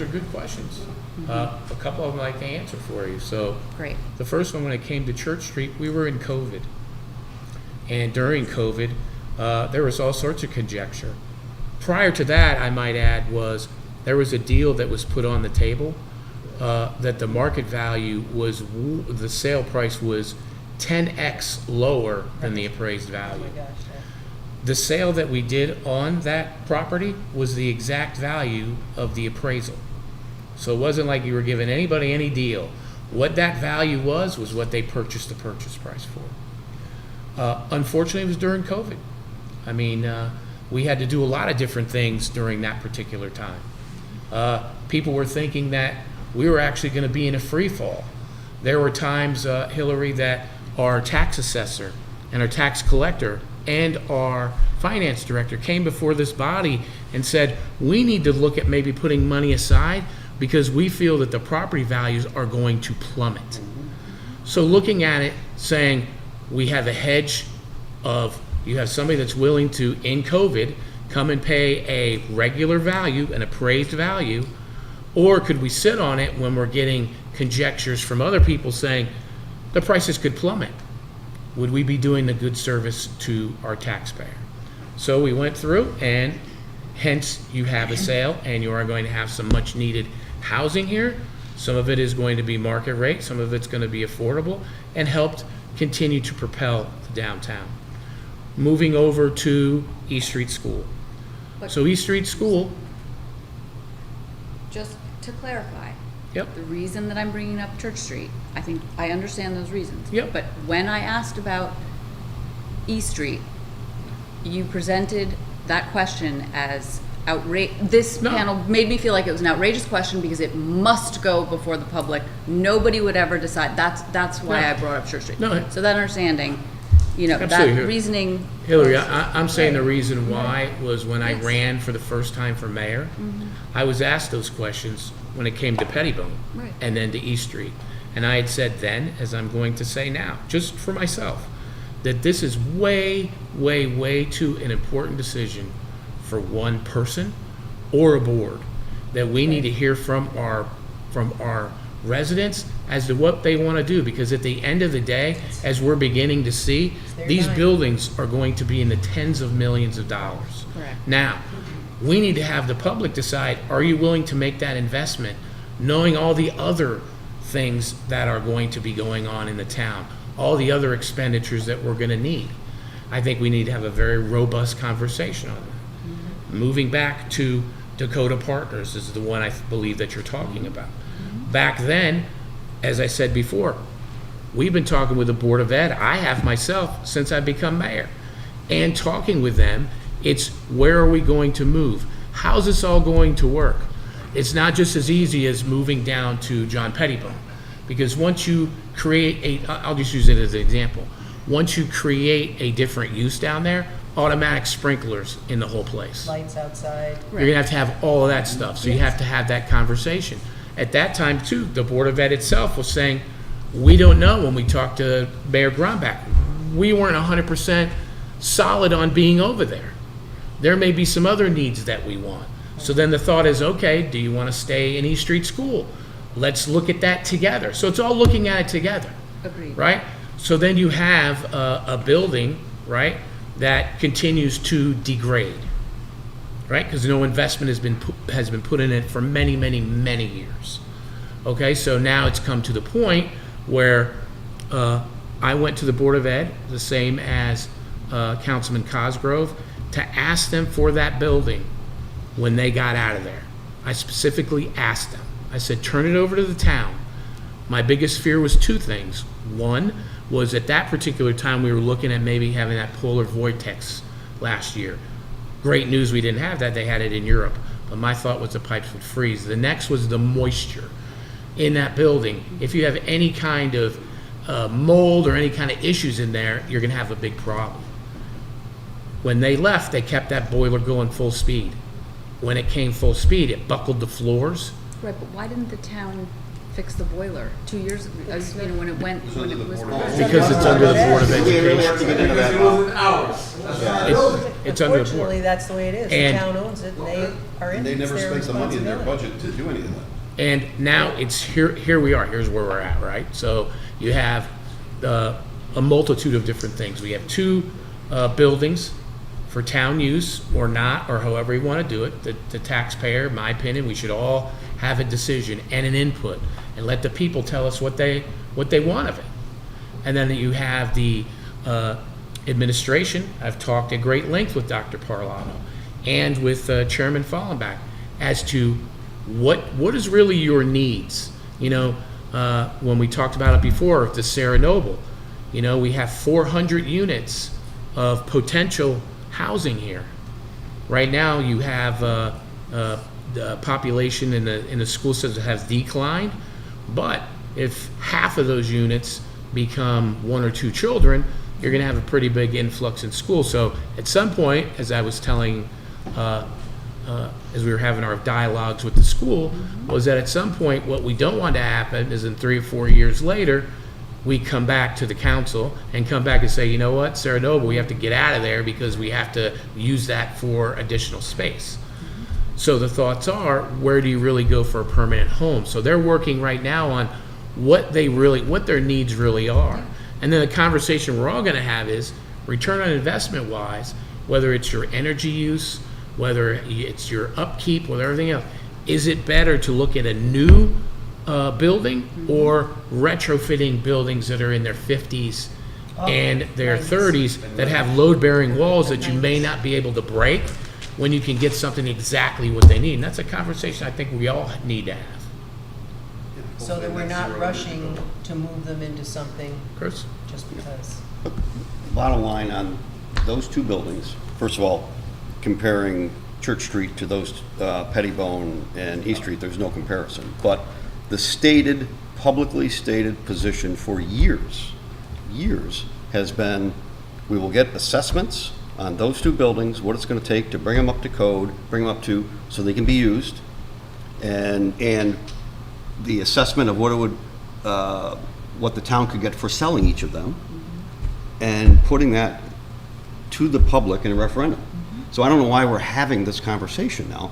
are good questions. A couple of them I can answer for you. So Great. The first one, when it came to Church Street, we were in COVID. And during COVID, there was all sorts of conjecture. Prior to that, I might add, there was a deal that was put on the table that the market value was, the sale price was 10x lower than the appraised value. The sale that we did on that property was the exact value of the appraisal. So it wasn't like you were giving anybody any deal. What that value was what they purchased the purchase price for. Unfortunately, it was during COVID. I mean, we had to do a lot of different things during that particular time. People were thinking that we were actually going to be in a free fall. There were times, Hillary, that our tax assessor and our tax collector and our finance director came before this body and said, we need to look at maybe putting money aside because we feel that the property values are going to plummet. So looking at it, saying we have a hedge of, you have somebody that's willing to, in COVID, come and pay a regular value, an appraised value, or could we sit on it when we're getting conjectures from other people saying the prices could plummet? Would we be doing the good service to our taxpayer? So we went through, and hence you have a sale, and you are going to have some much needed housing here. Some of it is going to be market rate, some of it's going to be affordable, and helped continue to propel the downtown. Moving over to East Street School. So East Street School, Just to clarify. Yep. The reason that I'm bringing up Church Street, I think I understand those reasons. Yep. But when I asked about East Street, you presented that question as outrageous. This panel made me feel like it was an outrageous question because it must go before the public. Nobody would ever decide. That's why I brought up Church Street. No. So that understanding, you know, Absolutely. that reasoning. Hillary, I'm saying the reason why was when I ran for the first time for mayor, I was asked those questions when it came to Pettibone Right. and then to East Street. And I had said then, as I'm going to say now, just for myself, that this is way, way, way too an important decision for one person or a board, that we need to hear from our residents as to what they want to do, because at the end of the day, as we're beginning to see, these buildings are going to be in the tens of millions of dollars. Correct. Now, we need to have the public decide, are you willing to make that investment, knowing all the other things that are going to be going on in the town, all the other expenditures that we're going to need. I think we need to have a very robust conversation on that. Moving back to Dakota Partners is the one I believe that you're talking about. Back then, as I said before, we've been talking with the Board of Ed. I have myself since I've become mayor, and talking with them. It's where are we going to move? How's this all going to work? It's not just as easy as moving down to John Pettibone, because once you create I'll just use it as an example. Once you create a different use down there, automatic sprinklers in the whole place. Lights outside. You're gonna have all of that stuff, so you have to have that conversation. At that time too, the Board of Ed itself was saying, we don't know. When we talked to Mayor Gromback, we weren't 100% solid on being over there. There may be some other needs that we want. So then the thought is, okay, do you want to stay in East Street School? Let's look at that together. So it's all looking at it together. Agreed. Right? So then you have a building, right, that continues to degrade, right? Because no investment has been put in it for many, many, many years. Okay, so now it's come to the point where I went to the Board of Ed, the same as Councilman Cosgrove, to ask them for that building when they got out of there. I specifically asked them. I said, turn it over to the town. My biggest fear was two things. One was at that particular time we were looking at maybe having that polar vortex last year. Great news we didn't have that, they had it in Europe. But my thought was the pipes would freeze. The next was the moisture in that building. If you have any kind of mold or any kind of issues in there, you're gonna have a big problem. When they left, they kept that boiler going full speed. When it came full speed, it buckled the floors. Right, but why didn't the town fix the boiler 2 years ago? You know, when it went, when it was. Because it's under the Board of Education. It's under the Unfortunately, board. that's the way it is. The And- town owns it, and they are in And it. they It's never their spent the money in their responsibility. budget to do any of that. And now it's here we are, here's where we're at, right? So you have a multitude of different things. We have two buildings for town use or not, or however you want to do it. The taxpayer, in my opinion, we should all have a decision and an input and let the people tell us what they want of it. And then you have the administration. I've talked at great length with Dr. Parlato and with Chairman Fallenbach as to what is really your needs. You know, when we talked about it before, the Sarah Noble, you know, we have 400 units of potential housing here. Right now, you have the population in the school system has declined, but if half of those units become 1 or 2 children, you're going to have a pretty big influx in school. So at some point, as I was telling, as we were having our dialogues with the school, was that at some point, what we don't want to happen is in 3 or 4 years later, we come back to the council and come back and say, you know what, Sarah Noble, we have to get out of there because we have to use that for additional space. So the thoughts are, where do you really go for a permanent home? So they're working right now on what their needs really are. And then the conversation we're all going to have is return on investment wise, whether it's your energy use, whether it's your upkeep, whether everything else. Is it better to look at a new building or retrofitting buildings that are in their 50s and their 30s that have load-bearing walls that you may not be able to break when you can get something exactly what they need? And that's a conversation I think we all need to have. So that we're not rushing to move them into something Chris? just because. Bottom line on those 2 buildings, first of all, comparing Church Street to those Pettibone and East Street, there's no comparison. But the publicly stated position for years has been, we will get assessments on those 2 buildings, what it's going to take to bring them up to code, so they can be used, and the assessment of what it would, what the town could get for selling each of them, and putting that to the public in a referendum. So I don't know why we're having this conversation now.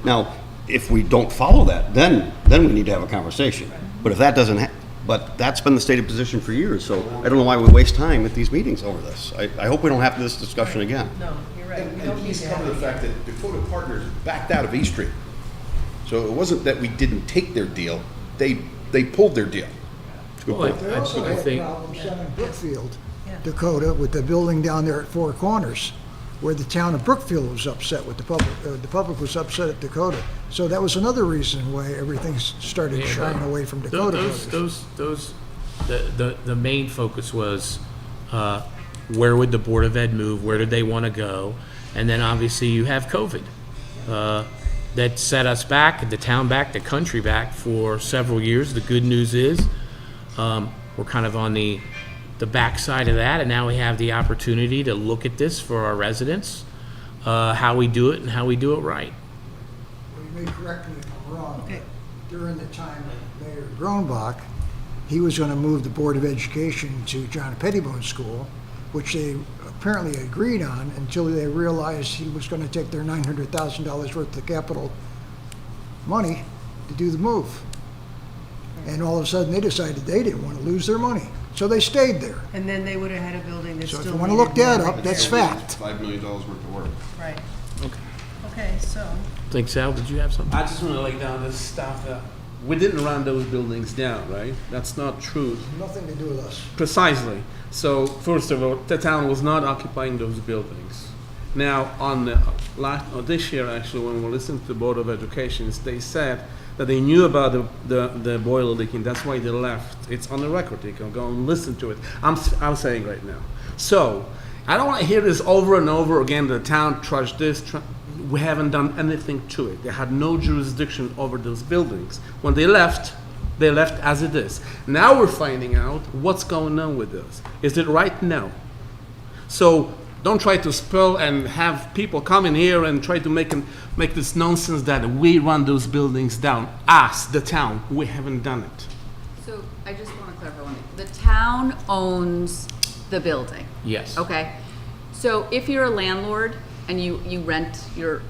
Now, if we don't follow that, then we need to have a conversation. But if that doesn't, but that's been the stated position for years, so I don't know why we waste time at these meetings over this. I hope we don't have this discussion again. No, you're right. We don't And need he's to covered have the fact that Dakota Partners backed out of East Street. So it wasn't that we didn't take their deal, they pulled their deal. Well, They also I had think, problems down in Brookfield, Yeah. Dakota, with the building down there at Four Corners, where the town of Brookfield was upset with the public was upset at Dakota. So that was another reason why everything started shying away from Dakota. the main focus was where would the Board of Ed move? Where did they want to go? And then obviously you have COVID. That set us back, the town back, the country back for several years. The good news is we're kind of on the backside of that, and now we have the opportunity to look at this for our residents, how we do it and how we do it right. Well, you may correct me if I'm wrong, but during the time of Mayor Gronbach, he was going to move the Board of Education to John Pettibone School, which they apparently agreed on until they realized he was going to take their $900,000 worth of capital money to do the move. And all of a sudden, they decided they didn't want to lose their money. So they stayed there. And then they would have had a building that So still if you want to needed look that more up, that's repair. fact. $5 million worth of work. Right. Okay. Okay, so, Think, Sal, did you have something? I just want to lay down this stuff that we didn't run those buildings down, right? That's not true. Nothing to do with us. Precisely. So first of all, the town was not occupying those buildings. Now, on this year, actually, when we listened to the Board of Education, they said that they knew about the boiler leaking. That's why they left. It's on the record. You can go and listen to it. I'm saying right now. So I don't want to hear this over and over again. The town trashed this. We haven't done anything to it. They had no jurisdiction over those buildings. When they left as it is. Now we're finding out what's going on with this. Is it right? No. So don't try to spill and have people come in here and try to make this nonsense that we run those buildings down. Us, the town, we haven't done it. So I just want to clarify one thing. The town owns the building. Yes. Okay. So if you're a landlord and you rent your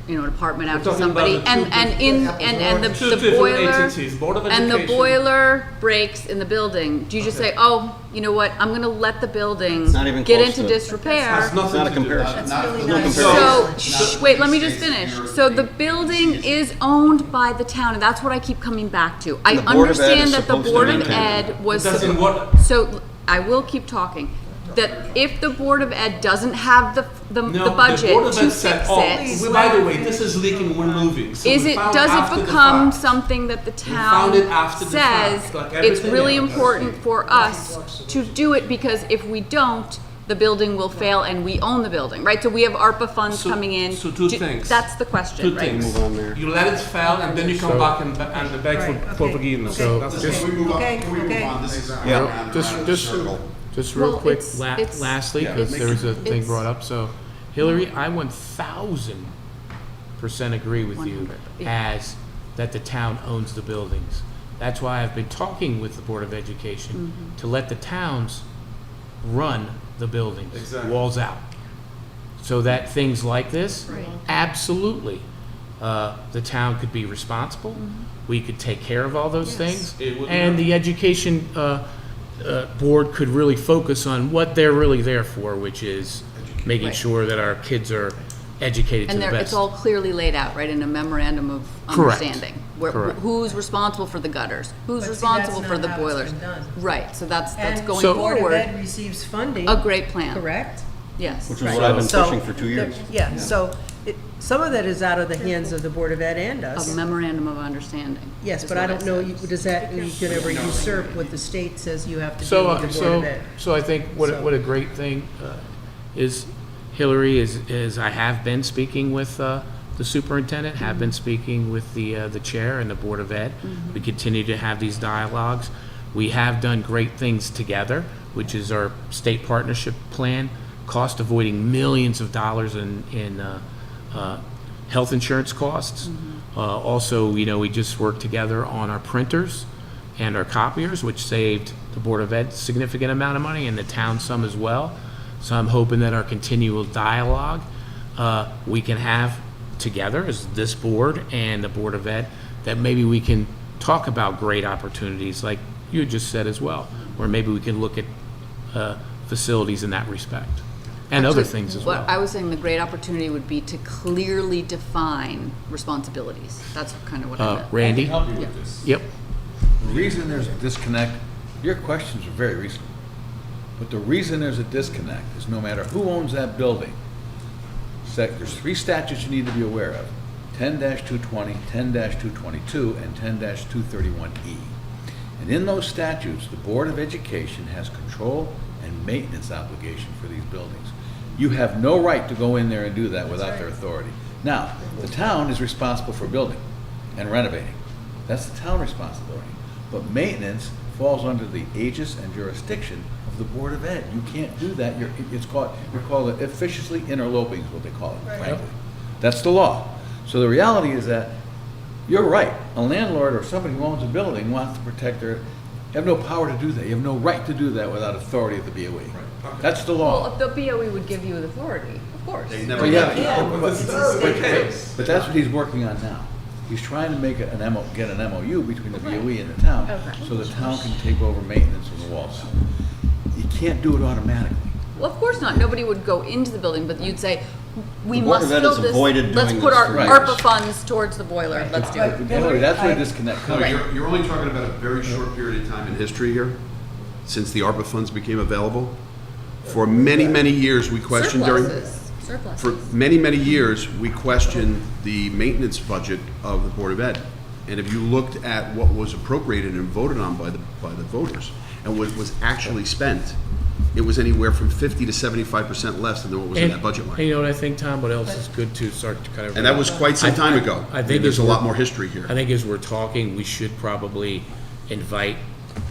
apartment out to talking somebody about and Two the different boiler entities, Board of and the Education. boiler breaks in the building, do you just say, oh, you know what, I'm gonna let the building Not even get close into to- disrepair? Has nothing Not a to do with comparison. that. that's really no nice. comparison. So, wait, let me just finish. So the building is owned by the town, and that's what I keep coming back to. I And the Board of Ed is understand that the supposed to Board of maintain it. Ed was. It doesn't work. So, I will keep talking. That if the Board of Ed doesn't have the budget the Board of to Ed fix said, oh, it, by the way, this is leaking, we're moving. So is we it, found does after it the become fact. something that the found town it after the says fact, like it's everything really else. important for us to do it, because if we don't, the building will fail and we own the building, right? So we have ARPA funds coming in. So two things. That's the question, Two right? things. You let it fail, and then you come back and beg for forgiveness. So That's just- the thing. Okay. Just real Well, quick, it's- lastly, because there was a thing brought up, so Hillary, I 1000% agree with you 100, yeah. as that the town owns the buildings. That's why I've been talking with the Board of Education to let the towns run the buildings, walls out. So that things like this, absolutely, the town could be responsible. We could take care of all those things. And the education board could really focus on what they're really there for, which is making Right. sure that our kids are educated to And the there, best. it's all clearly laid out, right, in a memorandum of Correct. understanding. Where, Correct. who's responsible for the gutters? Who's But see, responsible that's for not the how it's boilers? been done. Right, so that's And going the Board of forward. Ed receives funding. A great plan. Correct? Yes. Which is what I've been So, pushing for 2 years. Yeah, so some of that is out of the hands of the Board of Ed and A us. memorandum of understanding. Yes, is but I what don't know, said. does that, you could ever usurp what the state says you have to do So, with the Board of Ed? so I think what a great thing is, Hillary, is I have been speaking with the superintendent, have been speaking with the chair and the Board of Ed. We continue to have these dialogues. We have done great things together, which is our state partnership plan, cost avoiding millions of dollars in health insurance costs. Also, we just worked together on our printers and our copiers, which saved the Board of Ed a significant amount of money and the town some as well. So I'm hoping that our continual dialogue we can have together as this board and the Board of Ed, that maybe we can talk about great opportunities like you just said as well, where maybe we can look at facilities in that respect and other Actually, things as well. What I was saying, the great opportunity would be to clearly define responsibilities. That's kind of what I meant. Randy? Help you with this. Yep. The reason there's a disconnect, your questions are very reasonable, but the reason there's a disconnect is no matter who owns that building, there's 3 statutes you need to be aware of: 10-220, 10-222, and 10-231E. And in those statutes, the Board of Education has control and maintenance obligation for these buildings. You have no right to go in there and do that without their authority. Now, the town is responsible for building and renovating. That's the town responsibility. But maintenance falls under the aegis and jurisdiction of the Board of Ed. You can't do that. You're called officiously interloping is what they call it, frankly. That's the law. So the reality is that you're right. A landlord or somebody who owns a building wants to protect their, you have no power to do that. You have no right to do that without authority of the BOE. That's the law. Well, if the BOE would give you the authority, of course. Well, yeah, but that's what he's working on now. He's trying to make get an MOU between the BOE and the town, Okay. so the town can take over maintenance of the walls. You can't do it automatically. Well, of course not. Nobody would go into the building, but you'd say, we The Board must of Ed build has this. avoided Let's doing put this our for ARPA years. funds towards the boiler. Let's do it. Hillary, that's where the disconnect No, comes. you're only talking about a very short period of time in history here, since the ARPA funds became available. For many, many years, we questioned Surpluses. for many, many years, we questioned the maintenance budget of the Board of Ed. And if you looked at what was appropriated and voted on by the voters, and what was actually spent, it was anywhere from 50 to 75% less than what was in that budget And line. you know what I think, Tom, what else is good to start to kind of. And that was quite some time ago. I think There's as a we're- lot more history here. I think as we're talking, we should probably invite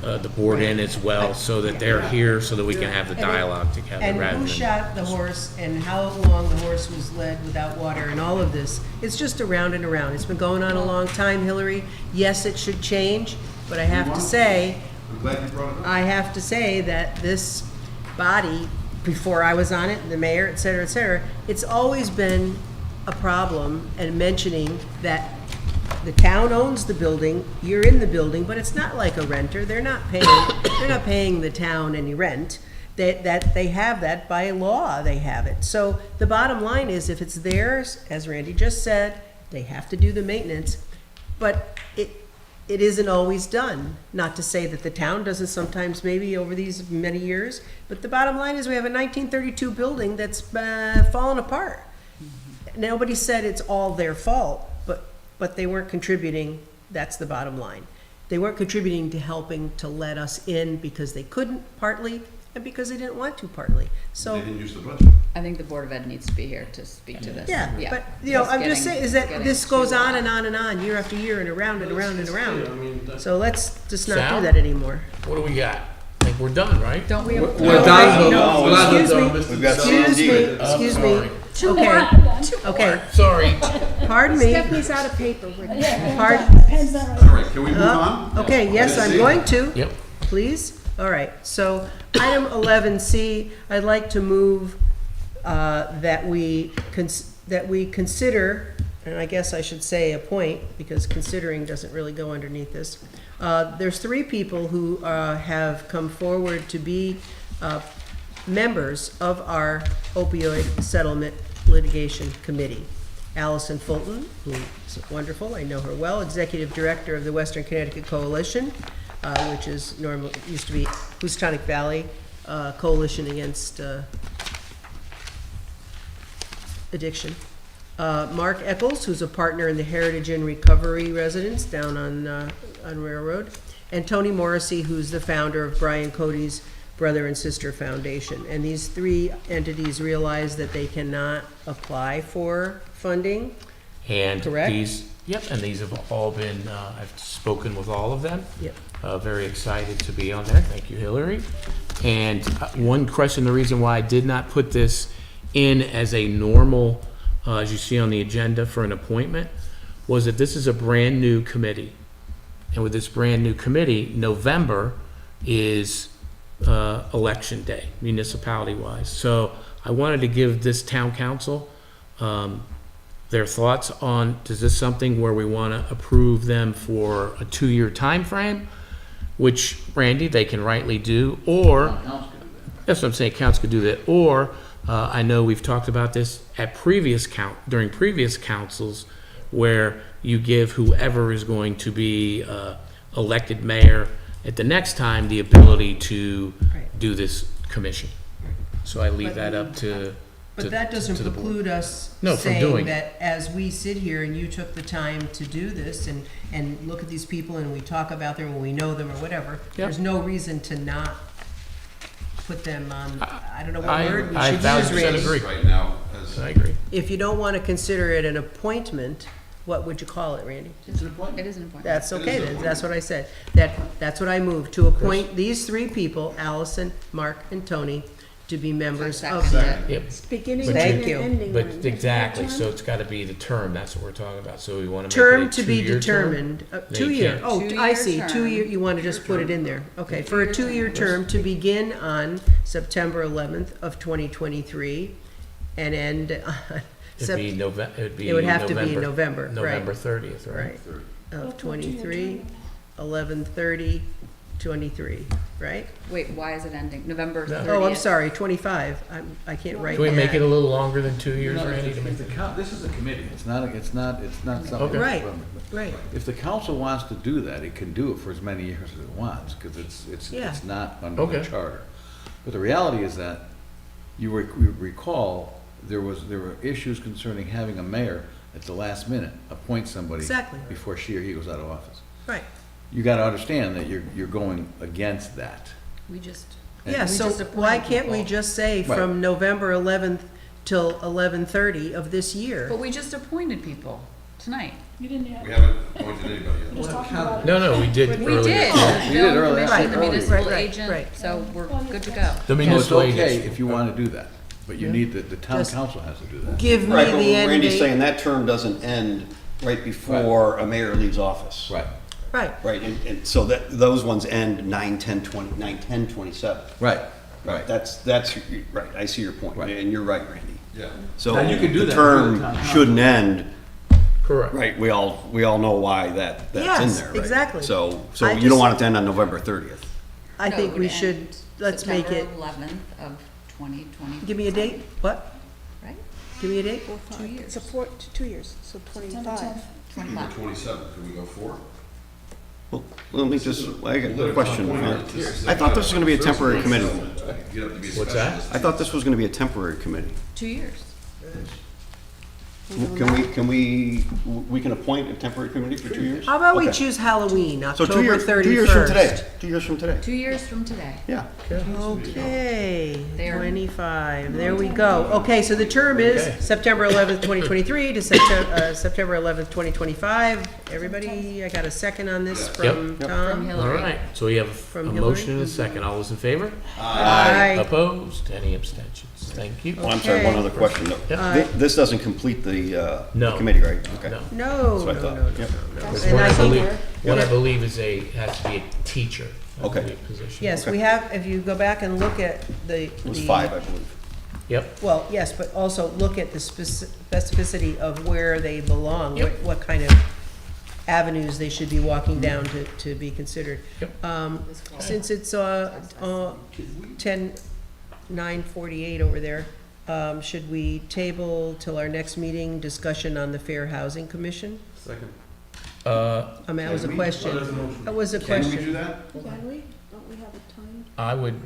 the board in as well, so that they're here, so that we can have the dialogue together And rather who than. shot the horse and how long the horse was led without water and all of this. It's just around and around. It's been going on a long time, Hillary. Yes, it should change, but I have to say, I'm glad you brought it up. I have to say that this body, before I was on it, the mayor, et cetera, it's always been a problem and mentioning that the town owns the building, you're in the building, but it's not like a renter. They're not paying the town any rent. That they have that by law, they have it. So the bottom line is, if it's theirs, as Randy just said, they have to do the maintenance, but it isn't always done. Not to say that the town doesn't sometimes, maybe over these many years, but the bottom line is we have a 1932 building that's fallen apart. Nobody said it's all their fault, but they weren't contributing. That's the bottom line. They weren't contributing to helping to let us in because they couldn't, partly, and because they didn't want to partly. They So, didn't use the budget. I think the Board of Ed needs to be here to speak to this. yeah, but, you know, It's I'm just getting- saying, is that getting this goes too, on and on and on, year after year, and around and around and around. So let's just not do Sal? that anymore. What do we got? I think we're done, right? Don't we? We're done. No, Glad we're excuse done, me, Mr. We've got excuse C&D. me, excuse me. sorry. Okay, okay, Sorry. pardon me, Stephanie's out of paper. pardon, All right, can we move on? okay, yes, I'm going to. Yep. Please? All right, so item 11C, I'd like to move that we consider, and I guess I should say appoint, because considering doesn't really go underneath this. There's 3 people who have come forward to be members of our opioid settlement litigation committee. Allison Fulton, who is wonderful, I know her well, Executive Director of the Western Connecticut Coalition, which is used to be Housatonic Valley Coalition Against Addiction. Mark Eccles, who's a partner in the Heritage and Recovery Residence down on Railroad, and Tony Morrissey, who's the founder of Brian Cody's Brother and Sister Foundation. And these 3 entities realize that they cannot apply for funding. And Correct? and these have all been, I've spoken with all of them. Yep. Very excited to be on there. Thank you, Hillary. And one question, the reason why I did not put this in as a normal, as you see on the agenda for an appointment, was that this is a brand-new committee. And with this brand-new committee, November is election day, municipality-wise. So I wanted to give this town council their thoughts on, is this something where we want to approve them for a 2-year time frame, which, Randy, they can rightly do, or, that's what I'm saying, council could do that, or, I know we've talked about this at during previous councils, where you give whoever is going to be elected mayor at the next time the ability to do this commission. So I leave that up to But that doesn't to the board. preclude us No, from saying doing that as we sit here and you took the time to do this and look at these people and we talk about them and we know them or whatever, there's no reason to not put them on, I don't know what word we I should use, 1000% Randy. agree. Right now, I agree. If you don't want to consider it an appointment, what would you call it, Randy? It is an appointment. That's okay, then, that's what I said. That's what I moved, to appoint these 3 people, Allison, Mark, and Tony, to be members of that. Yep. Beginning But line Thank and you. ending But line. exactly, Term? so it's got to be the term, that's what we're talking about, so we want to make Term it a to be 2-year term? determined, No, 2 you year, can't. oh, I 2-year see, term. 2 year, you want to just put it in there, okay, for a 2-year term to begin on September 11th of 2023 and end on It'd be November. It would have to be November, right. November 30th, right? right, of 23, 11/30, 23, right? Wait, why is it ending? November No. 30th? Oh, I'm sorry, 25, I can't write Can we make it that. a little longer than 2 years, No, Randy? this is a committee, it's not something. Okay. Right, right. If the council wants to do that, it can do it for as many years as it wants, because Yeah. it's not under the Okay. charter. But the reality is that, you recall, there were issues concerning having a mayor at the last minute appoint somebody Exactly. before she or he goes out of office. Right. You gotta understand that you're going against that. We just. Yeah, we so just why appointed can't we people. just say Right. from November 11th till 11/30 of this year? But we just appointed people tonight. You didn't have. we haven't appointed anybody yet. Just talking about. No, we did We earlier. did. We did Bill, earlier. commission, Right, the right, municipal right, agent, right. so we're good to go. The So it's municipal okay agents. if you wanna do that, but you need, the town Just council has to do that. Give me Right, but the end Randy's date. saying that term doesn't end right before a mayor leaves office. Right, Right, Right, and so those ones end 9/10/27. right. That's, right, I see your point, Right. and you're right, Randy. Yeah. So Now, you can do the that term with the town shouldn't end, Correct. right, we all know why that's in Yes, there, right? exactly. So I you just- don't want it to end on November 30th. I No, think it would we end should, let's make it, September 11th of 2020. give me a date, what? Right? Give me a date? 2 years. So 2 years, so 25. 25. 27, can we go 4? Well, let me just, I got a question here. I thought this was gonna be a temporary committee. What's that? I thought this was gonna be a temporary committee. 2 years. We can appoint a temporary committee for 2 years? How about we Okay. choose Halloween, So October 31st? 2 years from today, 2 years from today. 2 years from today. Yeah. Okay, There. 25, there we go. Okay, so the term is Okay. September 11th, 2023 to September 11th, 2025. Everybody, I got a second on this from Yep. From Tom? Hillary. All right, so we have From a Hillary? motion and a second. All those in favor? Aye. Opposed? Any abstentions? Thank you. Oh, I'm sorry, one Okay. other question. No, Yeah. This doesn't complete the No. committee, right? Okay. No. No, That's what I no, thought. no, no, Yep. no, no. Because And What I I think, believe is has to be a teacher. I Okay. believe, position. yes, we have, if you go back and look at the. It was the- 5, I believe. Yep. Well, yes, but also look at the specificity of where they belong, Yep. what kind of avenues they should be walking down to be considered. Yep. Since it's 9:48 over there, should we table till our next meeting discussion on the Fair Housing Commission? Second. I mean, that was a question. That was a Can we do question. that? Can we? Don't we have a time?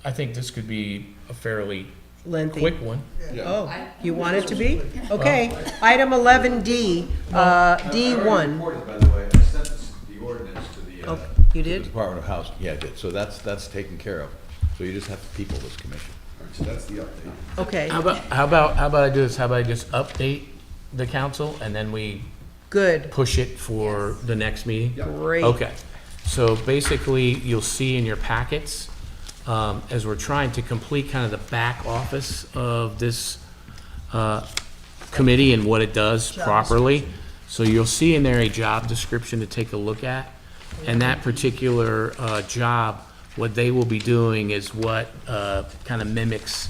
I think this could be a fairly Lengthy. quick one. Oh, you want it to be? Okay. Item 11D, D1. Important, by the way, I sent the ordinance to the, Oh, you to the did? Department of Housing. Yeah, I did. So that's taken care of. So you just have to people this commission. All right, so that's the update. Okay, How about I do this? How about I just update the council and then we good, push it for the next meeting? great. Okay, so basically, you'll see in your packets, as we're trying to complete kind of the back office of this committee and what it does properly. So you'll see in there a job description to take a look at. And that particular job, what they will be doing is what kind of mimics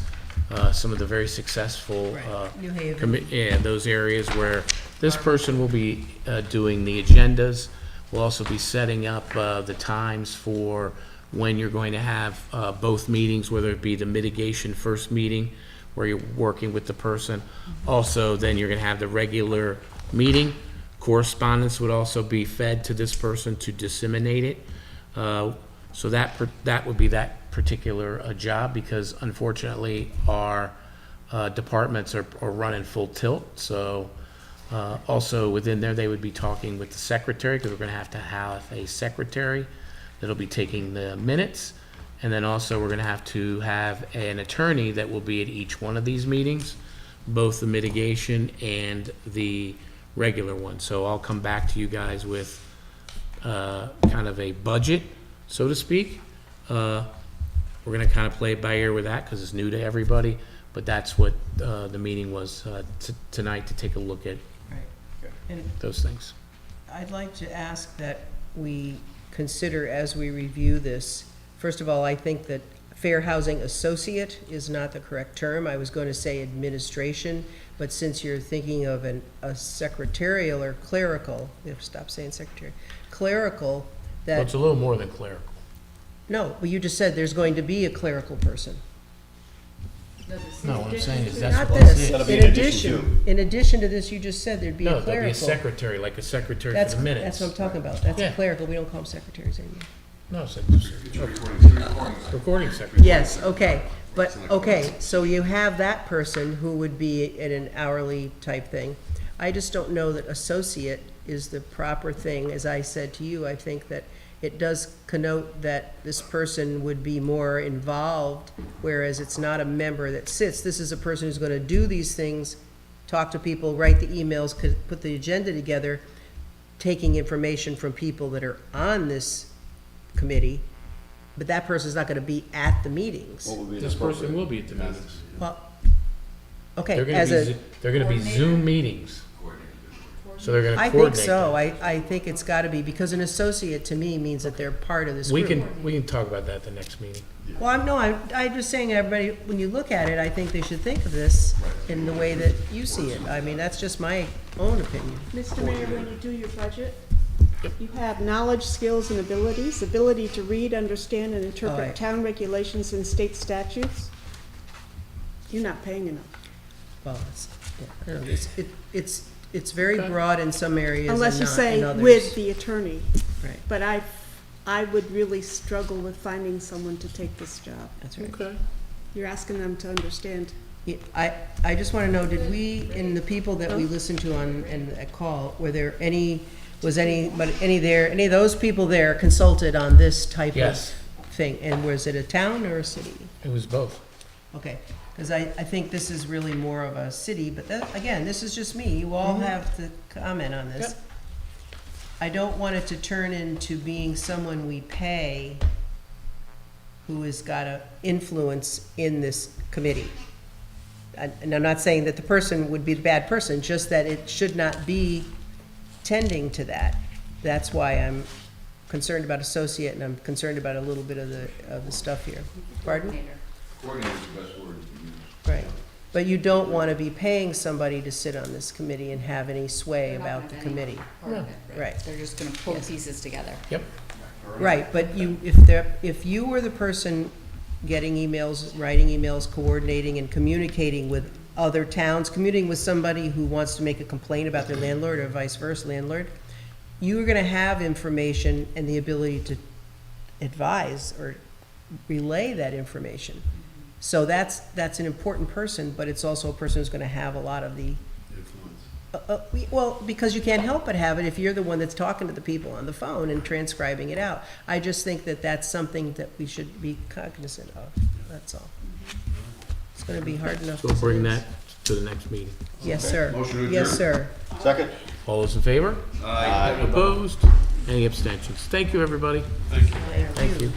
some of the very successful New Haven. yeah, those areas where this person will be doing the agendas. We'll also be setting up the times for when you're going to have both meetings, whether it be the mitigation first meeting, where you're working with the person. Also, then you're going to have the regular meeting. Correspondence would also be fed to this person to disseminate it. So that would be that particular job, because unfortunately, our departments are running full tilt. So also within there, they would be talking with the secretary, because we're going to have a secretary that'll be taking the minutes. And then also, we're going to have an attorney that will be at each one of these meetings, both the mitigation and the regular one. So I'll come back to you guys with kind of a budget, so to speak. We're going to kind of play it by ear with that because it's new to everybody, but that's what the meeting was tonight, to take a look at And those things. I'd like to ask that we consider, as we review this, first of all, I think that Fair Housing Associate is not the correct term. I was going to say administration, but since you're thinking of a secretarial or clerical, stop saying secretary, clerical, Well, that, it's a little more than clerical. no, but you just said there's going to be a clerical person. No, what I'm saying is that's Not what this, it That'll is. be in in addition addition, in addition to this, you just said there'd be No, a there'll be a clerical. secretary, like a secretary That's, for the minutes. that's what I'm talking about, that's Yeah. clerical, we don't call them secretaries anymore. No, it's a recording secretary. Yes, okay, but, okay, so you have that person who would be at an hourly type thing. I just don't know that associate is the proper thing. As I said to you, I think that it does connote that this person would be more involved, whereas it's not a member that sits. This is a person who's gonna do these things, talk to people, write the emails, put the agenda together, taking information from people that are on this committee, but that person's not gonna be at the meetings. What would be This the person appropriate? will be at the meetings. Well, okay, They're gonna as be, a, they're gonna be Zoom meetings. So they're gonna I coordinate. think so, that. I think it's gotta be, because an associate to me means that they're part of this group. We can talk about that at the next meeting. Well, I'm just saying, everybody, when you look at it, I think they should think of this in the way that you see it. I mean, that's just my own opinion. Mr. Mayor, when you do your budget, you have knowledge, skills, and abilities, ability to read, understand, and All interpret right. town regulations and state statutes. You're not paying enough. Well, I don't know, it's very broad in some areas and Unless you not in say others. with the attorney. Right, But I would really struggle with finding someone to take this job. that's right. Okay. You're asking them to understand I just want to know, did we, in the people that we listened to on, and that call, were there any, was any of those people there consulted on this type of Yes. thing? And was it a town or a city? It was both. Okay, because I think this is really more of a city, but that, again, this is just me. You all have to comment on this. Yep. I don't want it to turn into being someone we pay who has got an influence in this committee. And I'm not saying that the person would be the bad person, just that it should not be tending to that. That's why I'm concerned about associate, and I'm concerned about a little bit of the stuff here. Pardon? Coordinator is the best word to use. Right. But you don't want to be paying somebody to sit on this committee and have any sway They're not about gonna the have any committee. part of it, Right. They're just gonna pull pieces together. Yep. Right, but if you were the person getting emails, writing emails, coordinating and communicating with other towns, communicating with somebody who wants to make a complaint about their landlord or vice versa landlord, you are gonna have information and the ability to advise or relay that information. So that's an important person, but it's also a person who's gonna have a lot of the well, because you can't help but have it if you're the one that's talking to the people on the phone and transcribing it out. I just think that that's something that we should be cognizant of, that's all. It's gonna be hard enough. So we'll bring that to the next meeting. Yes, sir. Motion to Yes, adjourn. sir. Second? All those in favor? Aye. Opposed? Any abstentions? Thank you, everybody. Thank you.